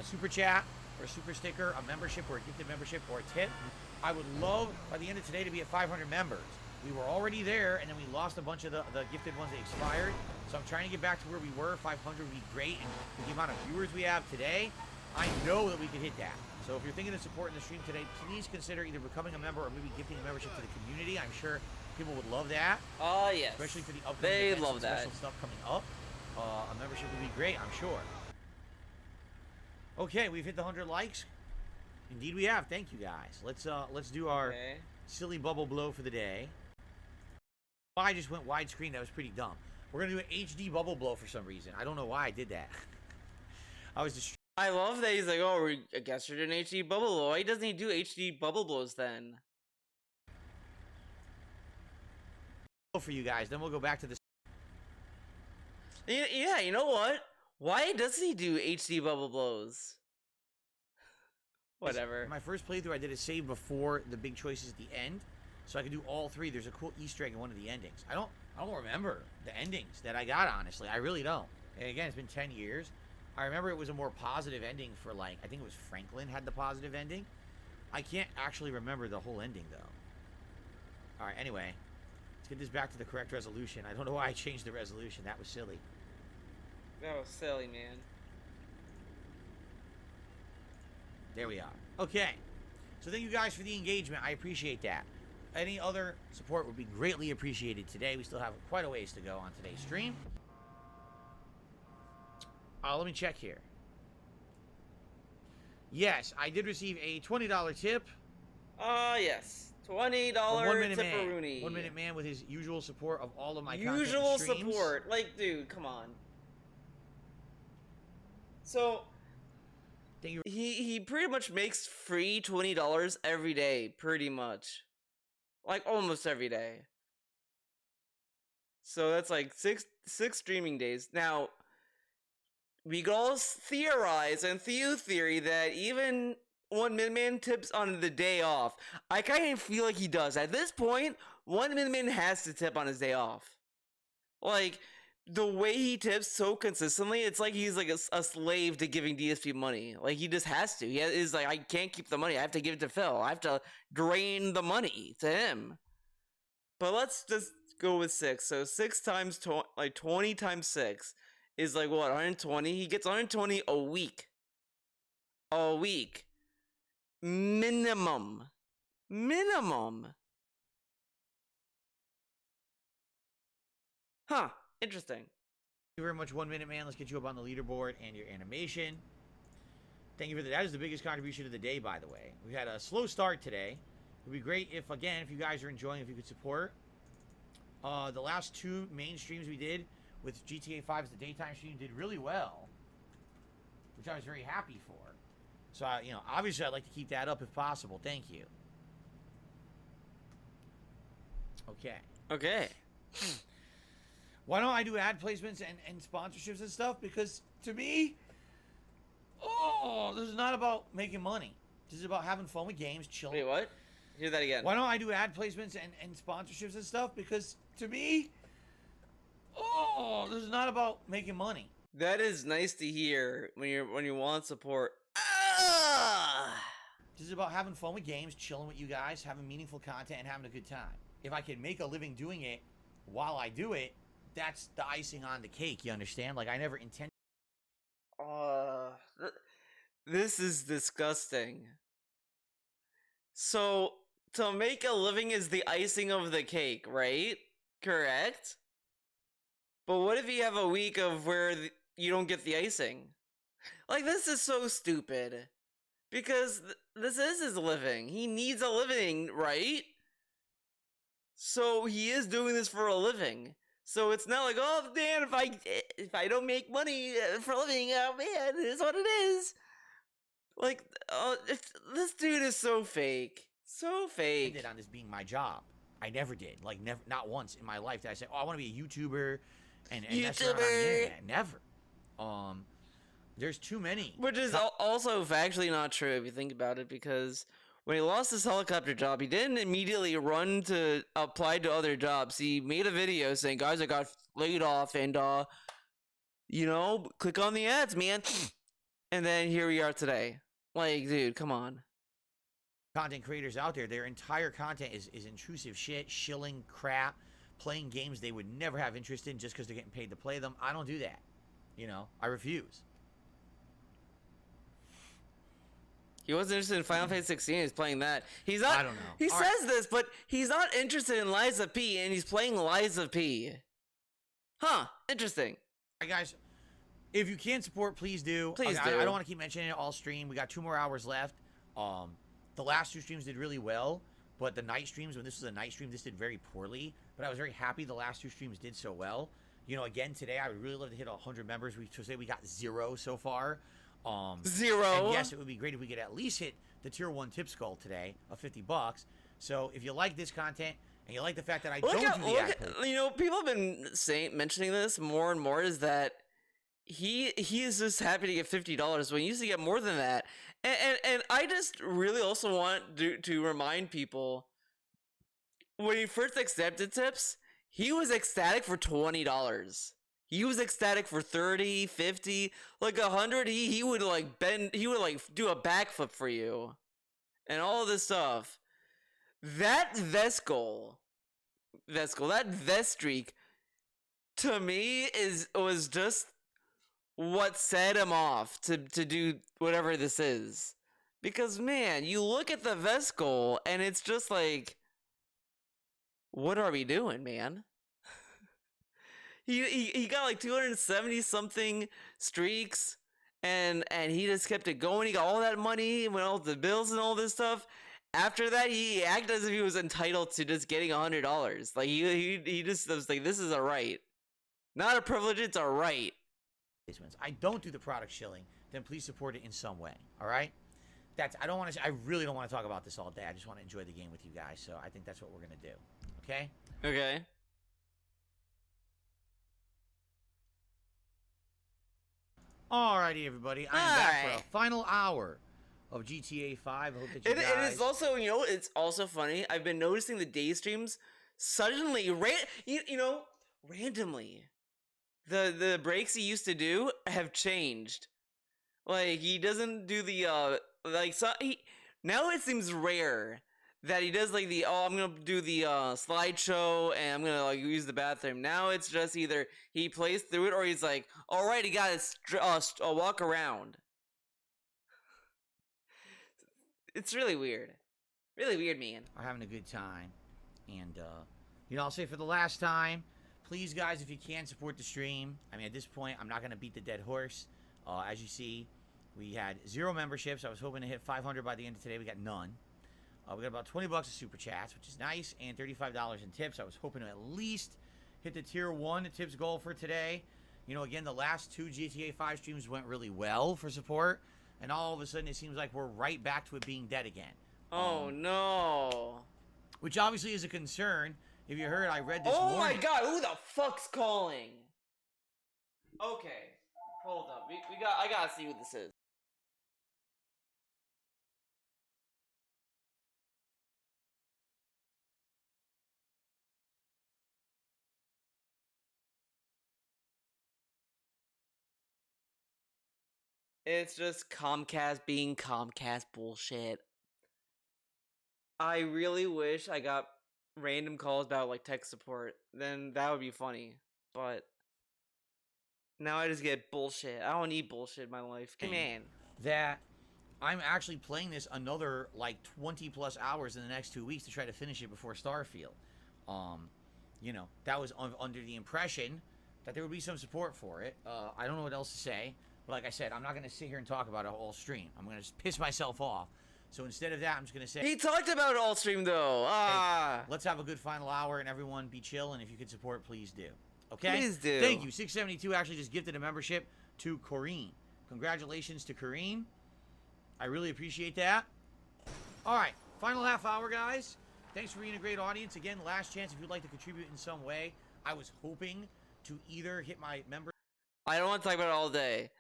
a super chat or a super sticker, a membership or a gifted membership or a tip. I would love, by the end of today, to be at 500 members. We were already there, and then we lost a bunch of the gifted ones that expired. So I'm trying to get back to where we were. 500 would be great, and with the amount of viewers we have today, I know that we could hit that. So if you're thinking of supporting the stream today, please consider either becoming a member or maybe gifting a membership to the community. I'm sure people would love that. Oh, yes. Especially for the upcoming They events love and that. special stuff coming up. A membership would be great, I'm sure. Okay, we've hit the 100 likes. Indeed we have. Thank you guys. Let's do our silly bubble blow for the day. I just went widescreen. That was pretty dumb. We're gonna do an HD bubble blow for some reason. I don't know why I did that. I was just. I love that he's like, oh, I guess you're doing HD bubble blow. Why doesn't he do HD bubble blows then? For you guys, then we'll go back to the. Yeah, you know what? Why doesn't he do HD bubble blows? Whatever. My first playthrough, I did a save before the big choices at the end, so I could do all 3. There's a cool Easter egg in one of the endings. I don't remember the endings that I got, honestly. I really don't. And again, it's been 10 years. I remember it was a more positive ending for, like, I think it was Franklin had the positive ending. I can't actually remember the whole ending, though. All right, anyway. Let's get this back to the correct resolution. I don't know why I changed the resolution. That was silly. That was silly, man. There we are. Okay. So thank you guys for the engagement. I appreciate that. Any other support would be greatly appreciated today. We still have quite a ways to go on today's stream. Let me check here. Yes, I did receive a $20 tip. Yes. $20 from 1 Minute Man. tipperoonie. 1 Minute Man with his usual support of all of my content Usual and streams. support. Like, dude, come on. So, Thank you. he pretty much makes free $20 every day, pretty much. Like, almost every day. So that's like six streaming days. Now, we could all theorize and theory that even one Minman tips on the day off. I kind of feel like he does. At this point, one Minman has to tip on his day off. Like, the way he tips so consistently, it's like he's like a slave to giving DSP money. Like, he just has to. He is like, I can't keep the money. I have to give it to Phil. I have to drain the money to him. But let's just go with 6. So 6 times 20 times 6 is like what, 120? He gets 120 a week. A week. Minimum. Huh. Interesting. Thank you very much, 1 Minute Man. Let's get you up on the leaderboard and your animation. Thank you for that. That is the biggest contribution of the day, by the way. We had a slow start today. It would be great if, again, if you guys are enjoying, if you could support. The last 2 main streams we did with GTA 5 as the daytime stream did really well, which I was very happy for. So, you know, obviously I'd like to keep that up if possible. Thank you. Okay. Why don't I do ad placements and sponsorships and stuff? Because to me, this is not about making money. This is about having fun with games, chilling. Wait, what? Hear that again. Why don't I do ad placements and sponsorships and stuff? Because to me, this is not about making money. That is nice to hear when you want support. This is about having fun with games, chilling with you guys, having meaningful content, and having a good time. If I can make a living doing it while I do it, that's the icing on the cake, you understand? Like, I never intended... This is disgusting. So, to make a living is the icing of the cake, right? Correct? But what if you have a week of where you don't get the icing? Like, this is so stupid. Because this is his living. He needs a living, right? So he is doing this for a living. So it's not like, oh man, if I don't make money for a living, oh man, it's what it is. Like, this dude is so fake. So fake. on this being my job. I never did. Like, never, not once in my life did I say, oh, I want to be a YouTuber and mess around on the internet. Never. There's too many. Which is also factually not true if you think about it, because when he lost his helicopter job, he didn't immediately run to apply to other jobs. He made a video saying, guys, I got laid off and, you know, click on the ads, man. And then here we are today. Like, dude, come on. Content creators out there, their entire content is intrusive shit, shilling crap, playing games they would never have interest in just because they're getting paid to play them. I don't do that. You know, I refuse. He wasn't interested in Final Fantasy 16. He's playing that. He's not. I don't know. He says this, but he's not interested in Liza P, and he's playing Liza P. Huh? Interesting. All right, guys. If you can support, please do. Please do. I don't want to keep mentioning it all stream. We got 2 more hours left. The last 2 streams did really well, but the night streams, when this was a night stream, this did very poorly. But I was very happy the last 2 streams did so well. You know, again today, I would really love to hit 100 members. Today we got 0 so far. 0. And yes, it would be great if we could at least hit the tier 1 tip skull today of $50. So if you like this content and you like the fact that I don't do the ad play, you know, people have been mentioning this more and more, is that he is just happy to get $50 when he used to get more than that. And I just really also want to remind people, when he first accepted tips, he was ecstatic for $20. He was ecstatic for 30, 50, like 100. He would like bend, he would like do a backflip for you and all this stuff. That vest goal, that vest streak, to me was just what set him off to do whatever this is. Because man, you look at the vest goal and it's just like, what are we doing, man? He got like 270 something streaks, and he just kept it going. He got all that money, went all the bills and all this stuff. After that, he acted as if he was entitled to just getting $100. Like he just was like, this is a right, not a privilege. It's a right. I don't do the product shilling. Then please support it in some way. All right. I really don't want to talk about this all day. I just want to enjoy the game with you guys. So I think that's what we're gonna do. Okay. Okay. Alrighty, everybody. I am back for a Alright. final hour of GTA 5. I hope that you It guys... is also, it's also funny. I've been noticing the day streams suddenly, randomly, the breaks he used to do have changed. Like he doesn't do the now it seems rare that he does like I'm gonna do the slideshow and I'm gonna like use the bathroom. Now it's just either he plays through it or he's like, all right, he got to walk around. It's really weird, man. are having a good time. And, I'll say for the last time, please, guys, if you can, support the stream. I mean, at this point, I'm not going to beat the dead horse. As you see, we had 0 memberships. I was hoping to hit 500 by the end of today. We got none. We got about $20 of super chats, which is nice, and $35 in tips. I was hoping to at least hit the tier 1 tips goal for today. Again, the last 2 GTA 5 streams went really well for support, and all of a sudden it seems like we're right back to it being dead again. Oh no. Which obviously is a concern. If you heard, I read this Oh morning. my god, who the fuck's calling? Okay, hold up. I gotta see who this is. It's just Comcast being Comcast bullshit. I really wish I got random calls about like tech support. Then that would be funny. But now I just get bullshit. I don't need bullshit in my life. Come on. That I'm actually playing this another like 20 plus hours in the next 2 weeks to try to finish it before Starfield. That was under the impression that there would be some support for it. I don't know what else to say, but like I said, I'm not going to sit here and talk about it all stream. I'm going to just piss myself off. So instead of that, I'm just going to say... He talked about it all stream though. Hey, let's have a good final hour and everyone be chill, and if you could support, please do. Okay? Please do. Thank you. 672 actually just gifted a membership to Corrine. Congratulations to Corrine. I really appreciate that. All right, final half hour, guys. Thanks for being a great audience. Again, last chance if you'd like to contribute in some way. I was hoping to either hit my member... I don't want to talk about it all day.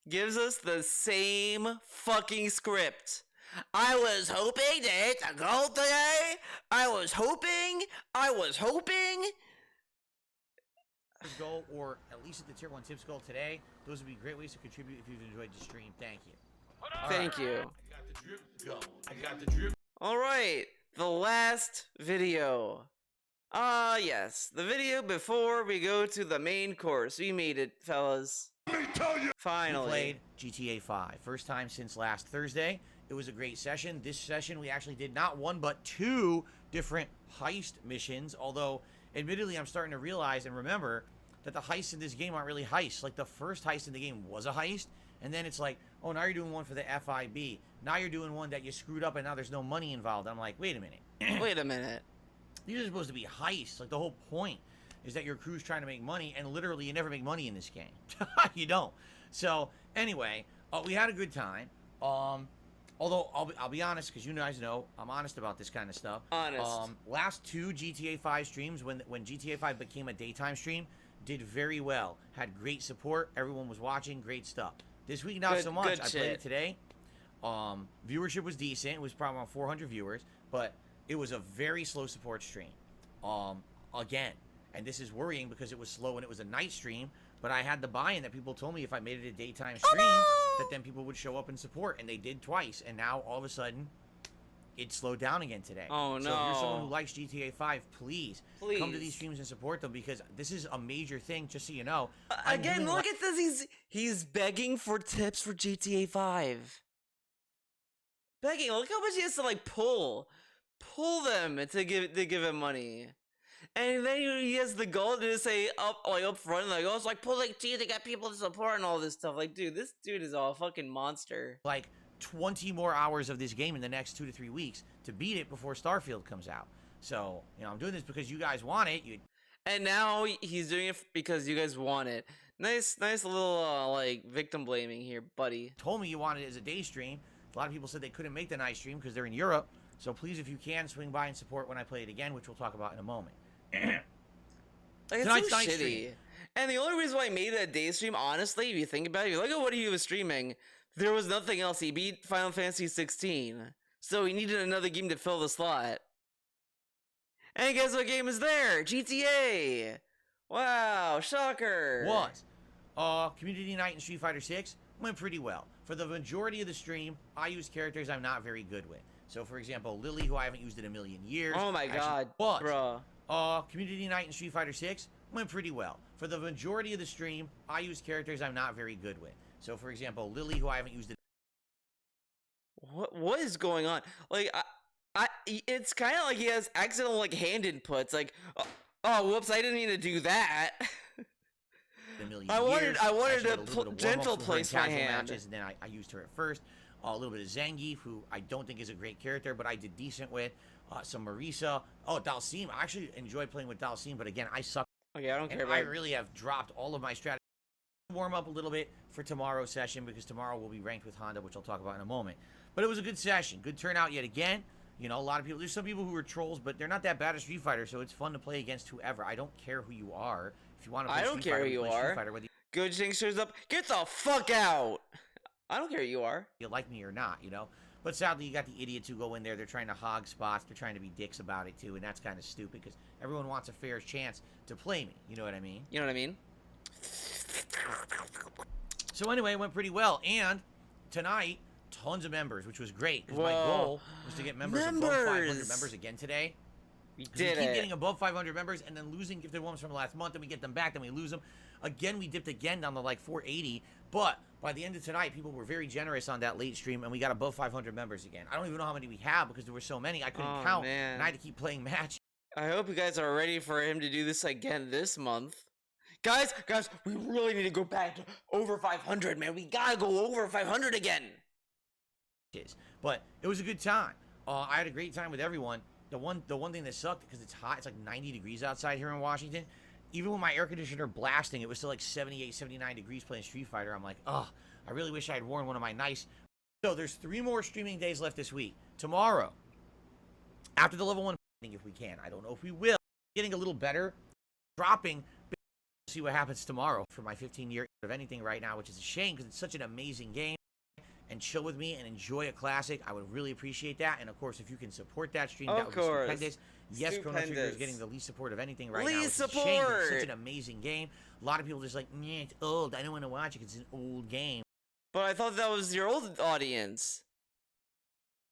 Gives us the same fucking script. I was hoping to hit the goal today. I was hoping. Goal, or at least at the tier 1 tips goal today. Those would be great ways to contribute if you've enjoyed the stream. Thank you. Thank you. I got the drip going. I got the drip. Alright, the last video. Yes, the video before we go to the main course. We made it, fellas. Let me tell you. Finally. We played GTA 5. First time since last Thursday. It was a great session. This session we actually did not 1 but 2 different heist missions, although admittedly I'm starting to realize and remember that the heists in this game aren't really heists. Like the first heist in the game was a heist, and then it's like, oh, now you're doing one for the FIB. Now you're doing one that you screwed up and now there's no money involved. I'm like, wait a minute. Wait a minute. These are supposed to be heists. Like the whole point is that your crew's trying to make money, and literally you never make money in this game. You don't. So anyway, we had a good time. Although I'll be honest, because you guys know I'm honest about this kind of stuff. Honest. Last 2 GTA 5 streams, when GTA 5 became a daytime stream, did very well. Had great support. Everyone was watching. Great stuff. This week, not so much. I played it today. Viewership was decent. It was probably around 400 viewers, but it was a very slow support stream. Again, and this is worrying because it was slow and it was a night stream, but I had the buy-in that people told me if I made it a daytime stream, that then people would show up and support, and they did twice, and now all of a sudden, it slowed down again today. Oh, no. So if you're someone who likes GTA 5, please come to these streams and support them, because this is a major thing, just so you know. Again, look at this. He's begging for tips for GTA 5. Begging. Look how much he has to like pull them to give him money. And then he has the goal to just say up front, like, oh, it's like pulling teeth to get people to support and all this stuff. Like, dude, this dude is a fucking monster. Like 20 more hours of this game in the next 2 to 3 weeks to beat it before Starfield comes out. So, I'm doing this because you guys want it. And now he's doing it because you guys want it. Nice little like victim blaming here, buddy. Told me you wanted it as a day stream. A lot of people said they couldn't make the night stream because they're in Europe. So please, if you can, swing by and support when I play it again, which we'll talk about in a moment. Like, it's Tonight's so night shitty. stream. And the only reason why I made it a day stream, honestly, if you think about it, if you look at what he was streaming, there was nothing else. He beat Final Fantasy 16, so he needed another game to fill the slot. And guess what game is there? GTA! Wow, shocker! What? Community Night in Street Fighter 6 went pretty well. For the majority of the stream, I use characters I'm not very good with. So, for example, Lily, who I haven't used in a million years. Oh my god, bruh. Community Night in Street Fighter 6 went pretty well. For the majority of the stream, I use characters I'm not very good with. So, for example, Lily, who I haven't used in... What is going on? Like, it's kind of like he has accidental, like, hand inputs. Like, oh, whoops, I didn't mean to do that. I wanted to gentle place my hand. Matches, and then I used her at first. A little bit of Zangief, who I don't think is a great character, but I did decent with. Some Marisa. Oh, Dalsim. I actually enjoy playing with Dalsim, but again, I suck. Okay, I don't care about I really have dropped all of my strategy. Warm up a little bit for tomorrow's session, because tomorrow we'll be ranked with Honda, which I'll talk about in a moment. But it was a good session. Good turnout yet again. You know, a lot of people, there's some people who are trolls, but they're not that bad at Street Fighter, so it's fun to play against whoever. I don't care who you are. If you want to play Street Fighter, who you are. Good thing shows up. Get the fuck out! I don't care who you are. You like me or not, you know? But sadly, you got the idiots who go in there. They're trying to hog spots. They're trying to be dicks about it, too. And that's kind of stupid, because everyone wants a fair chance to play me. You know what I mean? You know what I mean? So anyway, it went pretty well. And tonight, tons of members, which was great. Because my goal was to get members above 500 members again today. We did keep getting above 500 members and then losing gifted ones from last month. Then we get them back. Then we lose them. Again, we dipped again down to like 480. But by the end of tonight, people were very generous on that late stream, and we got above 500 members again. I don't even know how many we have, because there were so many I couldn't count, man. and I had to keep playing match. I hope you guys are ready for him to do this again this month. Guys, we really need to go back to over 500, man. We gotta go over 500 again. But it was a good time. I had a great time with everyone. The one thing that sucked, because it's hot, it's like 90 degrees outside here in Washington. Even with my air conditioner blasting, it was still like 78, 79 degrees playing Street Fighter. I'm like, ugh, I really wish I had worn one of my nice... So there's 3 more streaming days left this week. Tomorrow, after the level 1, if we can. I don't know if we will. Getting a little better. Dropping. See what happens tomorrow for my 15-year of anything right now, which is a shame, because it's such an amazing game. And chill with me and enjoy a classic. I would really appreciate that. And of course, if you can support that stream, that would be stupendous. Yes, Chrono Trigger is getting the least support of anything right now. It's a shame. It's such an amazing game. A lot of people just like, nah, it's old. I don't want to watch it because it's an old game. But I thought that was your old audience.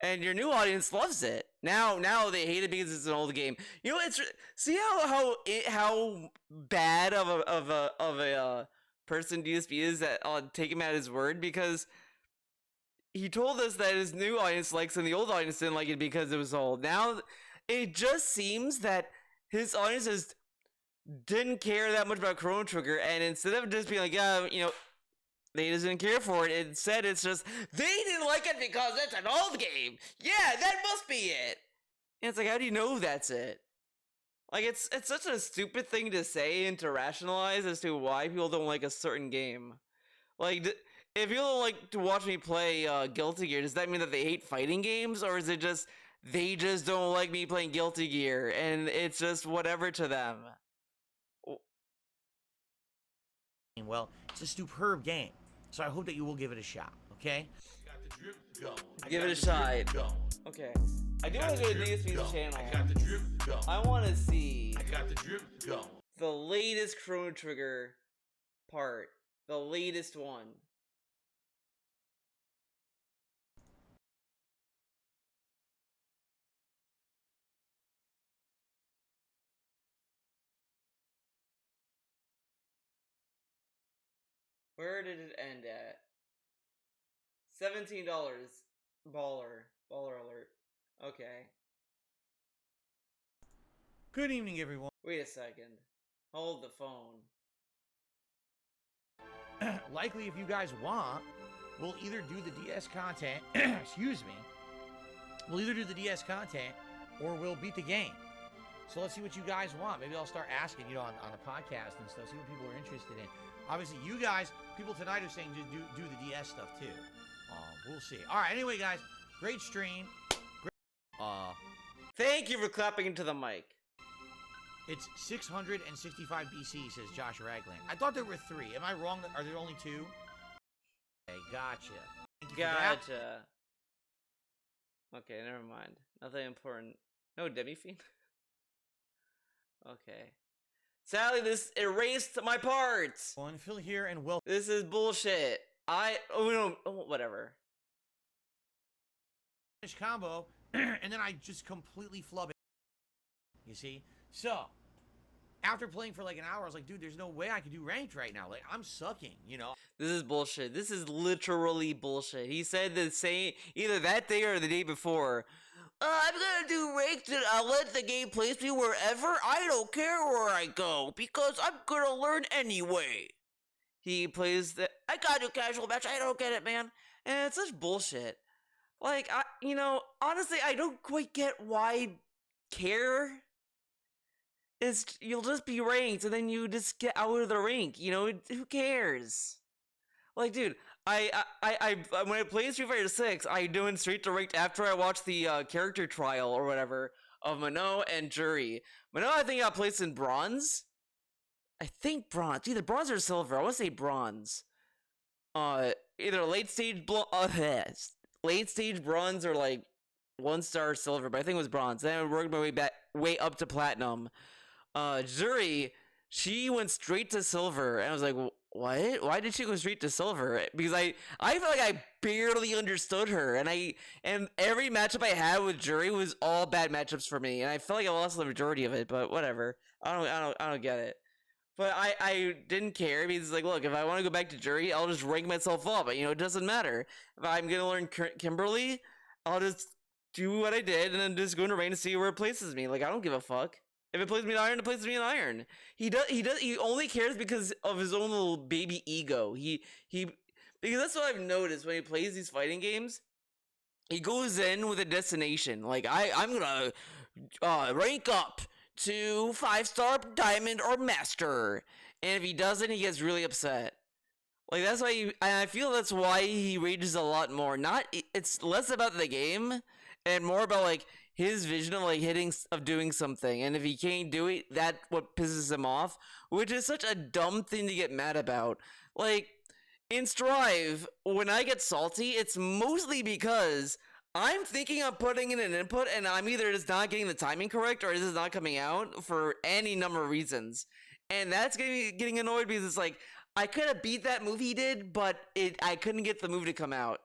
And your new audience loves it. Now they hate it because it's an old game. You know, it's see how bad of a person DSP is that I'll take him at his word, because he told us that his new audience likes it and the old audience didn't like it because it was old. Now, it just seems that his audiences didn't care that much about Chrono Trigger, and instead of just being like, yeah, you know, they just didn't care for it, instead it's just, they didn't like it because it's an old game. Yeah, that must be it. And it's like, how do you know that's it? Like, it's such a stupid thing to say and to rationalize as to why people don't like a certain game. Like, if you don't like to watch me play Guilty Gear, does that mean that they hate fighting games? Or is it just, they just don't like me playing Guilty Gear, and it's just whatever to them? Well, it's a superb game, so I hope that you will give it a shot, okay? Got the drip going. Give it a shot. Okay. I do want to go to DSP's channel. I got the drip going. I want to see I got the drip going. the latest Chrono Trigger part. The latest one. Where did it end at? $17. Baller alert. Okay. Good evening, everyone. Wait a second. Hold the phone. Likely, if you guys want, we'll either do the DS content, excuse me, we'll either do the DS content, or we'll beat the game. So let's see what you guys want. Maybe I'll start asking, you know, on a podcast and stuff, see what people are interested in. Obviously, you guys, people tonight are saying just do the DS stuff too. We'll see. All right, anyway, guys, great stream. Great, thank you for clapping into the mic. It's 665 BC, says Josh Ragland. I thought there were 3. Am I wrong? Are there only 2? Okay, gotcha. Thank you for that. Gotcha. Okay, never mind. Nothing important. No demi-fiend? Okay. Sadly, this erased my parts! Well, and Phil here, and welcome. This is bullshit. Whatever. Combo, and then I just completely flub it. You see? So, after playing for like an hour, I was like, dude, there's no way I can do ranked right now. Like, I'm sucking, you know? This is bullshit. This is literally bullshit. He said the same either that day or the day before. I'm gonna do ranked and I'll let the game place me wherever. I don't care where I go because I'm gonna learn anyway. He plays the I gotta do casual match. I don't get it, man. And it's such bullshit. Like, honestly, I don't quite get why care. You'll just be ranked and then you just get out of the rank. Who cares? Like, dude, I when I played Street Fighter 6, I doing straight to ranked after I watched the character trial or whatever of Mano and Jury. Mano, I think got placed in bronze. I think bronze, either bronze or silver. I want to say bronze. Either late stage bronze or like 1-star silver, but I think it was bronze. Then I worked my way up to platinum. Jury, she went straight to silver, and I was like, what? Why did she go straight to silver? Because I feel like I barely understood her, and every matchup I had with Jury was all bad matchups for me, and I felt like I lost the majority of it. But whatever, I don't get it. But I didn't care because it's like, look, if I want to go back to Jury, I'll just rank myself up. It doesn't matter. If I'm gonna learn Kimberly, I'll just do what I did and then just go into rain to see where it places me. Like, I don't give a fuck. If it places me in iron, it places me in iron. He only cares because of his own little baby ego. Because that's what I've noticed when he plays these fighting games. He goes in with a destination. Like, I'm gonna rank up to 5-star diamond or master. And if he doesn't, he gets really upset. Like, that's why I feel that's why he rages a lot more. It's less about the game and more about like his vision of like doing something, and if he can't do it, that's what pisses him off, which is such a dumb thing to get mad about. Like, in Strive, when I get salty, it's mostly because I'm thinking of putting in an input and I'm either just not getting the timing correct or it's just not coming out for any number of reasons, and that's getting annoyed because it's like, I could have beat that move he did, but I couldn't get the move to come out.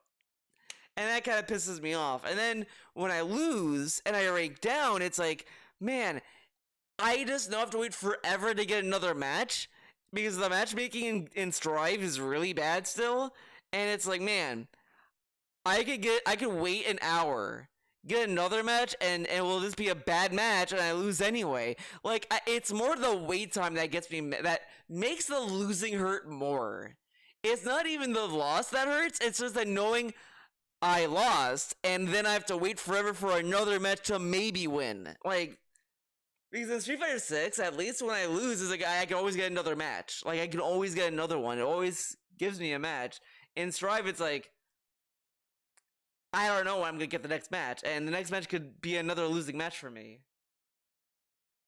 And that kind of pisses me off. And then when I lose and I rank down, it's like, man, I just now have to wait forever to get another match because the matchmaking in Strive is really bad still. And it's like, man, I could wait an hour, get another match, and it will just be a bad match and I lose anyway. Like, it's more the wait time that gets me, that makes the losing hurt more. It's not even the loss that hurts, it's just that knowing I lost, and then I have to wait forever for another match to maybe win. Like, because in Street Fighter 6, at least when I lose, is like I can always get another match. Like, I can always get another one. It always gives me a match. In Strive, it's like, I don't know when I'm gonna get the next match, and the next match could be another losing match for me.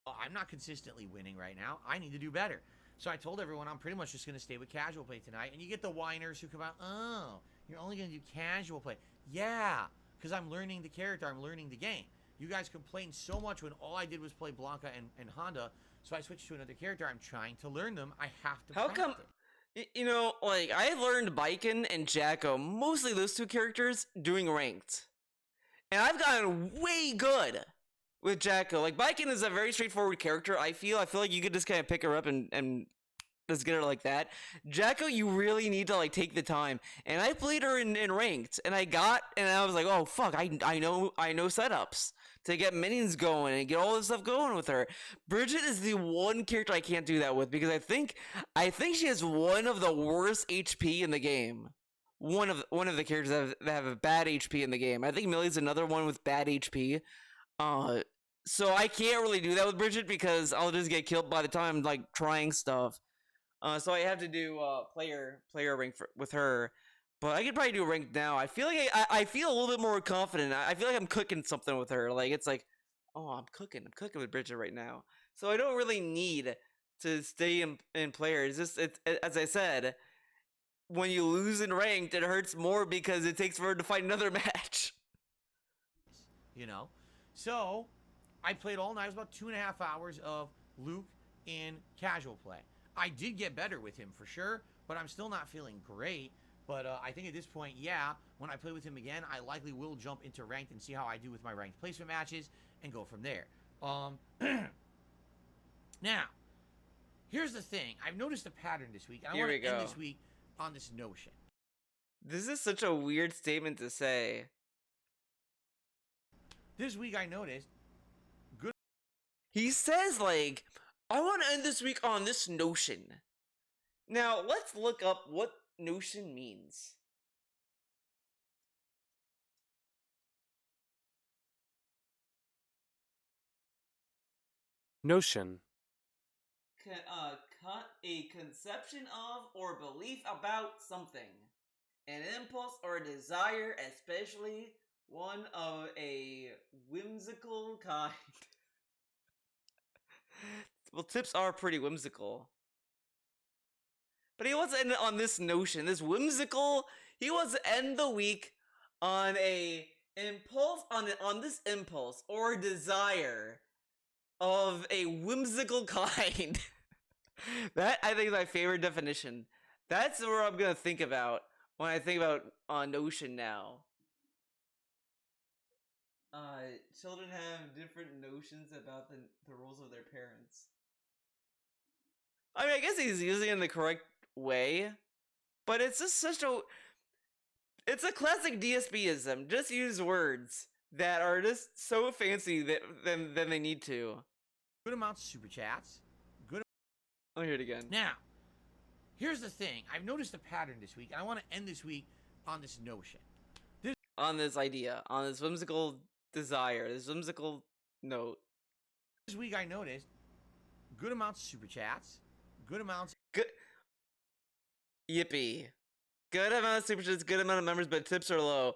I'm not consistently winning right now. I need to do better. So I told everyone I'm pretty much just gonna stay with casual play tonight, and you get the whiners who come out, oh, you're only going to do casual play. Yeah, because I'm learning the character. I'm learning the game. You guys complained so much when all I did was play Blanca and Honda, so I switched to another character. I'm trying to learn them. I have to How come, like, I learned Baiken and Jacko, mostly those two characters, doing ranked. And I've gotten way good with Jacko. Like, Baiken is a very straightforward character, I feel. I feel like you could just kind of pick her up and just get her like that. Jacko, you really need to like take the time. And I played her in ranked, and I was like, oh fuck, I know setups to get minions going and get all this stuff going with her. Bridget is the one character I can't do that with because I think she has one of the worst HP in the game. One of the characters that have a bad HP in the game. I think Millie's another one with bad HP. So I can't really do that with Bridget because I'll just get killed by the time I'm like trying stuff. So I have to do player rank with her, but I could probably do rank now. I feel like I feel a little bit more confident. I feel like I'm cooking something with her. Like, it's like, oh, I'm cooking with Bridget right now. So I don't really need to stay in player. It's just, as I said, when you lose in ranked, it hurts more because it takes forever to find another match. You know? So, I played all night. It was about 2.5 hours of Luke in casual play. I did get better with him for sure, but I'm still not feeling great. But I think at this point, yeah, when I play with him again, I likely will jump into ranked and see how I do with my ranked placement matches and go from there. Now, here's the thing. I've noticed a pattern this week, and I want to end this week on this notion. This is such a weird statement to say. This week I noticed He says, like, I want to end this week on this notion. Now, let's look up what notion means. Notion. A conception of or belief about something. An impulse or a desire, especially one of a whimsical kind. Well, tips are pretty whimsical. But he wants to end it on this notion, this whimsical. He wants to end the week on a impulse, on this impulse or desire of a whimsical kind. That, I think, is my favorite definition. That's what I'm gonna think about when I think about notion now. Children have different notions about the roles of their parents. I mean, I guess he's using it in the correct way, but it's just it's a classic DSBism. Just use words that are just so fancy than they need to. good amounts of super chats. I'll hear it again. Now, here's the thing. I've noticed a pattern this week, and I want to end this week on this notion. On this idea, on this whimsical desire, this whimsical note. This week I noticed good amounts of super chats, good amounts. Good. Yippee. Good amount of super chats, good amount of members, but tips are low.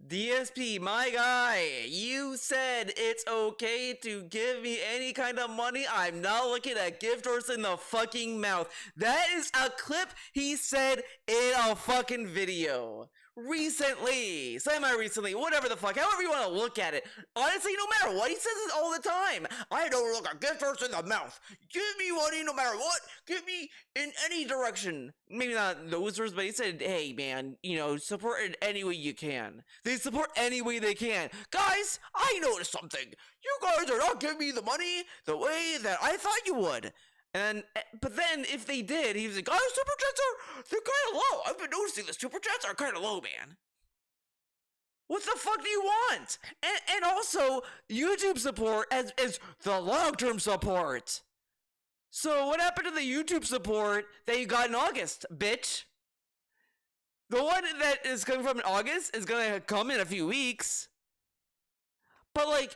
DSP, my guy, you said it's okay to give me any kind of money. I'm not looking at gift horse in the fucking mouth. That is a clip he said in a fucking video. Recently, semi-recently, whatever the fuck, however you want to look at it. Honestly, no matter what, he says it all the time. I don't look a gift horse in the mouth. Give me money no matter what. Give me in any direction. Maybe not those words, but he said, hey man, support it any way you can. They support any way they can. Guys, I noticed something. You guys are not giving me the money the way that I thought you would. But then, if they did, he was like, oh, super chats they're kind of low. I've been noticing the super chats are kind of low, man. What the fuck do you want? And also, YouTube support as the long-term support. So, what happened to the YouTube support that you got in August, bitch? The one that is coming from in August is gonna come in a few weeks. But, like,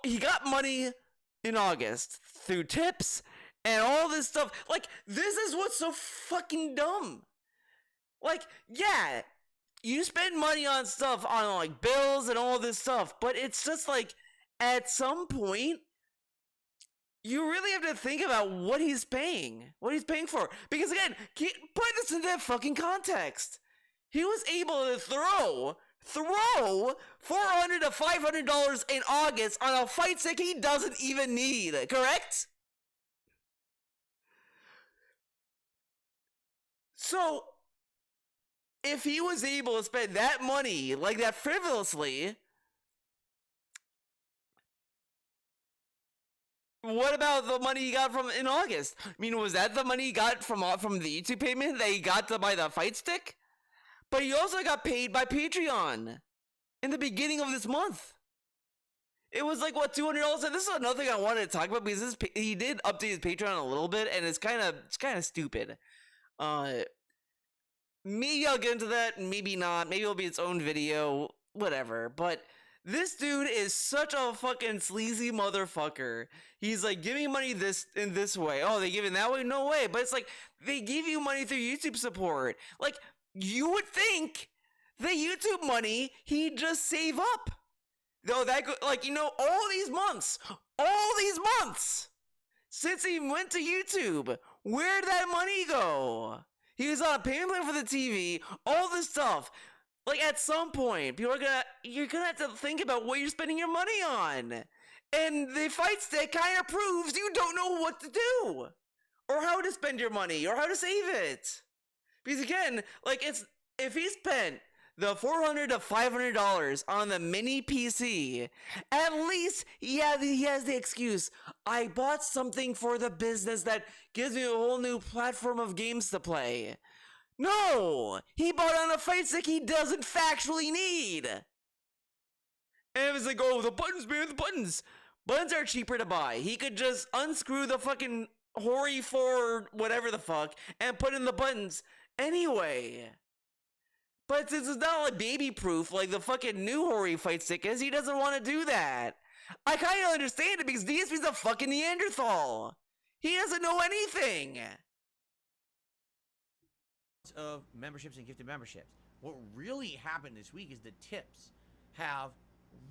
he got money in August through tips and all this stuff. Like, this is what's so fucking dumb. Like, yeah, you spend money on stuff, on like bills and all this stuff, but it's just like, at some point, you really have to think about what he's paying for. Because again, put this in that fucking context. He was able to throw $400 to $500 in August on a fight stick he doesn't even need, correct? So, if he was able to spend that money like that frivolously, what about the money he got from in August? I mean, was that the money he got from the YouTube payment that he got to buy the fight stick? But he also got paid by Patreon in the beginning of this month. It was like, what, $200? And this is another thing I wanted to talk about, because he did update his Patreon a little bit, and it's kind of stupid. Maybe I'll get into that, maybe not. Maybe it'll be its own video, whatever. But this dude is such a fucking sleazy motherfucker. He's like, give me money in this way. Oh, they give it that way? No way. But it's like, they give you money through YouTube support. Like, you would think the YouTube money he'd just save up. Though all these months, since he went to YouTube. Where'd that money go? He was on a payment plan for the TV, all this stuff. Like, at some point, you're gonna have to think about what you're spending your money on. And the fight stick kind of proves you don't know what to do, or how to spend your money, or how to save it. Because again, like, if he spent the $400 to $500 on the mini PC, at least he has the excuse, I bought something for the business that gives me a whole new platform of games to play. No! He bought on a fight stick he doesn't factually need! And it was like, oh, the buttons, man, the buttons! Buttons are cheaper to buy. He could just unscrew the fucking Hori 4 whatever the fuck and put in the buttons anyway. But since it's not like baby proof like the fucking new Hori fight stick is, he doesn't want to do that. I kind of understand it because DSP's a fucking Neanderthal. He doesn't know anything. Of memberships and gifted memberships. What really happened this week is the tips have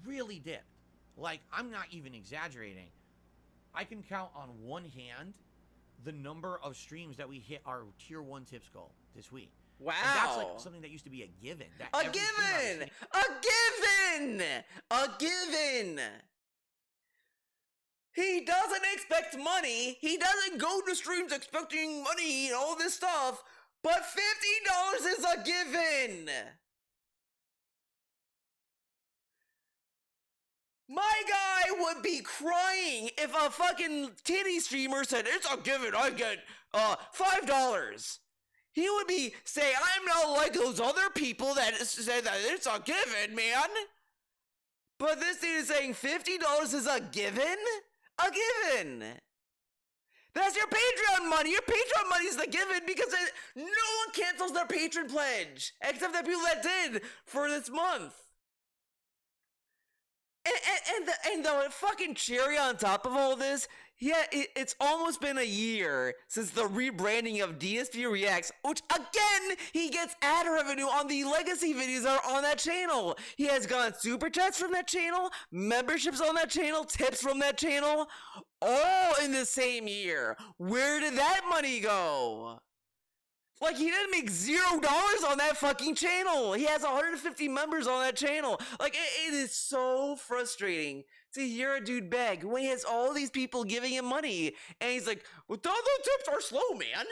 really dipped. Like, I'm not even exaggerating. I can count on one hand the number of streams that we hit our tier 1 tips goal this week. Wow. And that's like something that used to be a given. A given! A given! A given! He doesn't expect money. He doesn't go to streams expecting money and all this stuff. But $50 is a given! My guy would be crying if a fucking titty streamer said, it's a given, I get $5. He would be saying, I'm not like those other people that say that it's a given, man. But this dude is saying $50 is a given? A given! That's your Patreon money. Your Patreon money is the given because no one cancels their patron pledge except the people that did for this month. And the fucking cherry on top of all this, yeah, it's almost been a year since the rebranding of DSP Reacts, which again, he gets ad revenue on the legacy videos that are on that channel. He has gotten super chats from that channel, memberships on that channel, tips from that channel, all in the same year. Where did that money go? Like, he didn't make $0 on that fucking channel. He has 150 members on that channel. Like, it is so frustrating to hear a dude beg when he has all these people giving him money. And he's like, well, the other tips are slow, man.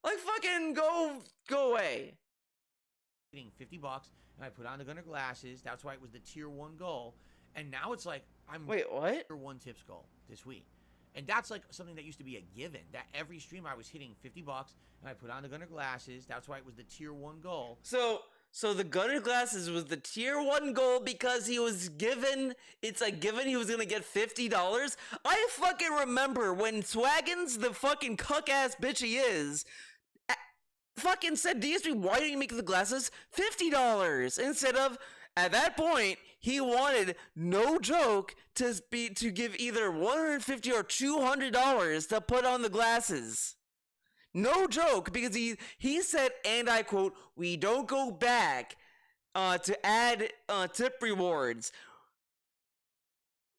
Like, fucking go away. $50 and I put on the Gunner glasses. That's why it was the tier 1 goal. And now it's like, Wait, what? Tier 1 tips goal this week. And that's like something that used to be a given. That every stream I was hitting $50 and I put on the Gunner glasses. That's why it was the tier 1 goal. So the Gunner glasses was the tier 1 goal because he was given, it's a given he was gonna get $50. I fucking remember when Swaggins, the fucking cuck ass bitch he is, fucking said, DSP, why don't you make the glasses $50? Instead of, at that point, he wanted, no joke, to give either $150 or $200 to put on the glasses. No joke, because he said, and I quote, we don't go back to add tip rewards.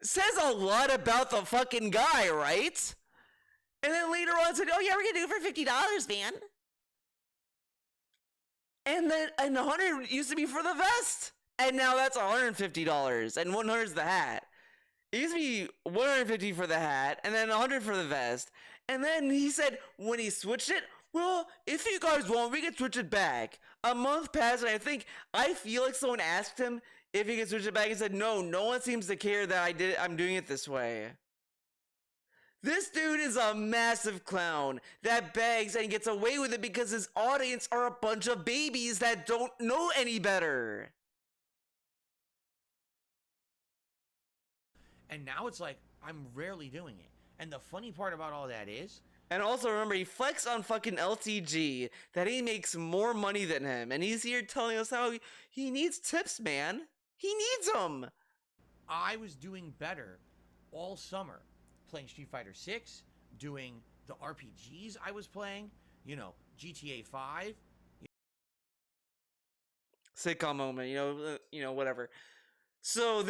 Says a lot about the fucking guy, right? And then later on said, oh yeah, we're gonna do it for $50, man. And then, and 100 used to be for the vest. And now that's $150, and 100 is the hat. It used to be $150 for the hat, and then 100 for the vest. And then he said, when he switched it, well, if you guys want, we can switch it back. A month passed, and I feel like someone asked him if he could switch it back. He said, no one seems to care that I'm doing it this way. This dude is a massive clown that begs and gets away with it because his audience are a bunch of babies that don't know any better. And now it's like, I'm rarely doing it. And the funny part about all that is... And also remember, he flexed on fucking LTG that he makes more money than him. And he's here telling us how he needs tips, man. He needs them. I was doing better all summer. Playing Street Fighter 6, doing the RPGs I was playing, you know, GTA 5. Sitcom moment, you know, whatever. So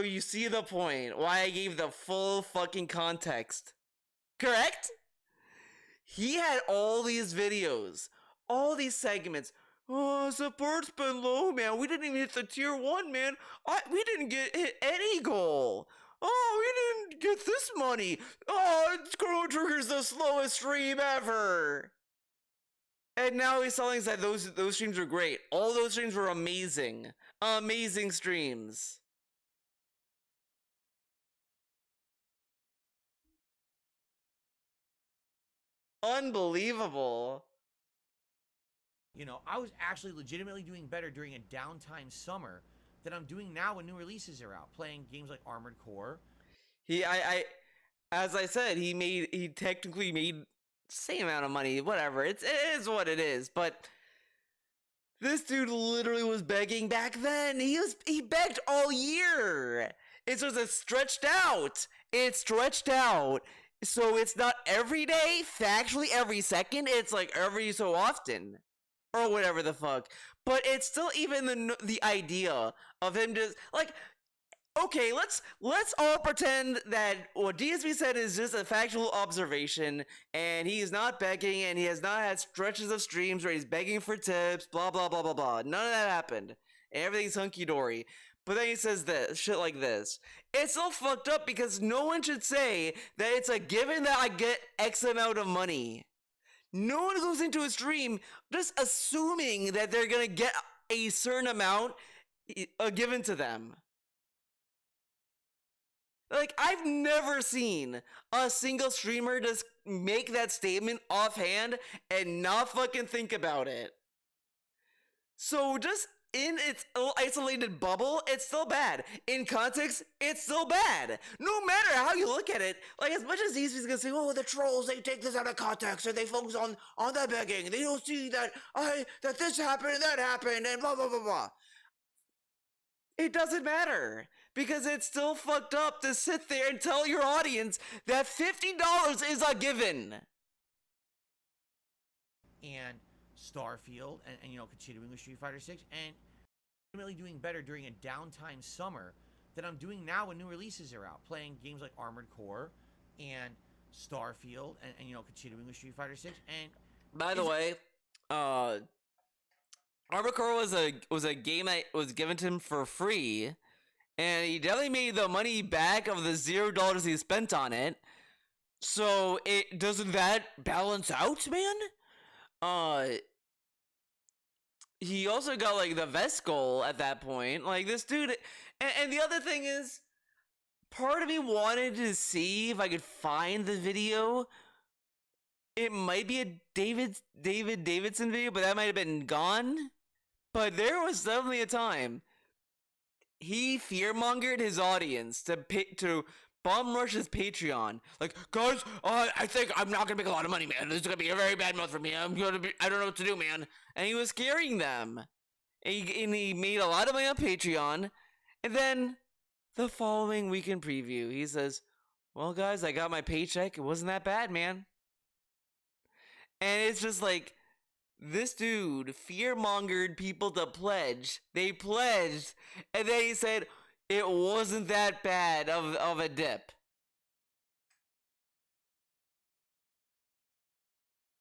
you see the point why I gave the full fucking context Correct? He had all these videos, all these segments. Oh, support's been low, man. We didn't even hit the tier 1, man. We didn't hit any goal. Oh, we didn't get this money. Oh, Chrono Trigger's the slowest stream ever. And now he's telling us that those streams were great. All those streams were amazing. Amazing streams. Unbelievable. You know, I was actually legitimately doing better during a downtime summer than I'm doing now when new releases are out, playing games like Armored Core. As I said, he technically made same amount of money, whatever. It is what it is, but this dude literally was begging back then. He begged all year. It's just stretched out. It's stretched out. So it's not every day, factually every second. It's like every so often. Or whatever the fuck. But it's still even the idea of him just like, okay, let's all pretend that what DSP said is just a factual observation, and he's not begging, and he has not had stretches of streams where he's begging for tips, blah blah blah blah blah. None of that happened. Everything's hunky dory. But then he says this shit like this. It's so fucked up because no one should say that it's a given that I get X amount of money. No one goes into a stream just assuming that they're gonna get a certain amount given to them. Like, I've never seen a single streamer just make that statement offhand and not fucking think about it. So just in its isolated bubble, it's still bad. In context, it's still bad. No matter how you look at it, like as much as these people gonna say, oh, the trolls, they take this out of context and they focus on the begging. They don't see that that this happened and that happened and blah blah blah blah. It doesn't matter because it's still fucked up to sit there and tell your audience that $50 is a given. And Starfield, and you know, continuing with Street Fighter 6, and ultimately doing better during a downtime summer than I'm doing now when new releases are out, playing games like Armored Core and Starfield, and you know, continuing with Street Fighter 6. And by the way, Armored Core was a game that was given to him for free, and he definitely made the money back of the $0 he spent on it. So it doesn't that balance out, man? He also got like the vest goal at that point. Like this dude, and the other thing is, part of me wanted to see if I could find the video. It might be a David Davidson video, but that might have been gone. But there was definitely a time he fearmongered his audience to bomb rush his Patreon. Like, guys, I think I'm not gonna make a lot of money, man. This is gonna be a very bad month for me. I don't know what to do, man. And he was scaring them. And he made a lot of money on Patreon. And then the following weekend preview, he says, well, guys, I got my paycheck. It wasn't that bad, man. And it's just like, this dude fearmongered people to pledge. They pledged, and then he said it wasn't that bad of a dip.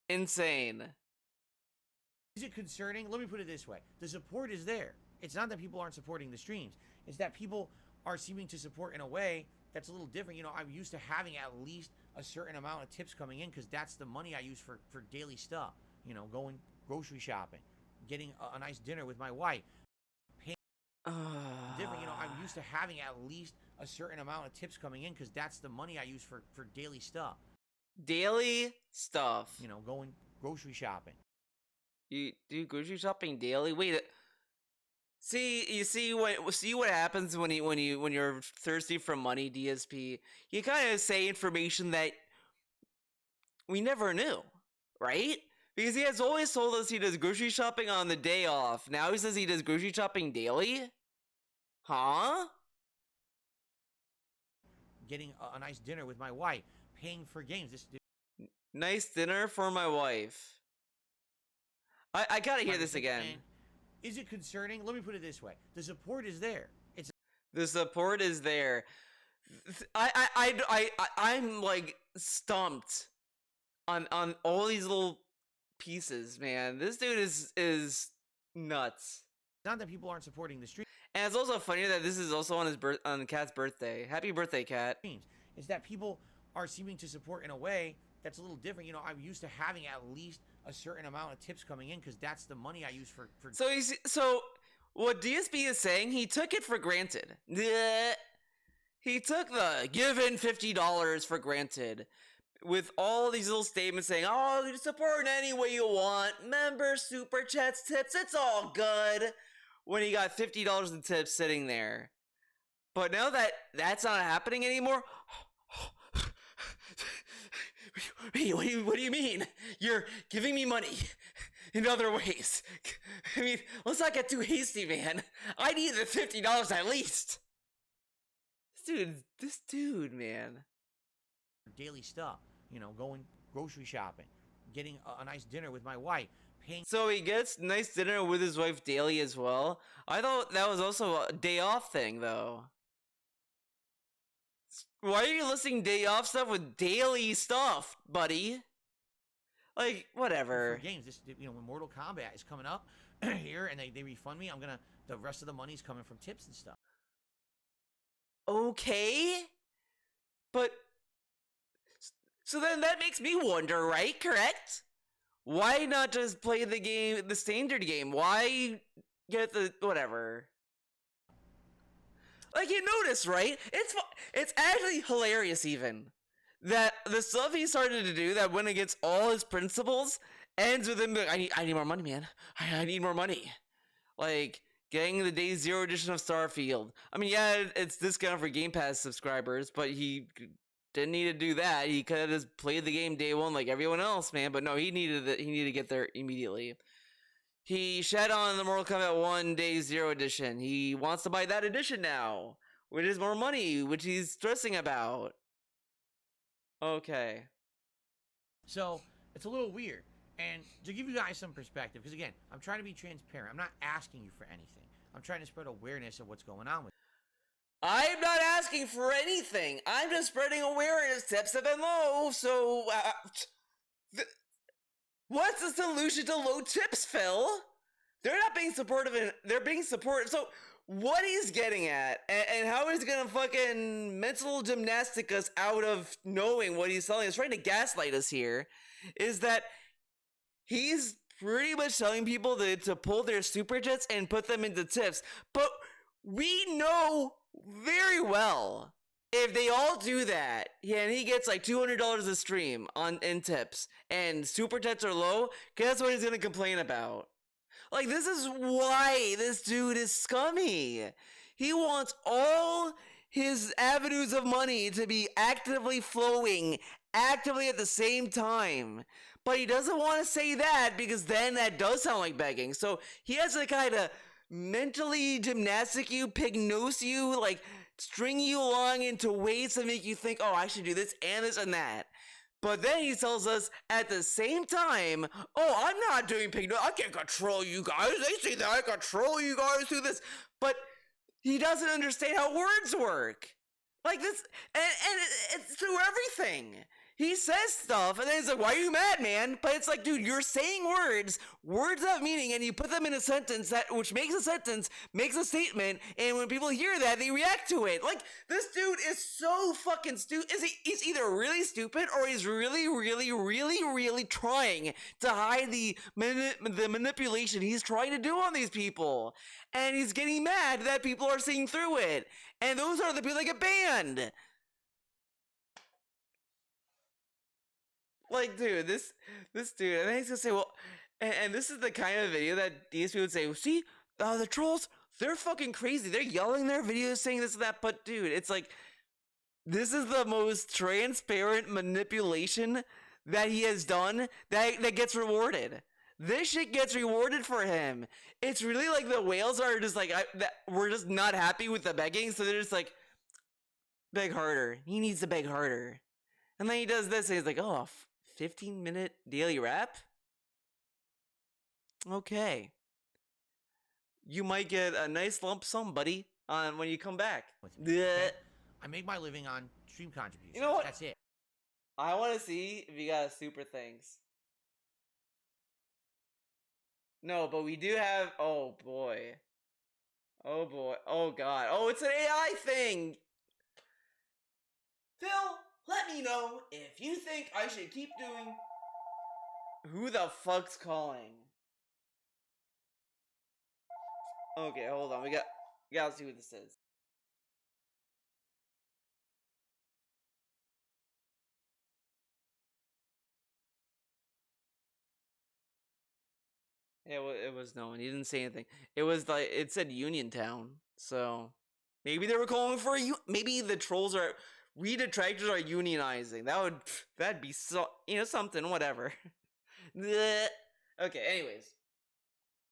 Insane. is it concerning? Let me put it this way. The support is there. It's not that people aren't supporting the streams. It's that people are seeming to support in a way that's a little different. You know, I'm used to having at least a certain amount of tips coming in because that's the money I use for daily stuff. You know, going grocery shopping, getting a nice dinner with my wife. Different, you know, I'm used to having at least a certain amount of tips coming in because that's the money I use for daily stuff. Daily stuff. You know, going grocery shopping. You do grocery shopping daily? Wait. See what happens when you're thirsty for money, DSP. You kind of say information that we never knew, right? Because he has always told us he does grocery shopping on the day off. Now he says he does grocery shopping daily? Huh? Getting a nice dinner with my wife. Paying for games. Nice dinner for my wife. I gotta hear this again. And is it concerning? Let me put it this way. The support is there. The support is there. I'm like stumped on all these little pieces, man. This dude is nuts. Not that people aren't supporting the stream. And it's also funny that this is also on Cat's birthday. Happy birthday, Cat. Is that people are seeming to support in a way that's a little different. You know, I'm used to having at least a certain amount of tips coming in because that's the money I use for. So what DSB is saying, he took it for granted. Bleh. He took the given $50 for granted, with all these little statements saying, "Oh, you support in any way you want, members, super chats, tips, it's all good." When he got $50 in tips sitting there. But now that that's not happening anymore, what do you mean? You're giving me money in other ways. I mean, let's not get too hasty, man. I need the $50 at least. This dude, man. Daily stuff, you know, going grocery shopping, getting a nice dinner with my wife. So he gets nice dinner with his wife daily as well. I thought that was also a day off thing, though. Why are you listing day off stuff with daily stuff, buddy? Like, whatever. For games, this, you know, when Mortal Kombat is coming up here and they refund me, the rest of the money's coming from tips and stuff. Okay, but so then that makes me wonder, right? Correct? Why not just play the game, the standard game? Why get the whatever? Like, you notice, right? It's actually hilarious, even that the stuff he started to do that went against all his principles ends with him being, I need more money, man. I need more money. Like getting the day 0 edition of Starfield. I mean, yeah, it's discounted for Game Pass subscribers, but he didn't need to do that. He could have just played the game day 1 like everyone else, man. But no, he needed to get there immediately. He shed on the Mortal Kombat 1 Day 0 edition. He wants to buy that edition now, which is more money, which he's stressing about. Okay. So it's a little weird. And to give you guys some perspective, because again, I'm trying to be transparent. I'm not asking you for anything. I'm trying to spread awareness of what's going on with it. I'm not asking for anything. I'm just spreading awareness. Tips have been low, so what's the solution to low tips, Phil? They're not being supportive. They're being supportive. So what he's getting at, and how he's gonna fucking mental gymnastic us out of knowing what he's telling us, trying to gaslight us here, is that he's pretty much telling people to pull their super chats and put them into tips. But we know very well if they all do that, yeah, and he gets like $200 a stream in tips, and super chats are low, guess what he's gonna complain about? Like, this is why this dude is scummy. He wants all his avenues of money to be actively flowing, actively at the same time. But he doesn't want to say that because then that does sound like begging. So he has to kind of mentally gymnastic you, pignose you, like string you along into ways to make you think, oh, I should do this and that. But then he tells us at the same time, oh, I'm not doing pignose. I can't control you guys. They say that I control you guys through this. But he doesn't understand how words work. Like this, and it's through everything. He says stuff, and then he's like, why are you mad, man? But it's like, dude, you're saying words have meaning, and you put them in a sentence which makes a sentence, makes a statement, and when people hear that, they react to it. Like, this dude is so fucking stupid. He's either really stupid, or he's really, really, really, really trying to hide the manipulation he's trying to do on these people. And he's getting mad that people are seeing through it. And those are the people that get banned. Like, dude, this dude, and then he's gonna say, well, and this is the kind of video that DSP would say, see, the trolls, they're fucking crazy. They're yelling their videos saying this and that, but dude, it's like, this is the most transparent manipulation that he has done that gets rewarded. This shit gets rewarded for him. It's really like the whales are just like, we're just not happy with the begging, so they're just like, beg harder. He needs to beg harder. And then he does this, and he's like, oh, 15-minute daily rap? Okay. You might get a nice lump sum, buddy, when you come back. Okay? I make my living on stream contributions. You know what? That's it. I want to see if you got a super thanks. No, but we do have. Oh boy. Oh boy. Oh god. Oh, it's an AI thing. Phil, let me know if you think I should keep doing. Who the fuck's calling? Okay, hold on. We gotta see what this is. Yeah, well, it was no one. He didn't say anything. It was like it said Uniontown. So maybe they were calling for maybe the trolls are detractors are unionizing. That'd be so something whatever. Bleh. Okay, anyways.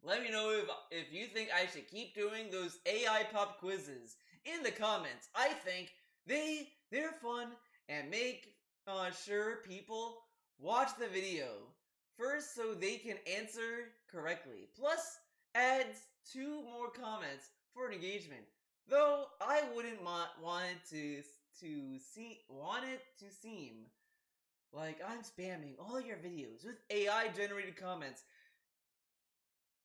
Let me know if you think I should keep doing those AI pop quizzes in the comments. I think they're fun and make sure people watch the video first so they can answer correctly. Plus adds 2 more comments for engagement. Though I wouldn't want it to seem like I'm spamming all your videos with AI generated comments.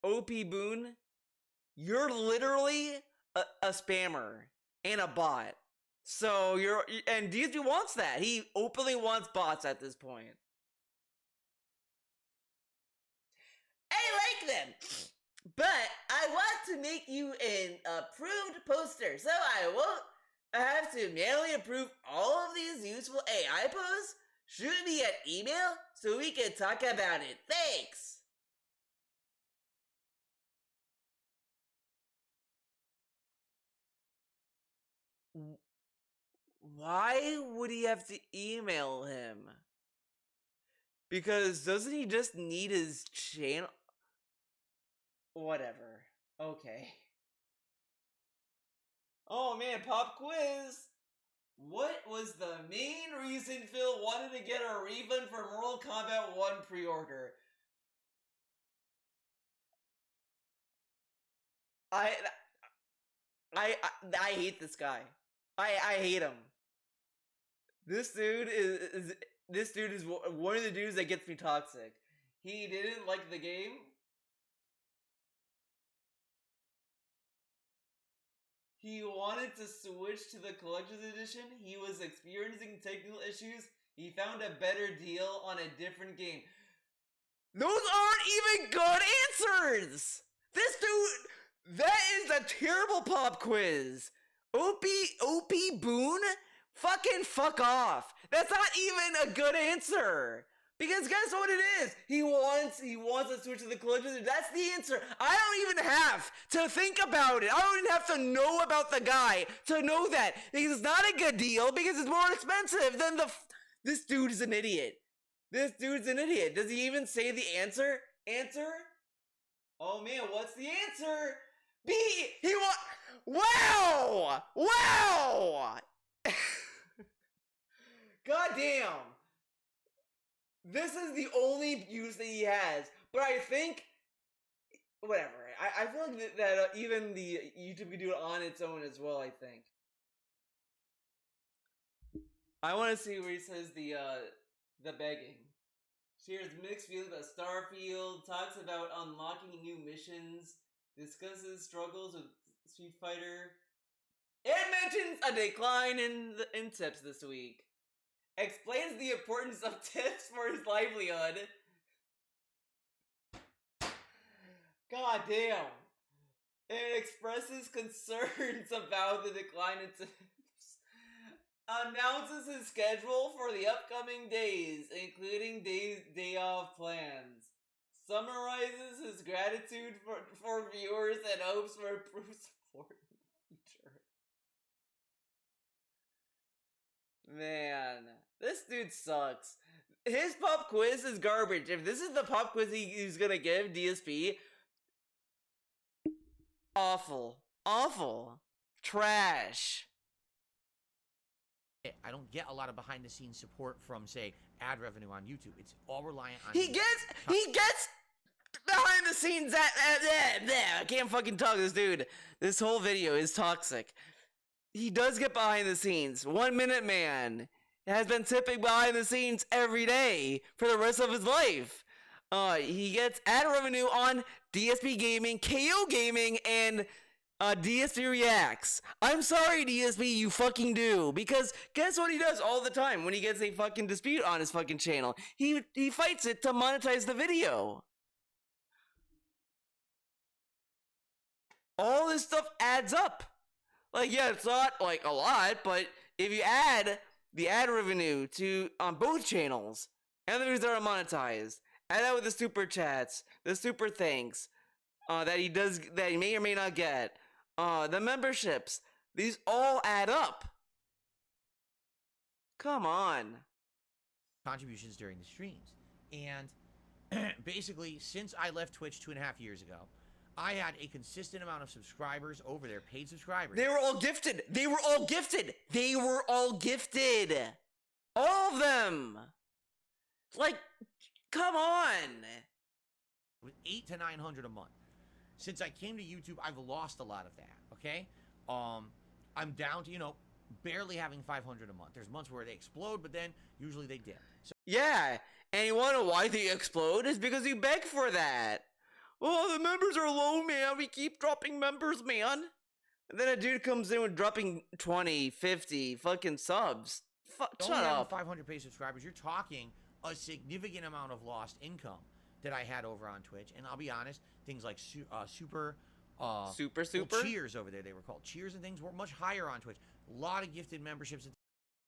OP Boone, you're literally a spammer and a bot. So and DSP wants that. He openly wants bots at this point. I like them, but I want to make you an approved poster, so I won't have to manually approve all of these useful AI posts. Shoot me an email so we can talk about it. Thanks. Why would he have to email him? Because doesn't he just need his channel? Whatever. Okay. Oh man, pop quiz! What was the main reason Phil wanted to get a refund for Mortal Kombat 1 pre-order? I hate this guy. I hate him. This dude is one of the dudes that gets me toxic. He didn't like the game. He wanted to switch to the collector's edition. He was experiencing technical issues. He found a better deal on a different game. Those aren't even good answers! This dude, that is a terrible pop quiz. OP Boone? Fucking fuck off. That's not even a good answer. Because guess what it is? He wants to switch to the collector's. That's the answer. I don't even have to think about it. I don't even have to know about the guy to know that. Because it's not a good deal because it's more expensive than this dude is an idiot. This dude's an idiot. Does he even say the answer? Oh man, what's the answer? B. Wow! God damn. This is the only use that he has. But I think whatever. I feel like that even the YouTube could do it on its own as well, I think. I want to see where he says the begging. Shares mixed feelings about Starfield, talks about unlocking new missions, discusses struggles with Street Fighter. It mentions a decline in tips this week. Explains the importance of tips for his livelihood. God damn. And expresses concerns about the decline in tips. Announces his schedule for the upcoming days, including day off plans. Summarizes his gratitude for viewers and hopes for improved support in the future. Man, this dude sucks. His pop quiz is garbage. If this is the pop quiz he's gonna give DSP, awful. Trash. I don't get a lot of behind-the-scenes support from, say, ad revenue on YouTube. It's all reliant on... He gets behind the scenes I can't fucking talk this dude. This whole video is toxic. He does get behind the scenes. 1 Minute Man. has been tipping behind the scenes every day for the rest of his life. He gets ad revenue on DSP Gaming, KO Gaming, and DSP Reacts. I'm sorry, DSP, you fucking do. Because guess what he does all the time when he gets a fucking dispute on his fucking channel? He fights it to monetize the video. All this stuff adds up. Like, yeah, it's not like a lot, but if you add the ad revenue to on both channels and the videos that are monetized, add that with the super chats, the super thanks that he may or may not get, the memberships, these all add up. Come on. Contributions during the streams. And basically, since I left Twitch 2.5 years ago, I had a consistent amount of subscribers over there, paid subscribers. They were all gifted. They were all gifted. They were all gifted. All of them. Like, come on. With 800 to 900 a month. Since I came to YouTube, I've lost a lot of that. Okay, I'm down to barely having 500 a month. There's months where they explode, but then usually they dip. So yeah, and you want to know why they explode? Is because you beg for that. Oh, the members are low, man. We keep dropping members, man. And then a dude comes in with dropping 20, 50 fucking subs. Shut up. 500 paid subscribers. You're talking a significant amount of lost income that I had over on Twitch. And I'll be honest, things like super cheers over there, they were called cheers, and things were much higher on Twitch. A lot of gifted memberships and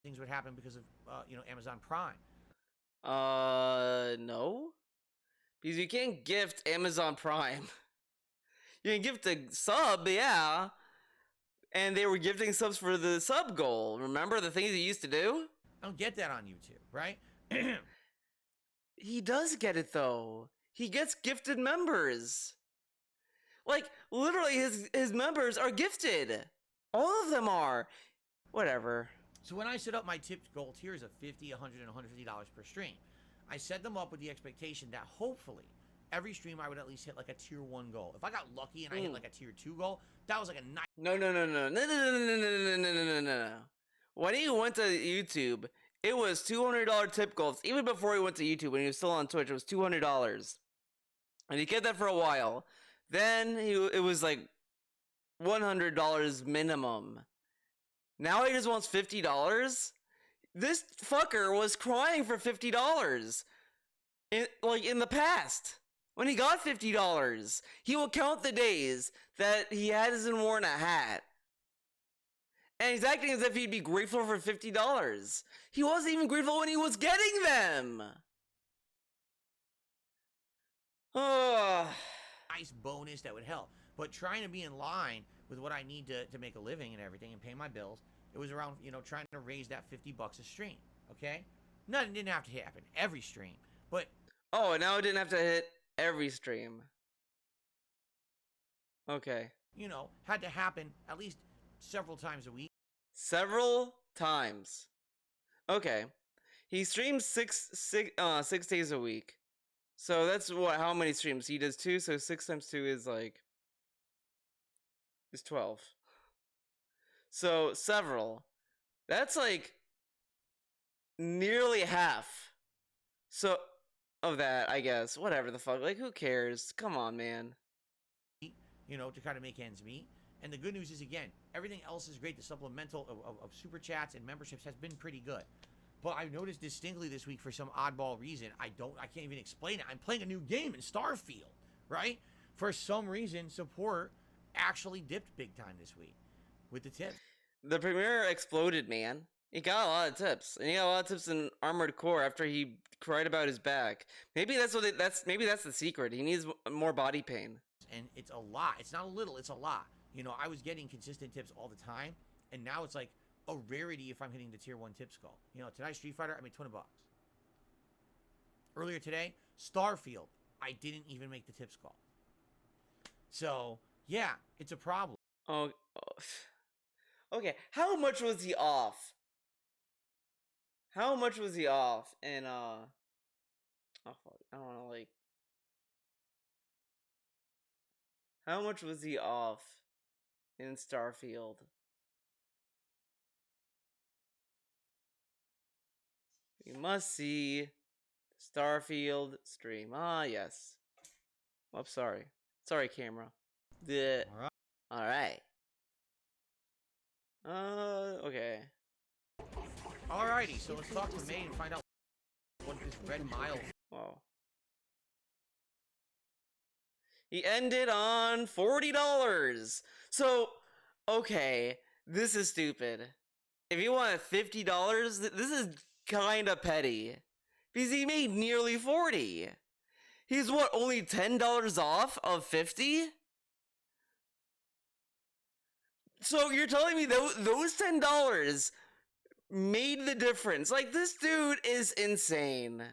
things would happen because of Amazon Prime. No, because you can't gift Amazon Prime. You can gift a sub, yeah, and they were gifting subs for the sub goal. Remember the things he used to do? I don't get that on YouTube, right? He does get it though. He gets gifted members. Like, literally, his members are gifted. All of them are. Whatever. So when I set up my tipped goal tiers of $50, $100, and $150 per stream, I set them up with the expectation that hopefully every stream I would at least hit like a tier 1 goal. If I got lucky and I hit like a tier 2 goal, that was like a nice... No. When he went to YouTube, it was $200 tip goals. Even before he went to YouTube, when he was still on Twitch, it was $200. And he kept that for a while. Then it was like $100 minimum. Now he just wants $50. This fucker was crying for $50 in the past. When he got $50, he will count the days that he hasn't worn a hat. And he's acting as if he'd be grateful for $50. He wasn't even grateful when he was getting them. Oh. Nice bonus that would help. But trying to be in line with what I need to make a living and everything and pay my bills, it was around, trying to raise that $50 a stream, okay? Nothing didn't have to happen every stream, but... Oh, now it didn't have to hit every stream. Okay. Had to happen at least several times a week. Several times. Okay. He streams six days a week. So that's how many streams? He does 2, so 6 times 2 is 12. So several. That's like nearly half. So of that, I guess. Whatever the fuck. Like, who cares? Come on, man. To kind of make ends meet. And the good news is, again, everything else is great. The supplemental of super chats and memberships has been pretty good. But I've noticed distinctly this week, for some oddball reason, I can't even explain it. I'm playing a new game in Starfield, right? For some reason, support actually dipped big time this week with the tips. The premiere exploded, man. He got a lot of tips, and he got a lot of tips in Armored Core after he cried about his back. Maybe that's maybe that's the secret. He needs more body pain. And it's a lot. It's not a little. It's a lot. I was getting consistent tips all the time, and now it's like a rarity if I'm hitting the tier 1 tips goal. Tonight Street Fighter, I made $20. Earlier today, Starfield, I didn't even make the tips call. So yeah, it's a problem. Oh. Okay, how much was he off? How much was he off in oh fuck, I don't know, like, how much was he off in Starfield? You must see Starfield stream. Ah, yes. Oops, sorry. Sorry, camera. The All right. Alright. Okay. Alrighty, so let's talk to May and find out what this red mile. Whoa. He ended on $40. So, okay, this is stupid. If you want $50, this is kinda petty. Because he made nearly 40. He's what, only $10 off of 50? So you're telling me those $10 made the difference? Like, this dude is insane.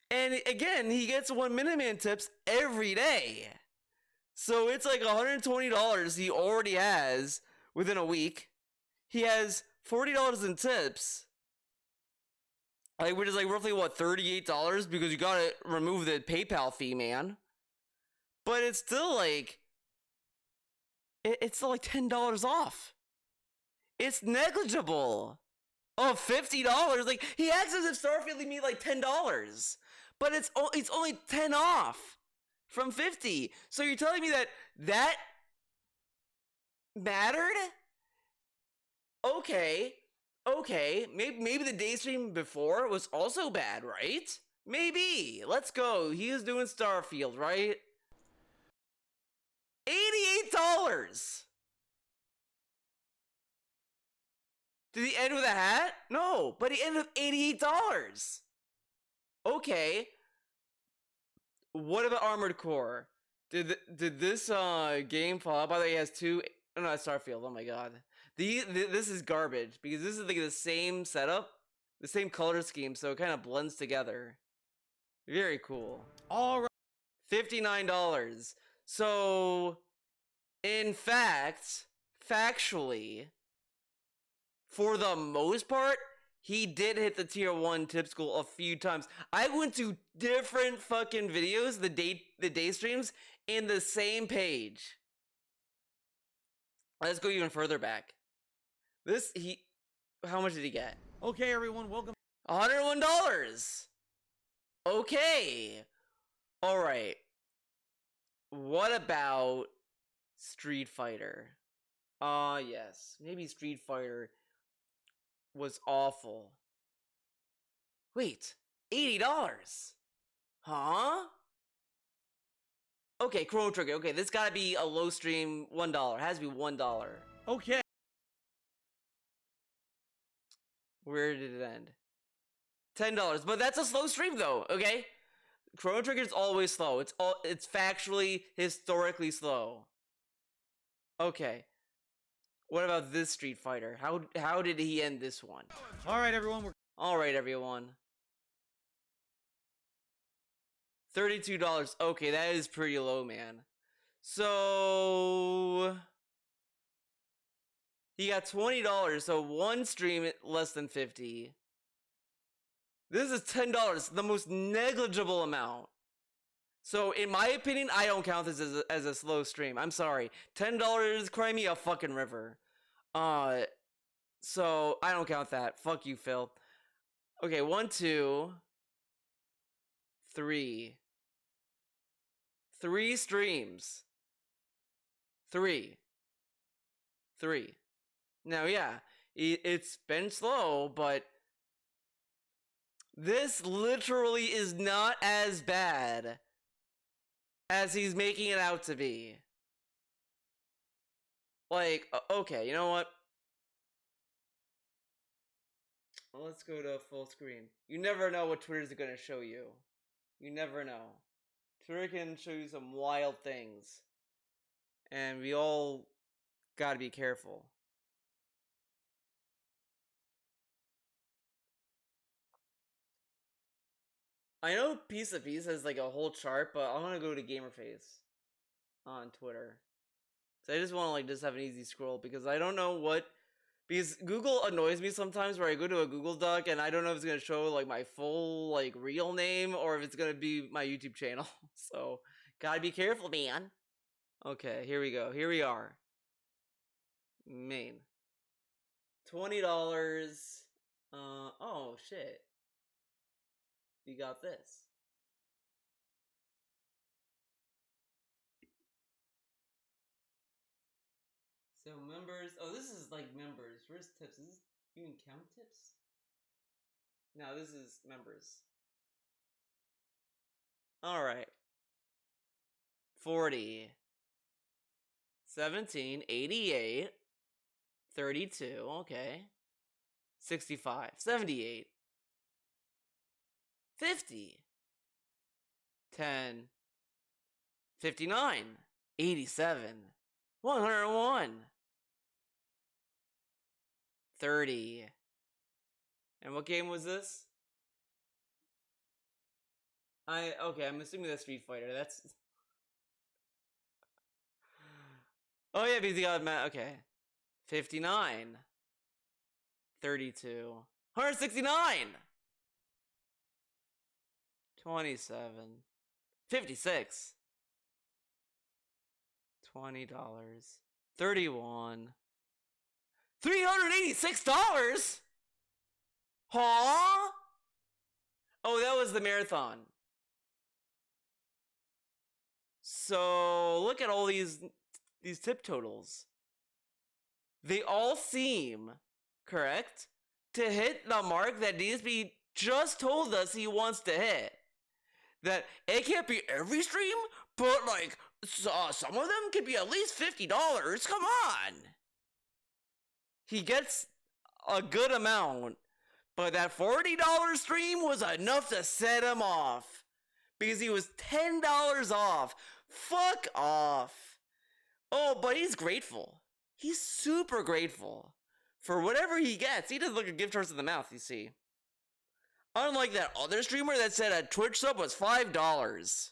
And again, he gets 1 Minuteman tips every day. So it's like $120 he already has within a week. He has $40 in tips. Like, which is like roughly what, $38 because you gotta remove the PayPal fee, man. But it's still like it's still like $10 off. It's negligible. Oh, $50. Like, he acts as if Starfield made like $10. But it's only 10 off from 50. So you're telling me that mattered? Okay. Maybe the day stream before was also bad, right? Maybe. Let's go. He was doing Starfield, right? $88. Did he end with a hat? No, but he ended with $88. Okay. What about Armored Core? Did this game fall out? By the way, he has two. Oh, no, that's Starfield. Oh my god. This is garbage because this is like the same setup, the same color scheme, so it kind of blends together. Very cool. All right. $59. So, in fact, factually, for the most part, he did hit the tier 1 tips goal a few times. I went to different fucking videos, the day streams, in the same page. Let's go even further back. How much did he get? Okay, everyone, welcome. $101. Okay. All right. What about Street Fighter? Yes. Maybe Street Fighter was awful. Wait, $80? Huh? Okay, Chrono Trigger. Okay, this gotta be a low stream $1. It has to be $1. Okay. Where did it end? $10. But that's a slow stream though, okay? Chrono Trigger is always slow. It's factually, historically slow. Okay. What about this Street Fighter? How did he end this one? All right, everyone. Alright, everyone. $32. Okay, that is pretty low, man. So he got $20, so one stream less than 50. This is $10, the most negligible amount. So in my opinion, I don't count this as a slow stream. I'm sorry. $10, cry me a fucking river. So I don't count that. Fuck you, Phil. Okay, 1, 2, 3. 3 streams. 3. Now, yeah, it's been slow, but this literally is not as bad as he's making it out to be. Like, okay, you know what? Well, let's go to full screen. You never know what Twitter's gonna show you. You never know. Twitter can show you some wild things. And we all gotta be careful. I know Piece of Piece has like a whole chart, but I want to go to Gamerface on Twitter. So I just want to like just have an easy scroll because I don't know what, because Google annoys me sometimes where I go to a Google Doc and I don't know if it's going to show like my full like real name or if it's going to be my YouTube channel. So gotta be careful, man. Okay, here we go. Here we are. Main. $20. Oh shit. we got this. So members, oh, this is like members. Where's tips? Is this, you can count tips? No, this is members. All right. 40, 17, 88, 32, okay. 65, 78, 50, 10, 59, 87, 101, 30. And what game was this? Okay, I'm assuming that's Street Fighter. That's... Oh yeah, because you got okay. 59. 32. 169. 27. 56. $20. 31. $386? Huh? Oh, that was the marathon. So look at all these tip totals. They all seem correct to hit the mark that DSP just told us he wants to hit. That it can't be every stream, but like some of them could be at least $50. Come on. He gets a good amount, but that $40 stream was enough to set him off because he was $10 off. Fuck off. Oh, but he's grateful. He's super grateful for whatever he gets. He doesn't look a gift horse in the mouth, you see. Unlike that other streamer that said a Twitch sub was $5.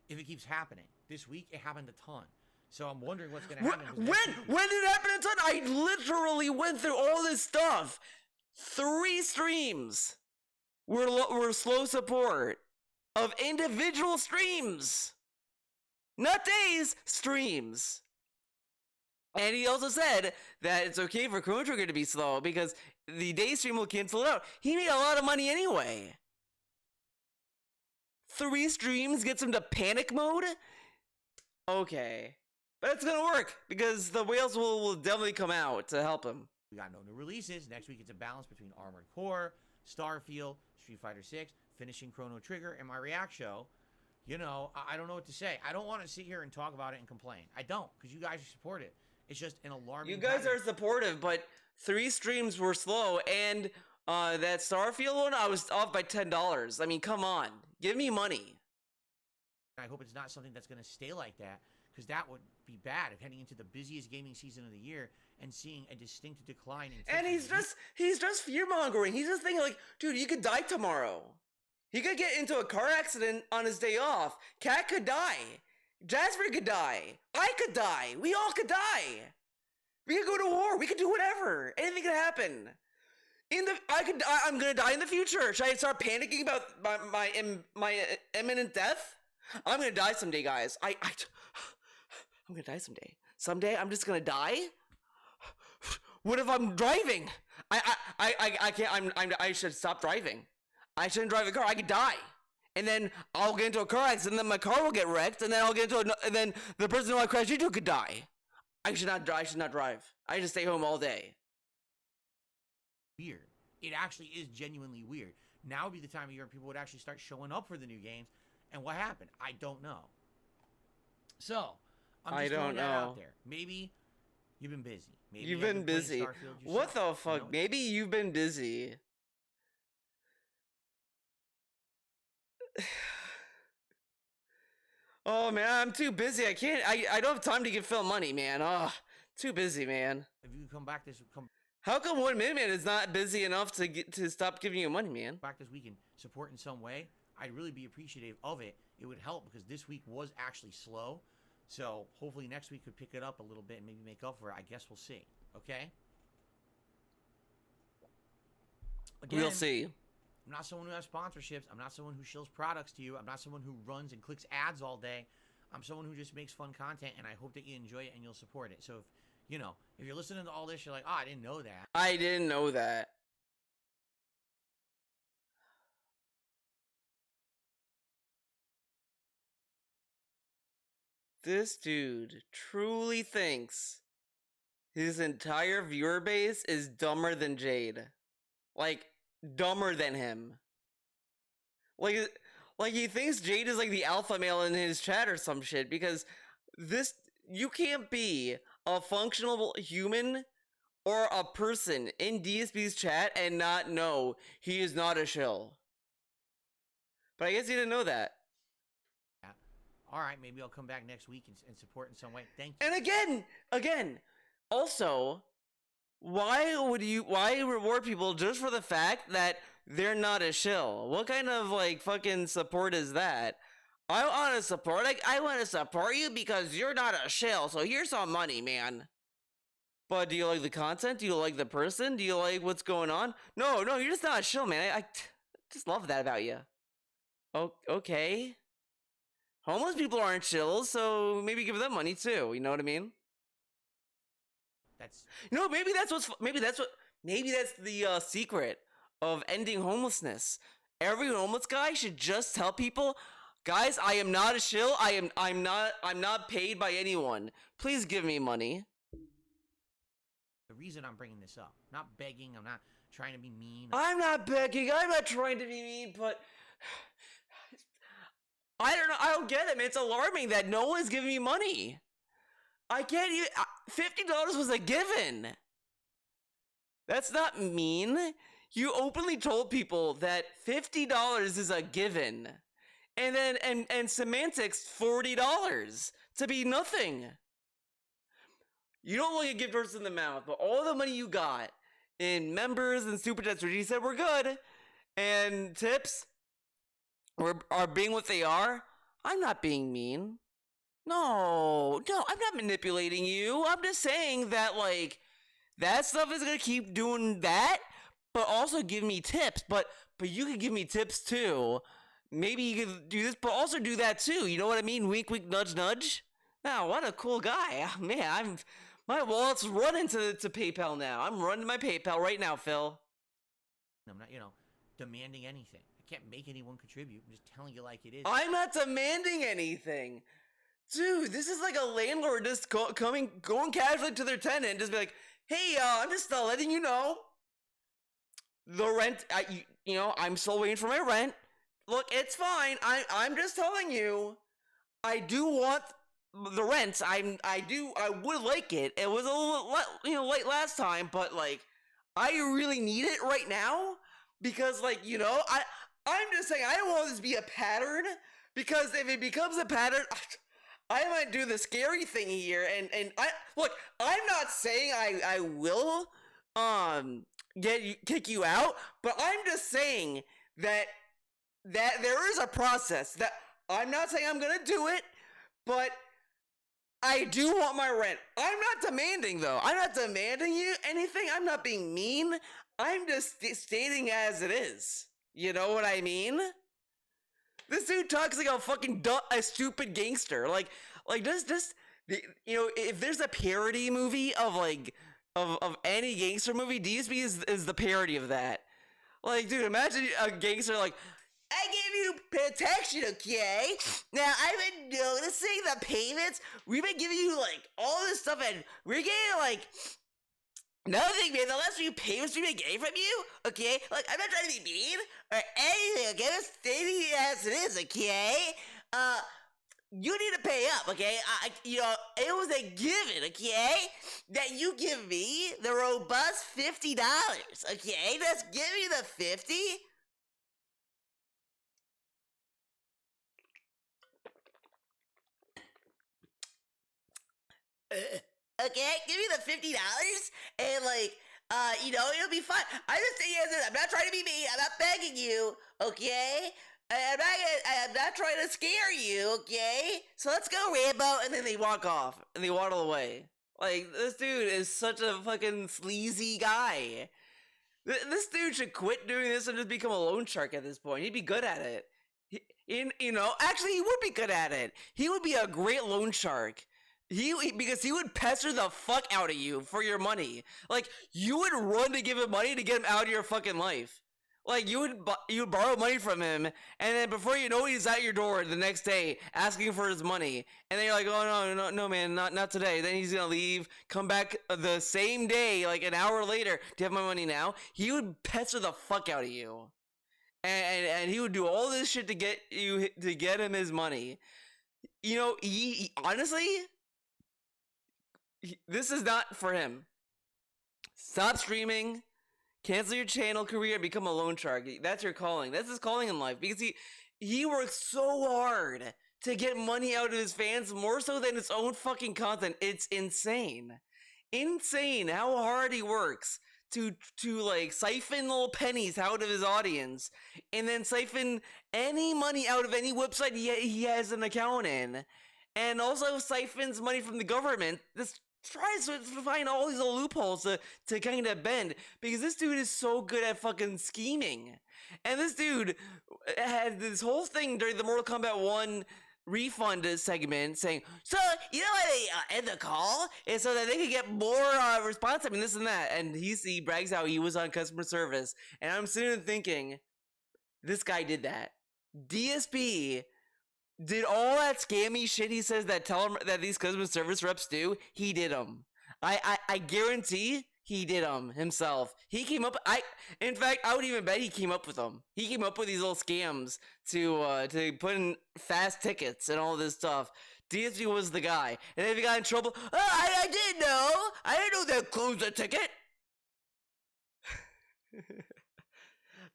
If it keeps happening. This week, it happened a ton. So I'm wondering what's going to happen. When did it happen a ton? I literally went through all this stuff. 3 streams were slow support of individual streams. Not days, streams. And he also said that it's okay for Chrono Trigger to be slow because the day stream will cancel it out. He made a lot of money anyway. 3 streams gets him to panic mode? Okay. But it's gonna work because the whales will definitely come out to help him. We got no new releases. Next week it's a balance between Armored Core, Starfield, Street Fighter 6, finishing Chrono Trigger, and my React show. You know, I don't know what to say. I don't want to sit here and talk about it and complain. I don't, because you guys support it. It's just an alarming... You guys are supportive, but 3 streams were slow, and that Starfield one, I was off by $10. I mean, come on. Give me money. I hope it's not something that's going to stay like that, because that would be bad if heading into the busiest gaming season of the year and seeing a distinct decline in... And he's just fear-mongering. He's just thinking like, dude, you could die tomorrow. He could get into a car accident on his day off. Cat could die. Jasper could die. I could die. We all could die. We could go to war. We could do whatever. Anything could happen. I'm gonna die in the future. Should I start panicking about my imminent death? I'm gonna die someday, guys. I'm gonna die someday. Someday I'm just gonna die. What if I'm driving? I can't. I should stop driving. I shouldn't drive a car. I could die, and then I'll get into a car accident. And then my car will get wrecked, and then I'll get into and then the person who I crashed into could die. I should not drive. I should stay home all day. Weird. It actually is genuinely weird. Now would be the time of year when people would actually start showing up for the new games. And what happened? I don't know. So, I'm just throwing that out there. Maybe you've been busy. Maybe you've been busy. What the fuck? You know? Maybe you've been busy. Oh man, I'm too busy. I can't. I don't have time to give Phil money, man. Oh, too busy, man. If you come back how come 1 minute man is not busy enough to stop giving you money, man? Back this week and support in some way, I'd really be appreciative of it. It would help because this week was actually slow. So hopefully next week could pick it up a little bit and maybe make up for it. I guess we'll see. Okay? Again, we'll see. I'm not someone who has sponsorships. I'm not someone who shills products to you. I'm not someone who runs and clicks ads all day. I'm someone who just makes fun content, and I hope that you enjoy it and you'll support it. So if you're listening to all this, you're like, oh, I didn't know that. I didn't know that. This dude truly thinks his entire viewer base is dumber than Jade. Like, dumber than him. Like he thinks Jade is like the alpha male in his chat or some shit, because you can't be a functional human or a person in DSP's chat and not know he is not a shill. But I guess you didn't know that. Yeah. All right, maybe I'll come back next week and support in some way. Thank you. And again, also, why reward people just for the fact that they're not a shill? What kind of like fucking support is that? I want to support. I want to support you because you're not a shill. So here's some money, man. But do you like the content? Do you like the person? Do you like what's going on? No, you're just not a shill, man. I just love that about you. Oh, okay. Homeless people aren't shills, so maybe give them money too. You know what I mean? That's maybe that's the secret of ending homelessness. Every homeless guy should just tell people, guys, I am not a shill. I'm not paid by anyone. Please give me money. the reason I'm bringing this up. I'm not begging. I'm not trying to be mean. I'm not begging. I'm not trying to be mean, but I don't know. I don't get it, man. It's alarming that no one's giving me money. I can't even. $50 was a given. That's not mean. You openly told people that $50 is a given, and then and semantics $40 to be nothing. You don't look a gift horse in the mouth, but all the money you got in members and super chats, which you said were good, and tips are being what they are. I'm not being mean. No, I'm not manipulating you. I'm just saying that, like, that stuff is gonna keep doing that, but also give me tips. But you could give me tips too. Maybe you could do this, but also do that too. You know what I mean? Wink, wink, nudge, nudge. Now, what a cool guy, man. My wallet's running to PayPal now. I'm running my PayPal right now, Phil. I'm not, demanding anything. I can't make anyone contribute. I'm just telling you like it is. I'm not demanding anything. Dude, this is like a landlord just going casually to their tenant, just be like, hey, I'm just letting you know, the rent, I'm still waiting for my rent. Look, it's fine. I'm just telling you, I do want the rent. I would like it. It was a little, late last time, but like, I really need it right now because, like, I'm just saying I don't want this to be a pattern, because if it becomes a pattern, I might do the scary thing here, and I'm not saying I will kick you out, but I'm just saying that there is a process. That I'm not saying I'm gonna do it, but I do want my rent. I'm not demanding, though. I'm not demanding you anything. I'm not being mean. I'm just stating as it is. You know what I mean? This dude talks like a fucking a stupid gangster. Like just if there's a parody movie of of any gangster movie, DSP is the parody of that. Like, dude, imagine a gangster like, I give you protection, okay? Now, I've been noticing the payments. We've been giving you, like, all this stuff, and we're getting, like, another thing, man, the last few payments we've been getting from you, okay? Like, I'm not trying to be mean or anything, okay? I'm just stating it as it is, okay? You need to pay up, okay? It was a given, okay? That you give me the robust $50, okay? Just give me the 50. Okay, give me the $50 and it'll be fine. I'm just saying, I'm not trying to be mean. I'm not begging you, okay? I'm not trying to scare you, okay? So let's go, Rambo. And then they walk off and they waddle away. Like, this dude is such a fucking sleazy guy. This dude should quit doing this and just become a loan shark at this point. He'd be good at it. Actually, he would be good at it. He would be a great loan shark. Because he would pester the fuck out of you for your money. Like, you would run to give him money to get him out of your fucking life. Like you would borrow money from him, and then before you know it, he's at your door the next day asking for his money, and then you're like, oh no man, not today. Then he's gonna leave, come back the same day, like an hour later. Do you have my money now? He would pester the fuck out of you, and he would do all this shit to get him his money. You know, he honestly, this is not for him. Stop streaming. Cancel your channel career, become a loan shark. That's your calling. That's his calling in life, because he works so hard to get money out of his fans, more so than his own fucking content. It's insane. Insane how hard he works to like siphon little pennies out of his audience, and then siphon any money out of any website he has an account in, and also siphons money from the government. This tries to find all these little loopholes to kind of bend, because this dude is so good at fucking scheming. And this dude had this whole thing during the Mortal Kombat 1 refund segment saying, so, you know why they end the call? Is so that they could get more response time and this and that. And he brags how he was on customer service. And I'm sitting there thinking, this guy did that. DSP did all that scammy shit he says that these customer service reps do. He did them. I guarantee he did them himself. He came up. In fact, I would even bet he came up with them. He came up with these little scams to put in fast tickets and all this stuff. DSP was the guy. And if he got in trouble, I didn't know. I didn't know that closed the ticket.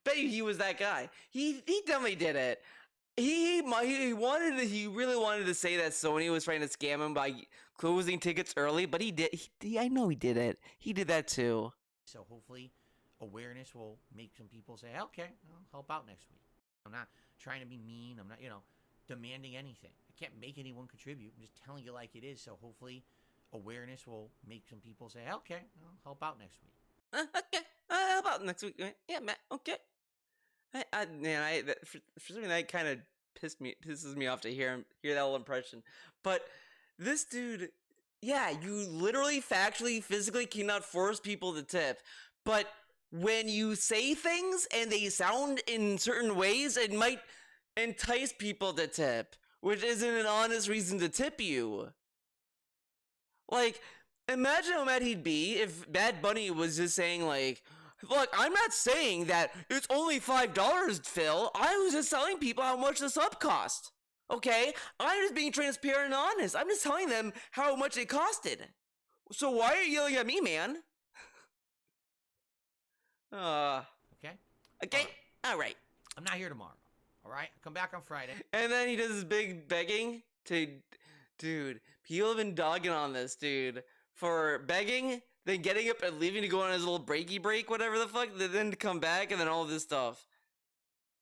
Bet you he was that guy. He definitely did it. He really wanted to say that Sony was trying to scam him by closing tickets early, but he did. I know he did it. He did that too. So hopefully, awareness will make some people say, "Okay, I'll help out next week." I'm not trying to be mean. I'm not, demanding anything. I can't make anyone contribute. I'm just telling you like it is. So hopefully, awareness will make some people say, "Okay, I'll help out next week." Okay, I'll help out next week. Yeah, Matt. Okay. For something that kind of pisses me off to hear that whole impression. But this dude, yeah, you literally, factually, physically cannot force people to tip. But when you say things and they sound in certain ways, it might entice people to tip, which isn't an honest reason to tip you. Like, imagine how mad he'd be if Bad Bunny was just saying like, look, I'm not saying that it's only $5, Phil. I was just telling people how much the sub cost. Okay? I'm just being transparent and honest. I'm just telling them how much it costed. So why are you yelling at me, man? Okay? Okay? Alright. I'm not here tomorrow. Alright? I'll come back on Friday. And then he does this big begging to... Dude, people have been dogging on this, dude. For begging, then getting up and leaving to go on his little break, whatever the fuck, then to come back, and then all this stuff.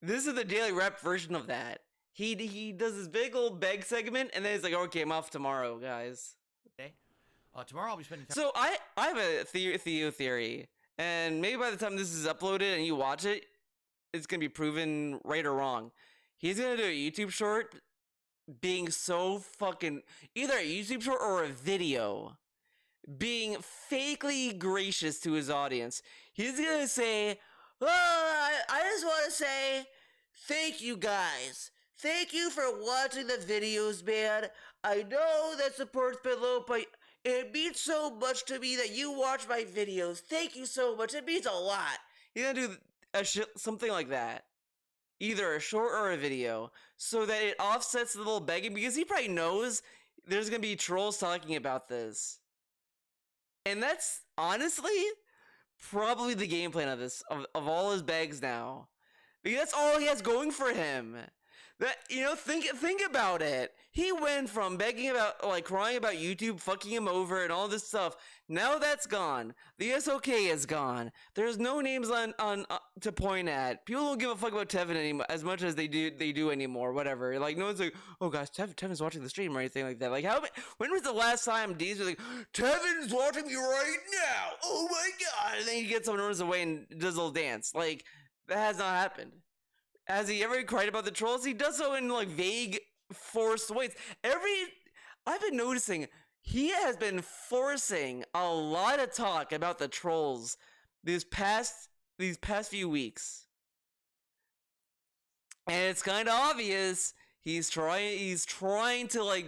This is the Daily Rep version of that. He does this big old beg segment, and then he's like, okay, I'm off tomorrow, guys. Okay? Tomorrow I'll be spending time... So I have a Theo theory, and maybe by the time this is uploaded and you watch it, it's going to be proven right or wrong. He's going to do a YouTube short being so fucking... Either a YouTube short or a video being fakely gracious to his audience. He's gonna say, I just want to say thank you guys. Thank you for watching the videos, man. I know that support's been low, but it means so much to me that you watch my videos. Thank you so much. It means a lot. He's gonna do something like that. Either a short or a video, so that it offsets the little begging, because he probably knows there's gonna be trolls talking about this. And that's honestly probably the game plan of this, of all his begs now, because that's all he has going for him. That, think about it. He went from begging about, like, crying about YouTube fucking him over and all this stuff. Now that's gone. The SOK is gone. There's no names on to point at. People don't give a fuck about Tevin anymore as much as they do anymore. Whatever. Like, no one's like, oh gosh, Tevin's watching the stream or anything like that. Like, when was the last time D's were like, Tevin's watching me right now? Oh my god! And then he gets someone runs away and does a little dance. Like, that has not happened. Has he ever cried about the trolls? He does so in like vague, forced ways. I've been noticing he has been forcing a lot of talk about the trolls these past few weeks. And it's kind of obvious he's trying to like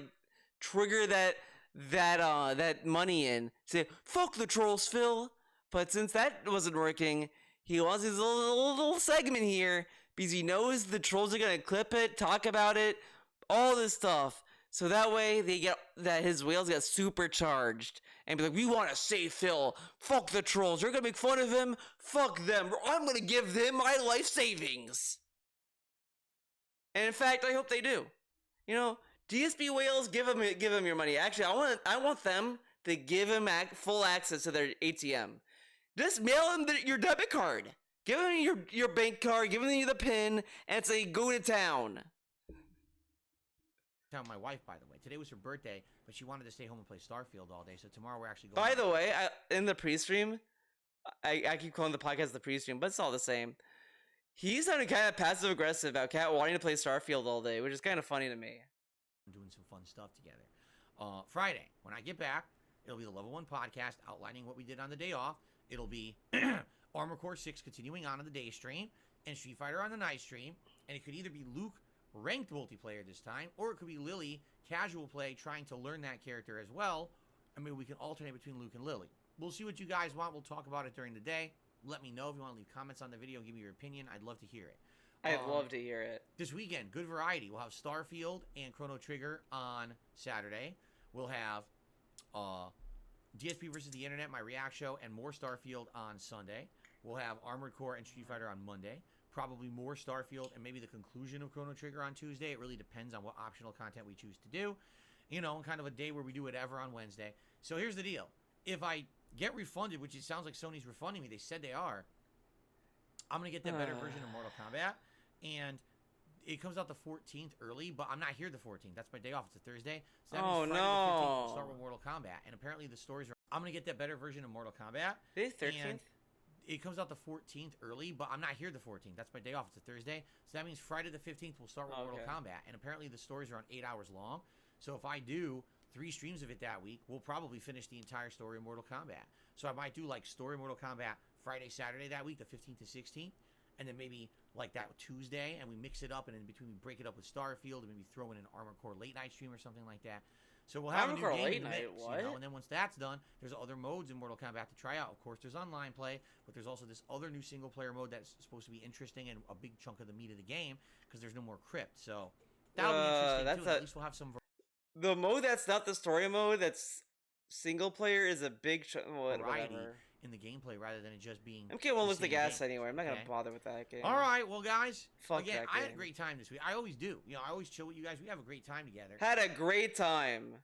trigger that money in. Say, fuck the trolls, Phil. But since that wasn't working, he wants his little segment here because he knows the trolls are gonna clip it, talk about it, all this stuff. So that way his whales get supercharged and be like, we want to save Phil. Fuck the trolls. You're gonna make fun of him. Fuck them. I'm gonna give them my life savings. And in fact, I hope they do. You know, DSP whales, give him your money. Actually, I want them to give him full access to their ATM. Just mail him your debit card. Give him your bank card. Give him the PIN, and say go to town. Tell my wife, by the way, today was her birthday, but she wanted to stay home and play Starfield all day. So tomorrow we're actually going. By the way, in the pre-stream, I keep calling the podcast the pre-stream, but it's all the same. He's sounding kind of passive aggressive about Cat wanting to play Starfield all day, which is kind of funny to me. Doing some fun stuff together. Friday, when I get back, it'll be the Level 1 podcast outlining what we did on the day off. It'll be Armor Core 6 continuing on the day stream, and Street Fighter on the night stream. And it could either be Luke ranked multiplayer this time, or it could be Lily casual play trying to learn that character as well. I mean, we can alternate between Luke and Lily. We'll see what you guys want. We'll talk about it during the day. Let me know if you want to leave comments on the video and give me your opinion. I'd love to hear it. I'd love to hear it. This weekend, good variety. We'll have Starfield and Chrono Trigger on Saturday. We'll have DSP versus the Internet, my React show, and more Starfield on Sunday. We'll have Armored Core and Street Fighter on Monday. Probably more Starfield and maybe the conclusion of Chrono Trigger on Tuesday. It really depends on what optional content we choose to do. You know, kind of a day where we do whatever on Wednesday. So here's the deal. If I get refunded, which it sounds like Sony's refunding me, they said they are, I'm going to get that better version of Mortal Kombat. And it comes out the 14th early, but I'm not here the 14th. That's my day off. It's a Thursday. So that means Friday the 15th we'll start with Mortal Kombat. And apparently the stories are... I'm going to get that better version of Mortal Kombat. Today's 13th? It comes out the 14th early, but I'm not here the 14th. That's my day off. It's a Thursday. So that means Friday the 15th we'll start with Mortal Kombat. And apparently the stories are around 8 hours long. So if I do 3 streams of it that week, we'll probably finish the entire story of Mortal Kombat. So I might do like story Mortal Kombat Friday, Saturday that week, the 15th to 16th. And then maybe like that Tuesday, and we mix it up, and in between we break it up with Starfield, and maybe throw in an Armored Core late night stream or something like that. So we'll have a new game in the mix, you know? And then once that's done, there's other modes in Mortal Kombat to try out. Of course, there's online play, but there's also this other new single player mode that's supposed to be interesting and a big chunk of the meat of the game because there's no more crypt. So that'll be interesting too. At least we'll have some the mode that's not the story mode. That's single player is a big variety in the gameplay rather than it just being. Okay, well, with the gas anyway. I'm not gonna bother with that game. All right, well, guys. Fuck again, that game. I had a great time this week. I always do. You know, I always chill with you guys. We have a great time together. Had a great time.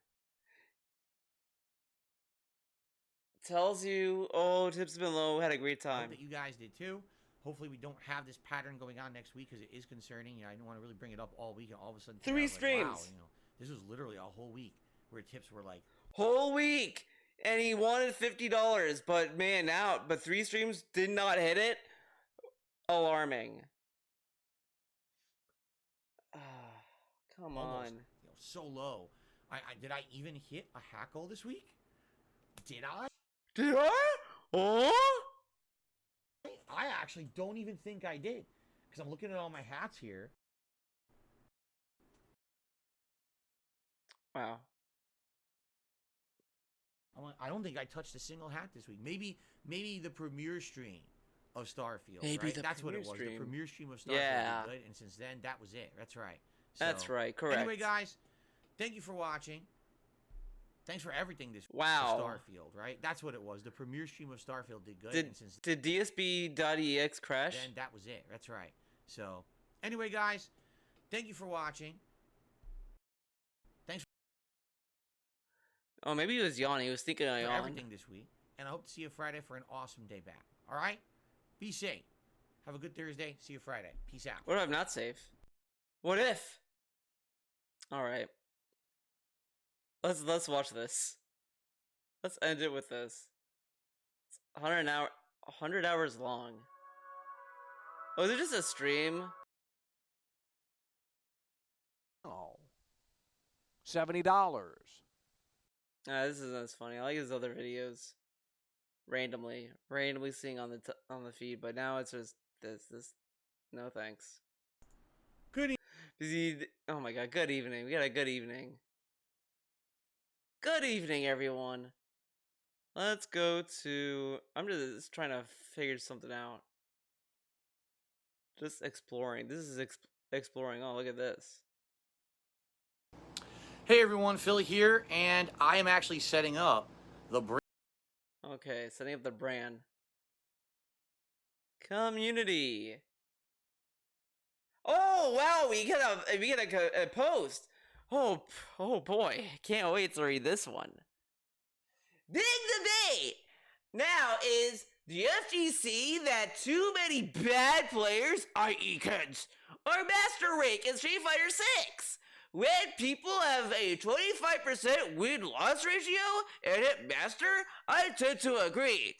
Tells you, oh, tips have been low. Had a great time. I hope that you guys did too. Hopefully, we don't have this pattern going on next week because it is concerning. You know, I didn't want to really bring it up all week, and all of a sudden, 3 streams. Like, wow, you know, this was literally a whole week where tips were like whole week. And he wanted $50, but man, but 3 streams did not hit it. Alarming. Come on. You know, so low. Did I even hit a hack goal this week? Did I? Did I? Oh? I actually don't even think I did, because I'm looking at all my hats here. Wow. I don't think I touched a single hat this week. Maybe the premiere stream of Starfield. Maybe right? the That's what it was. stream. The premiere stream of Starfield. Yeah. Did good, and since then, that was it. That's right. So, that's right. Correct. Anyway, guys, thank you for watching. Thanks for everything this week. Wow. Starfield, right? That's what it was. The premiere stream of Starfield did good. And since did DSB.ex crash? Then that was it. That's right. So, anyway, guys, thank you for watching. Oh, maybe he was yawning. He was thinking I yawned. Everything this week. And I hope to see you Friday for an awesome day back. All right? Be safe. Have a good Thursday. See you Friday. Peace out. What if I'm not safe? What if? All right. Let's watch this. Let's end it with this. It's 100 hours long. Oh, is it just a stream? Oh. $70. This isn't as funny. I like his other videos. Randomly seeing on the feed, but now it's just this. No thanks. Good Oh my god, good evening. We got a good evening. Good evening, everyone. Let's go to... I'm just trying to figure something out. Just exploring. This is exploring. Oh, look at this. Hey everyone, Philly here, and I am actually setting up the brand. Okay, setting up the brand. Community. Oh wow, we get a post. Oh boy, can't wait to read this one. Big debate now is the FGC that too many bad players, i.e. kids, are master rank in Street Fighter 6. When people have a 25% win-loss ratio and hit master, I tend to agree.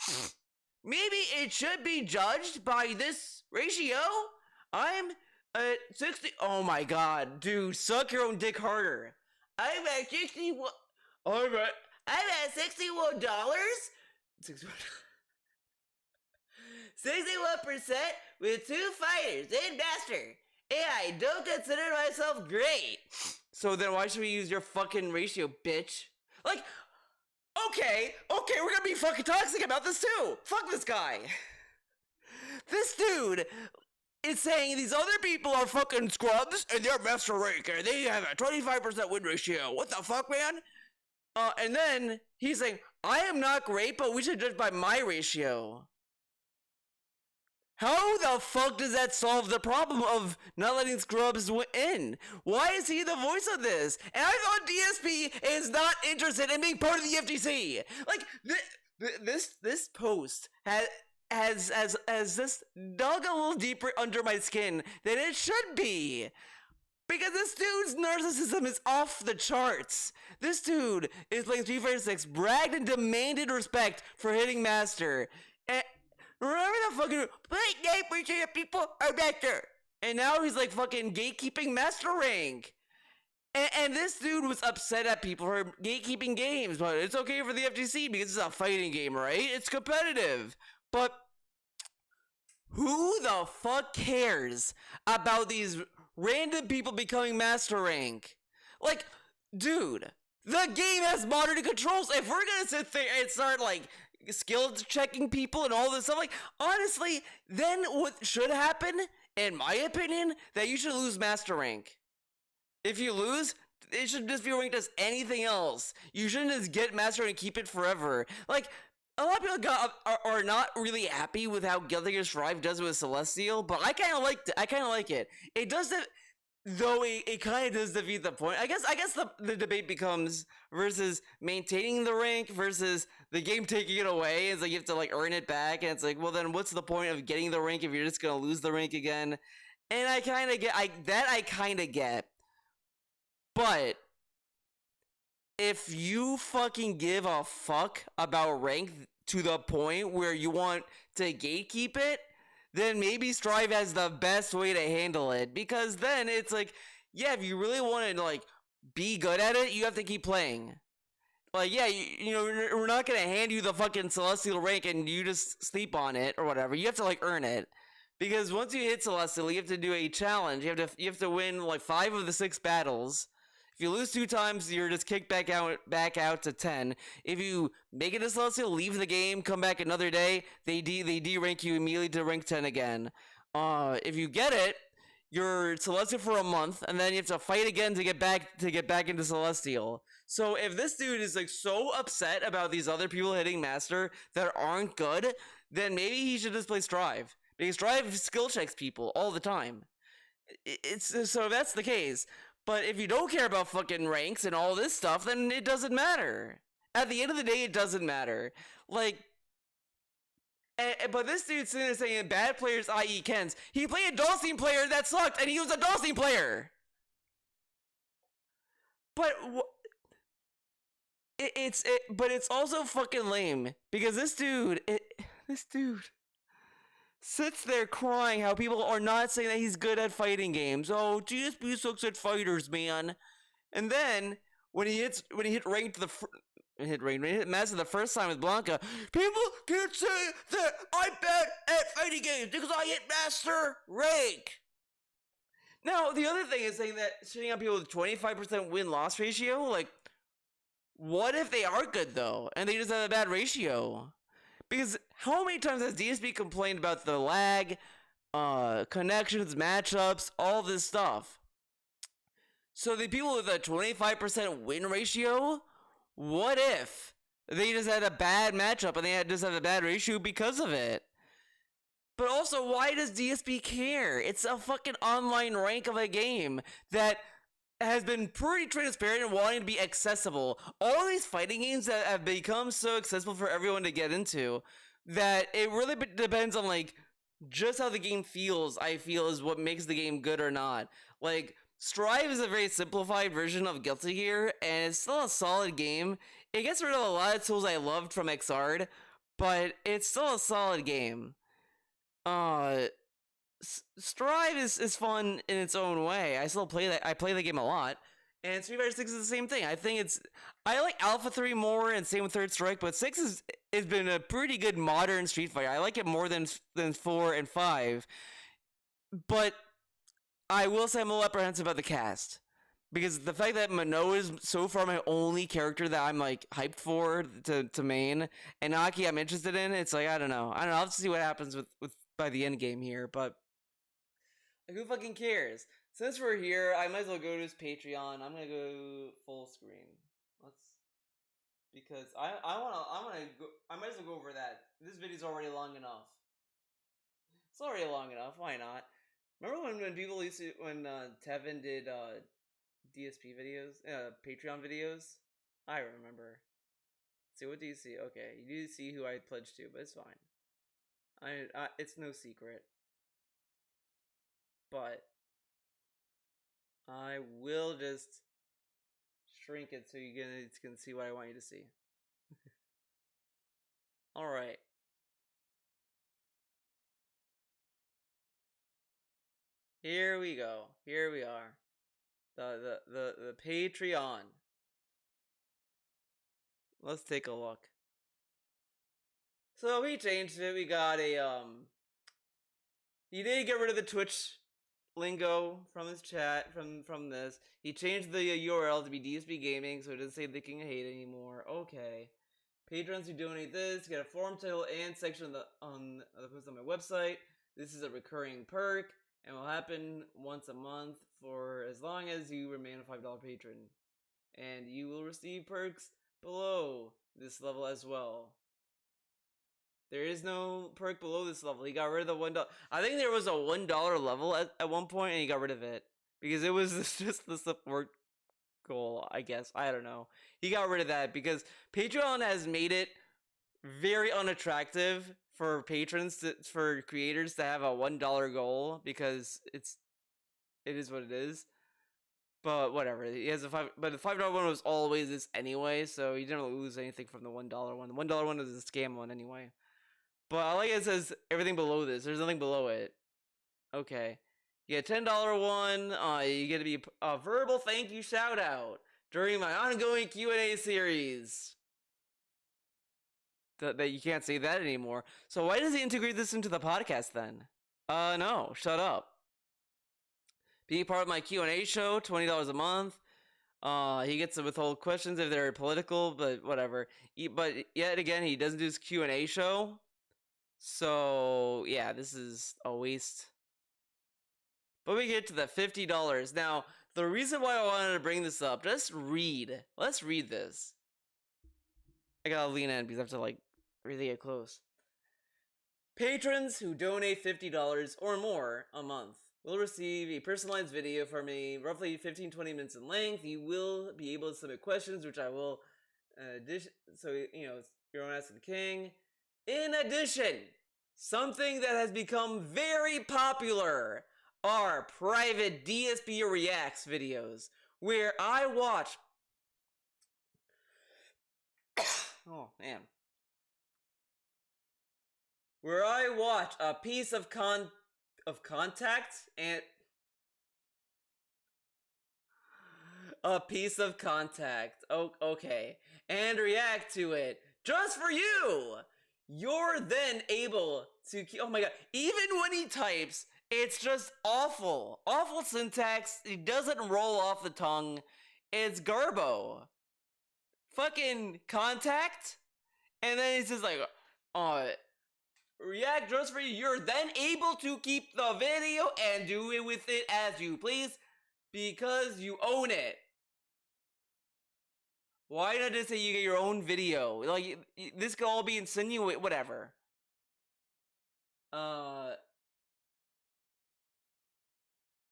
Maybe it should be judged by this ratio. I'm at 60. Oh my god, dude, suck your own dick harder. I'm at 61. I'm at $61. 61% with 2 fighters in master. And I don't consider myself great. So then why should we use your fucking ratio, bitch? Like, okay, we're gonna be fucking toxic about this too. Fuck this guy. This dude is saying these other people are fucking scrubs and they're master rank and they have a 25% win ratio. What the fuck, man? And then he's saying, I am not great, but we should judge by my ratio. How the fuck does that solve the problem of not letting scrubs in? Why is he the voice of this? And I thought DSP is not interested in being part of the FTC. Like, this post has this dug a little deeper under my skin than it should be. Because this dude's narcissism is off the charts. This dude is playing Street Fighter 6, bragged and demanded respect for hitting master. And remember the fucking, but 9% of people are master. And now he's like fucking gatekeeping master rank. And this dude was upset at people for gatekeeping games, but it's okay for the FGC because it's a fighting game, right? It's competitive. But who the fuck cares about these random people becoming master rank? Like, dude, the game has modern controls. If we're gonna sit there and start like skill checking people and all this stuff, like, honestly, then what should happen, in my opinion, that you should lose master rank. If you lose, it should just be ranked as anything else. You shouldn't just get master and keep it forever. Like, a lot of people are not really happy with how Guilty Gear Strive does it with Celestial, but I kind of like it. It does that, though it kind of does defeat the point. I guess the debate becomes versus maintaining the rank versus the game taking it away. It's like you have to like earn it back, and it's like, well, then what's the point of getting the rank if you're just gonna lose the rank again? And I kind of get. But if you fucking give a fuck about rank to the point where you want to gatekeep it, then maybe Strive has the best way to handle it. Because then it's like, yeah, if you really want to like be good at it, you have to keep playing. Like, yeah, you know, we're not gonna hand you the fucking Celestial rank and you just sleep on it or whatever. You have to like earn it. Because once you hit Celestial, you have to do a challenge. You have to win like 5 of the 6 battles. If you lose 2 times, you're just kicked back out to 10. If you make it to Celestial, leave the game, come back another day, they de-rank you immediately to rank 10 again. If you get it, you're Celestial for a month, and then you have to fight again to get back into Celestial. So if this dude is like so upset about these other people hitting Master that aren't good, then maybe he should just play Strive. Because Strive skill checks people all the time. So if that's the case. But if you don't care about fucking ranks and all this stuff, then it doesn't matter. At the end of the day, it doesn't matter. Like, but this dude's sitting there saying bad players, i.e. Ken's. He played a Dulcine player that sucked, and he was a Dulcine player. But it's also fucking lame because this dude sits there crying how people are not saying that he's good at fighting games. Oh, GSP sucks at fighters, man. And then when he hit Master the first time with Blanca, people can't say that I'm bad at fighting games because I hit Master rank. Now, the other thing is saying that shitting on people with 25% win-loss ratio, like, what if they are good, though, and they just have a bad ratio? Because how many times has DSP complained about the lag, connections, matchups, all this stuff? So the people with a 25% win ratio, what if they just had a bad matchup and they just had a bad ratio because of it? But also, why does DSP care? It's a fucking online rank of a game that has been pretty transparent and wanting to be accessible. All these fighting games that have become so accessible for everyone to get into that it really depends on like just how the game feels. I feel is what makes the game good or not. Like Strive is a very simplified version of Guilty Gear, and it's still a solid game. It gets rid of a lot of tools I loved from Xrd, but it's still a solid game. Strive is fun in its own way. I still play that. I play the game a lot, and Street Fighter 6 is the same thing. I like Alpha 3 more, and same with Third Strike, but 6 has been a pretty good modern Street Fighter. I like it more than 4 and 5, but I will say I'm a little apprehensive about the cast. Because the fact that Mano is so far my only character that I'm like hyped for to main, and Aki I'm interested in, it's like I don't know. I'll have to see what happens with by the end game here, but like, who fucking cares? Since we're here, I might as well go to his Patreon. I'm gonna go full screen. Because I might as well go over that. This video's already long enough. It's already long enough. Why not? Remember when people used to when Tevin did DSP videos, Patreon videos? I remember. See, what do you see? Okay, you do see who I pledged to, but it's fine. It's no secret. But I will just shrink it so you can see what I want you to see. Alright. Here we go. Here we are. The Patreon. Let's take a look. So we changed it. We got a he did get rid of the Twitch lingo from his chat from this. He changed the URL to be DSP Gaming, so it doesn't say the King of Hate anymore. Okay. Patrons who donate this get a forum title and section on the post on my website. This is a recurring perk and will happen once a month for as long as you remain a $5 patron. And you will receive perks below this level as well. There is no perk below this level. He got rid of the $1. I think there was a $1 level at one point, and he got rid of it. Because it was just the support goal, I guess. I don't know. He got rid of that because Patreon has made it very unattractive for patrons, for creators to have a $1 goal. Because it is what it is. But whatever. He has but the $5 one was always this anyway, so you didn't lose anything from the $1 one. The $1 one is a scam one anyway. But I like it says everything below this. There's nothing below it. Okay. You get a $10 one. You get to be a verbal thank you shout out during my ongoing Q&A series. That you can't say that anymore. So why does he integrate this into the podcast then? No. Shut up. Being part of my Q&A show, $20 a month. He gets to withhold questions if they're political, but whatever. But yet again, he doesn't do his Q&A show. So, yeah, this is a waste. But we get to the $50. Now, the reason why I wanted to bring this up, let's read this. I gotta lean in because I have to, like, really get close. Patrons who donate $50 or more a month will receive a personalized video from me, roughly 15-20 minutes in length. You will be able to submit questions, which I will, so, you know, your own Ask the King. In addition, something that has become very popular are private DSP Reacts videos, where I watch... oh, man. Where I watch a piece of contact and... a piece of contact. Oh, okay. And react to it. Just for you! You're then able to... oh my god. Even when he types It's just awful. Awful syntax. It doesn't roll off the tongue. It's garbo. Fucking contact. And then it's just like, React just for you. You're then able to keep the video and do it with it as you please because you own it. Why not just say you get your own video? Like, this could all be insinuate, whatever.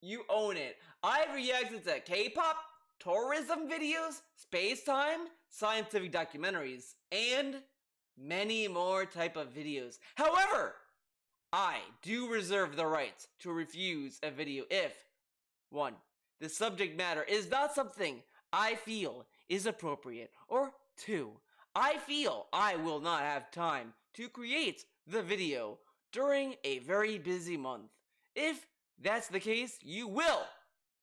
You own it. I've reacted to K-pop, tourism videos, space-time, scientific documentaries, and many more type of videos. However, I do reserve the right to refuse a video if 1. The subject matter is not something I feel is appropriate, or 2. I feel I will not have time to create the video during a very busy month. If that's the case, you will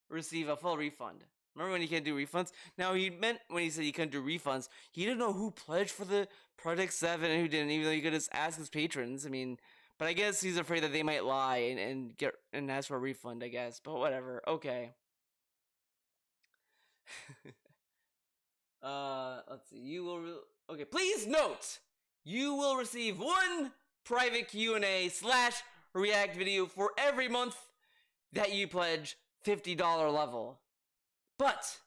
receive a full refund. Remember when you can't do refunds? Now, he meant when he said he couldn't do refunds, he didn't know who pledged for the Project 7 and who didn't, even though he could just ask his patrons. I mean, but I guess he's afraid that they might lie and ask for a refund, I guess. But whatever. Okay. Let's see. Okay, please note, you will receive one private Q&A / React video for every month that you pledge $50 level. But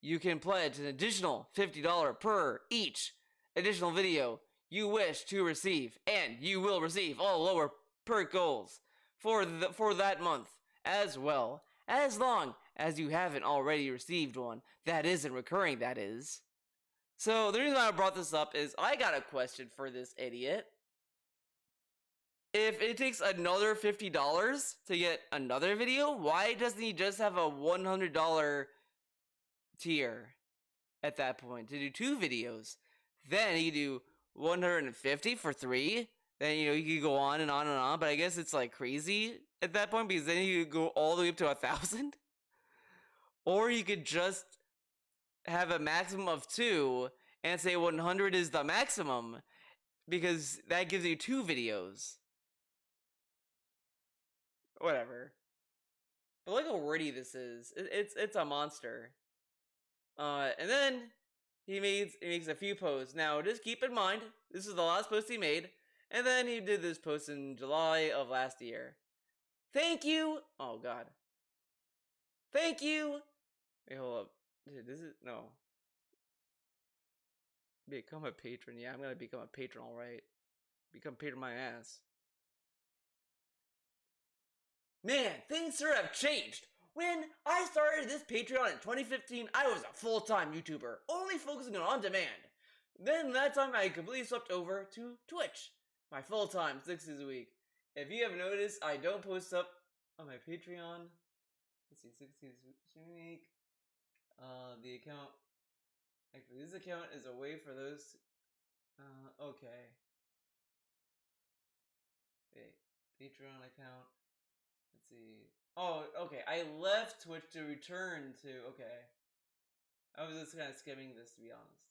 you can pledge an additional $50 per each additional video you wish to receive, and you will receive all lower perk goals for that month as well, as long as you haven't already received one that isn't recurring, that is. So the reason why I brought this up is I got a question for this idiot. If it takes another $50 to get another video, why doesn't he just have a $100 tier at that point to do 2 videos? Then he could do $150 for 3. Then, you could go on and on and on. But I guess it's like crazy at that point because then you could go all the way up to 1,000. Or you could just have a maximum of 2 and say 100 is the maximum because that gives you 2 videos. Whatever. But look how wordy this is. It's a monster. And then he makes a few posts. Now, just keep in mind, this is the last post he made, and then he did this post in July of last year. Thank you. Oh God. Thank you. Wait, hold up. Dude, this is no. Become a patron. Yeah, I'm gonna become a patron. All right. Become patron my ass. Man, things sure have changed. When I started this Patreon in 2015, I was a full-time YouTuber, only focusing on demand. Then that time I completely swept over to Twitch, my full-time 6 days a week. If you have noticed, I don't post up on my Patreon. Let's see, 6 days a week. The account, actually this account is a way for those, okay. Wait, Patreon account. Let's see. Oh, okay. I left Twitch to return to. Okay. I was just kind of skimming this, to be honest.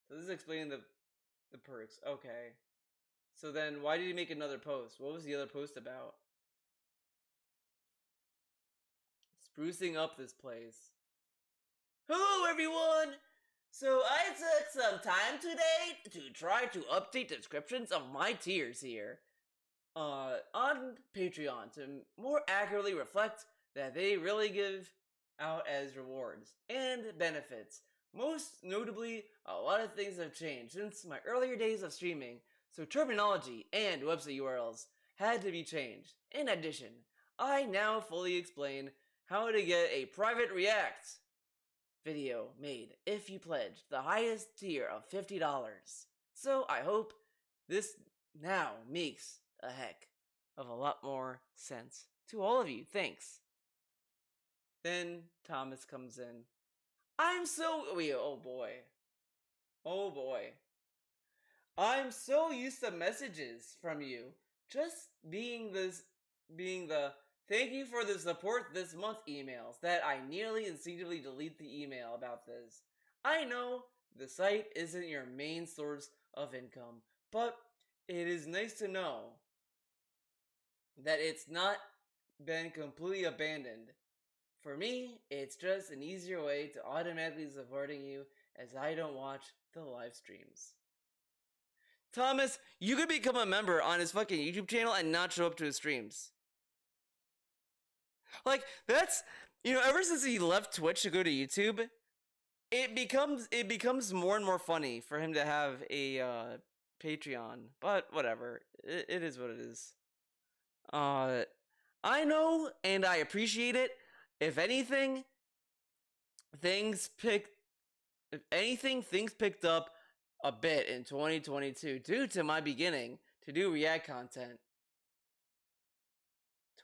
So this is explaining the perks. Okay. So then, why did he make another post? What was the other post about? Sprucing up this place. Hello, everyone! So I took some time today to try to update descriptions of my tiers here. On Patreon to more accurately reflect that they really give out as rewards and benefits. Most notably, a lot of things have changed since my earlier days of streaming, so terminology and website URLs had to be changed. In addition, I now fully explain how to get a private React video made if you pledge the highest tier of $50. So I hope this now makes a heck of a lot more sense to all of you. Thanks. Then Thomas comes in. Oh boy. I'm so used to messages from you. Just being the thank you for the support this month emails that I nearly instinctively delete the email about this. I know the site isn't your main source of income, but it is nice to know that it's not been completely abandoned. For me, it's just an easier way to automatically supporting you as I don't watch the live streams. Thomas, you could become a member on his fucking YouTube channel and not show up to his streams. Like, that's, ever since he left Twitch to go to YouTube, it becomes more and more funny for him to have a Patreon. But whatever, it is what it is. I know and I appreciate it. If anything, things picked up a bit in 2022 due to my beginning to do React content.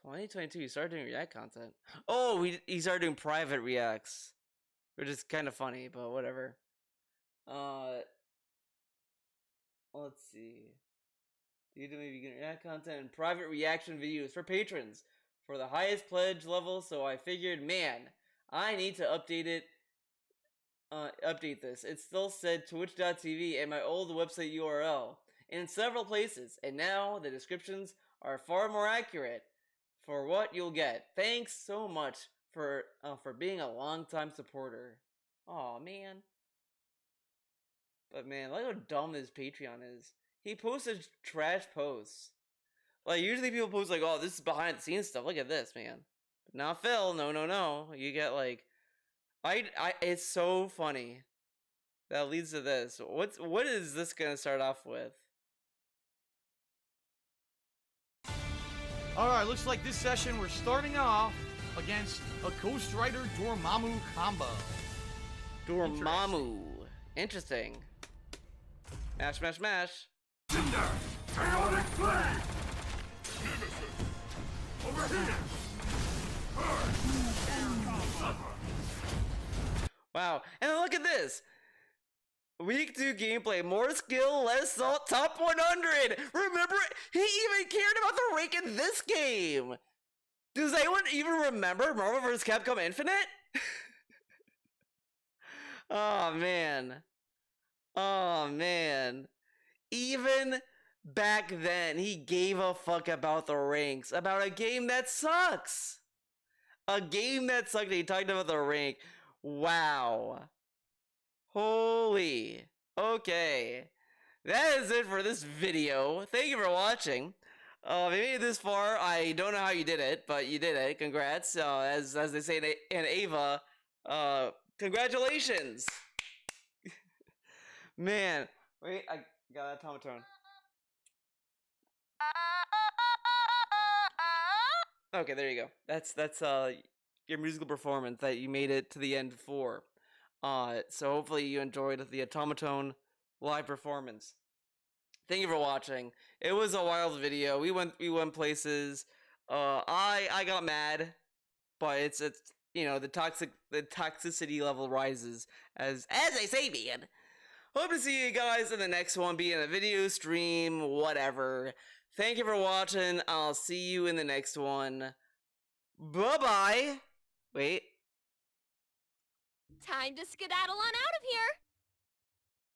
2022, you started doing React content. Oh, he started doing private Reacts, which is kind of funny, but whatever. Let's see. You do maybe get React content and private reaction videos for patrons for the highest pledge level. So I figured, man, I need to update it. Update this. It still said twitch.tv and my old website URL in several places, and now the descriptions are far more accurate for what you'll get. Thanks so much for being a long-time supporter. Aw, man. But man, look how dumb this Patreon is. He posted trash posts. Like, usually people post like, oh, this is behind the scenes stuff. Look at this, man. But now Phil, no. You get like, it's so funny. That leads to this. What is this gonna start off with? Alright, looks like this session we're starting off against a Ghost Rider Dormammu combo. Dormammu. Interesting. Mash, mash, mash. Cinder! Chaotic Flame! Nemesis! Over here! Wow. And then look at this. Week 2 gameplay. More skill, less salt, top 100. Remember, he even cared about the rank in this game. Does anyone even remember Marvel vs. Capcom Infinite? Oh, man. Oh, man. Even back then, he gave a fuck about the ranks. About a game that sucks. A game that sucked. He talked about the rank. Wow. Holy. Okay. That is it for this video. Thank you for watching. If you made it this far, I don't know how you did it, but you did it. Congrats. As they say in Ava, congratulations. Man. Wait, I got that automaton. Okay, there you go. That's your musical performance that you made it to the end for. So hopefully you enjoyed the automaton live performance. Thank you for watching. It was a wild video. We went places. I got mad, but it's the toxicity level rises as I say, man. Hope to see you guys in the next one, be in a video, stream, whatever. Thank you for watching. I'll see you in the next one. Bye-bye. Wait. Time to skedaddle on out of here.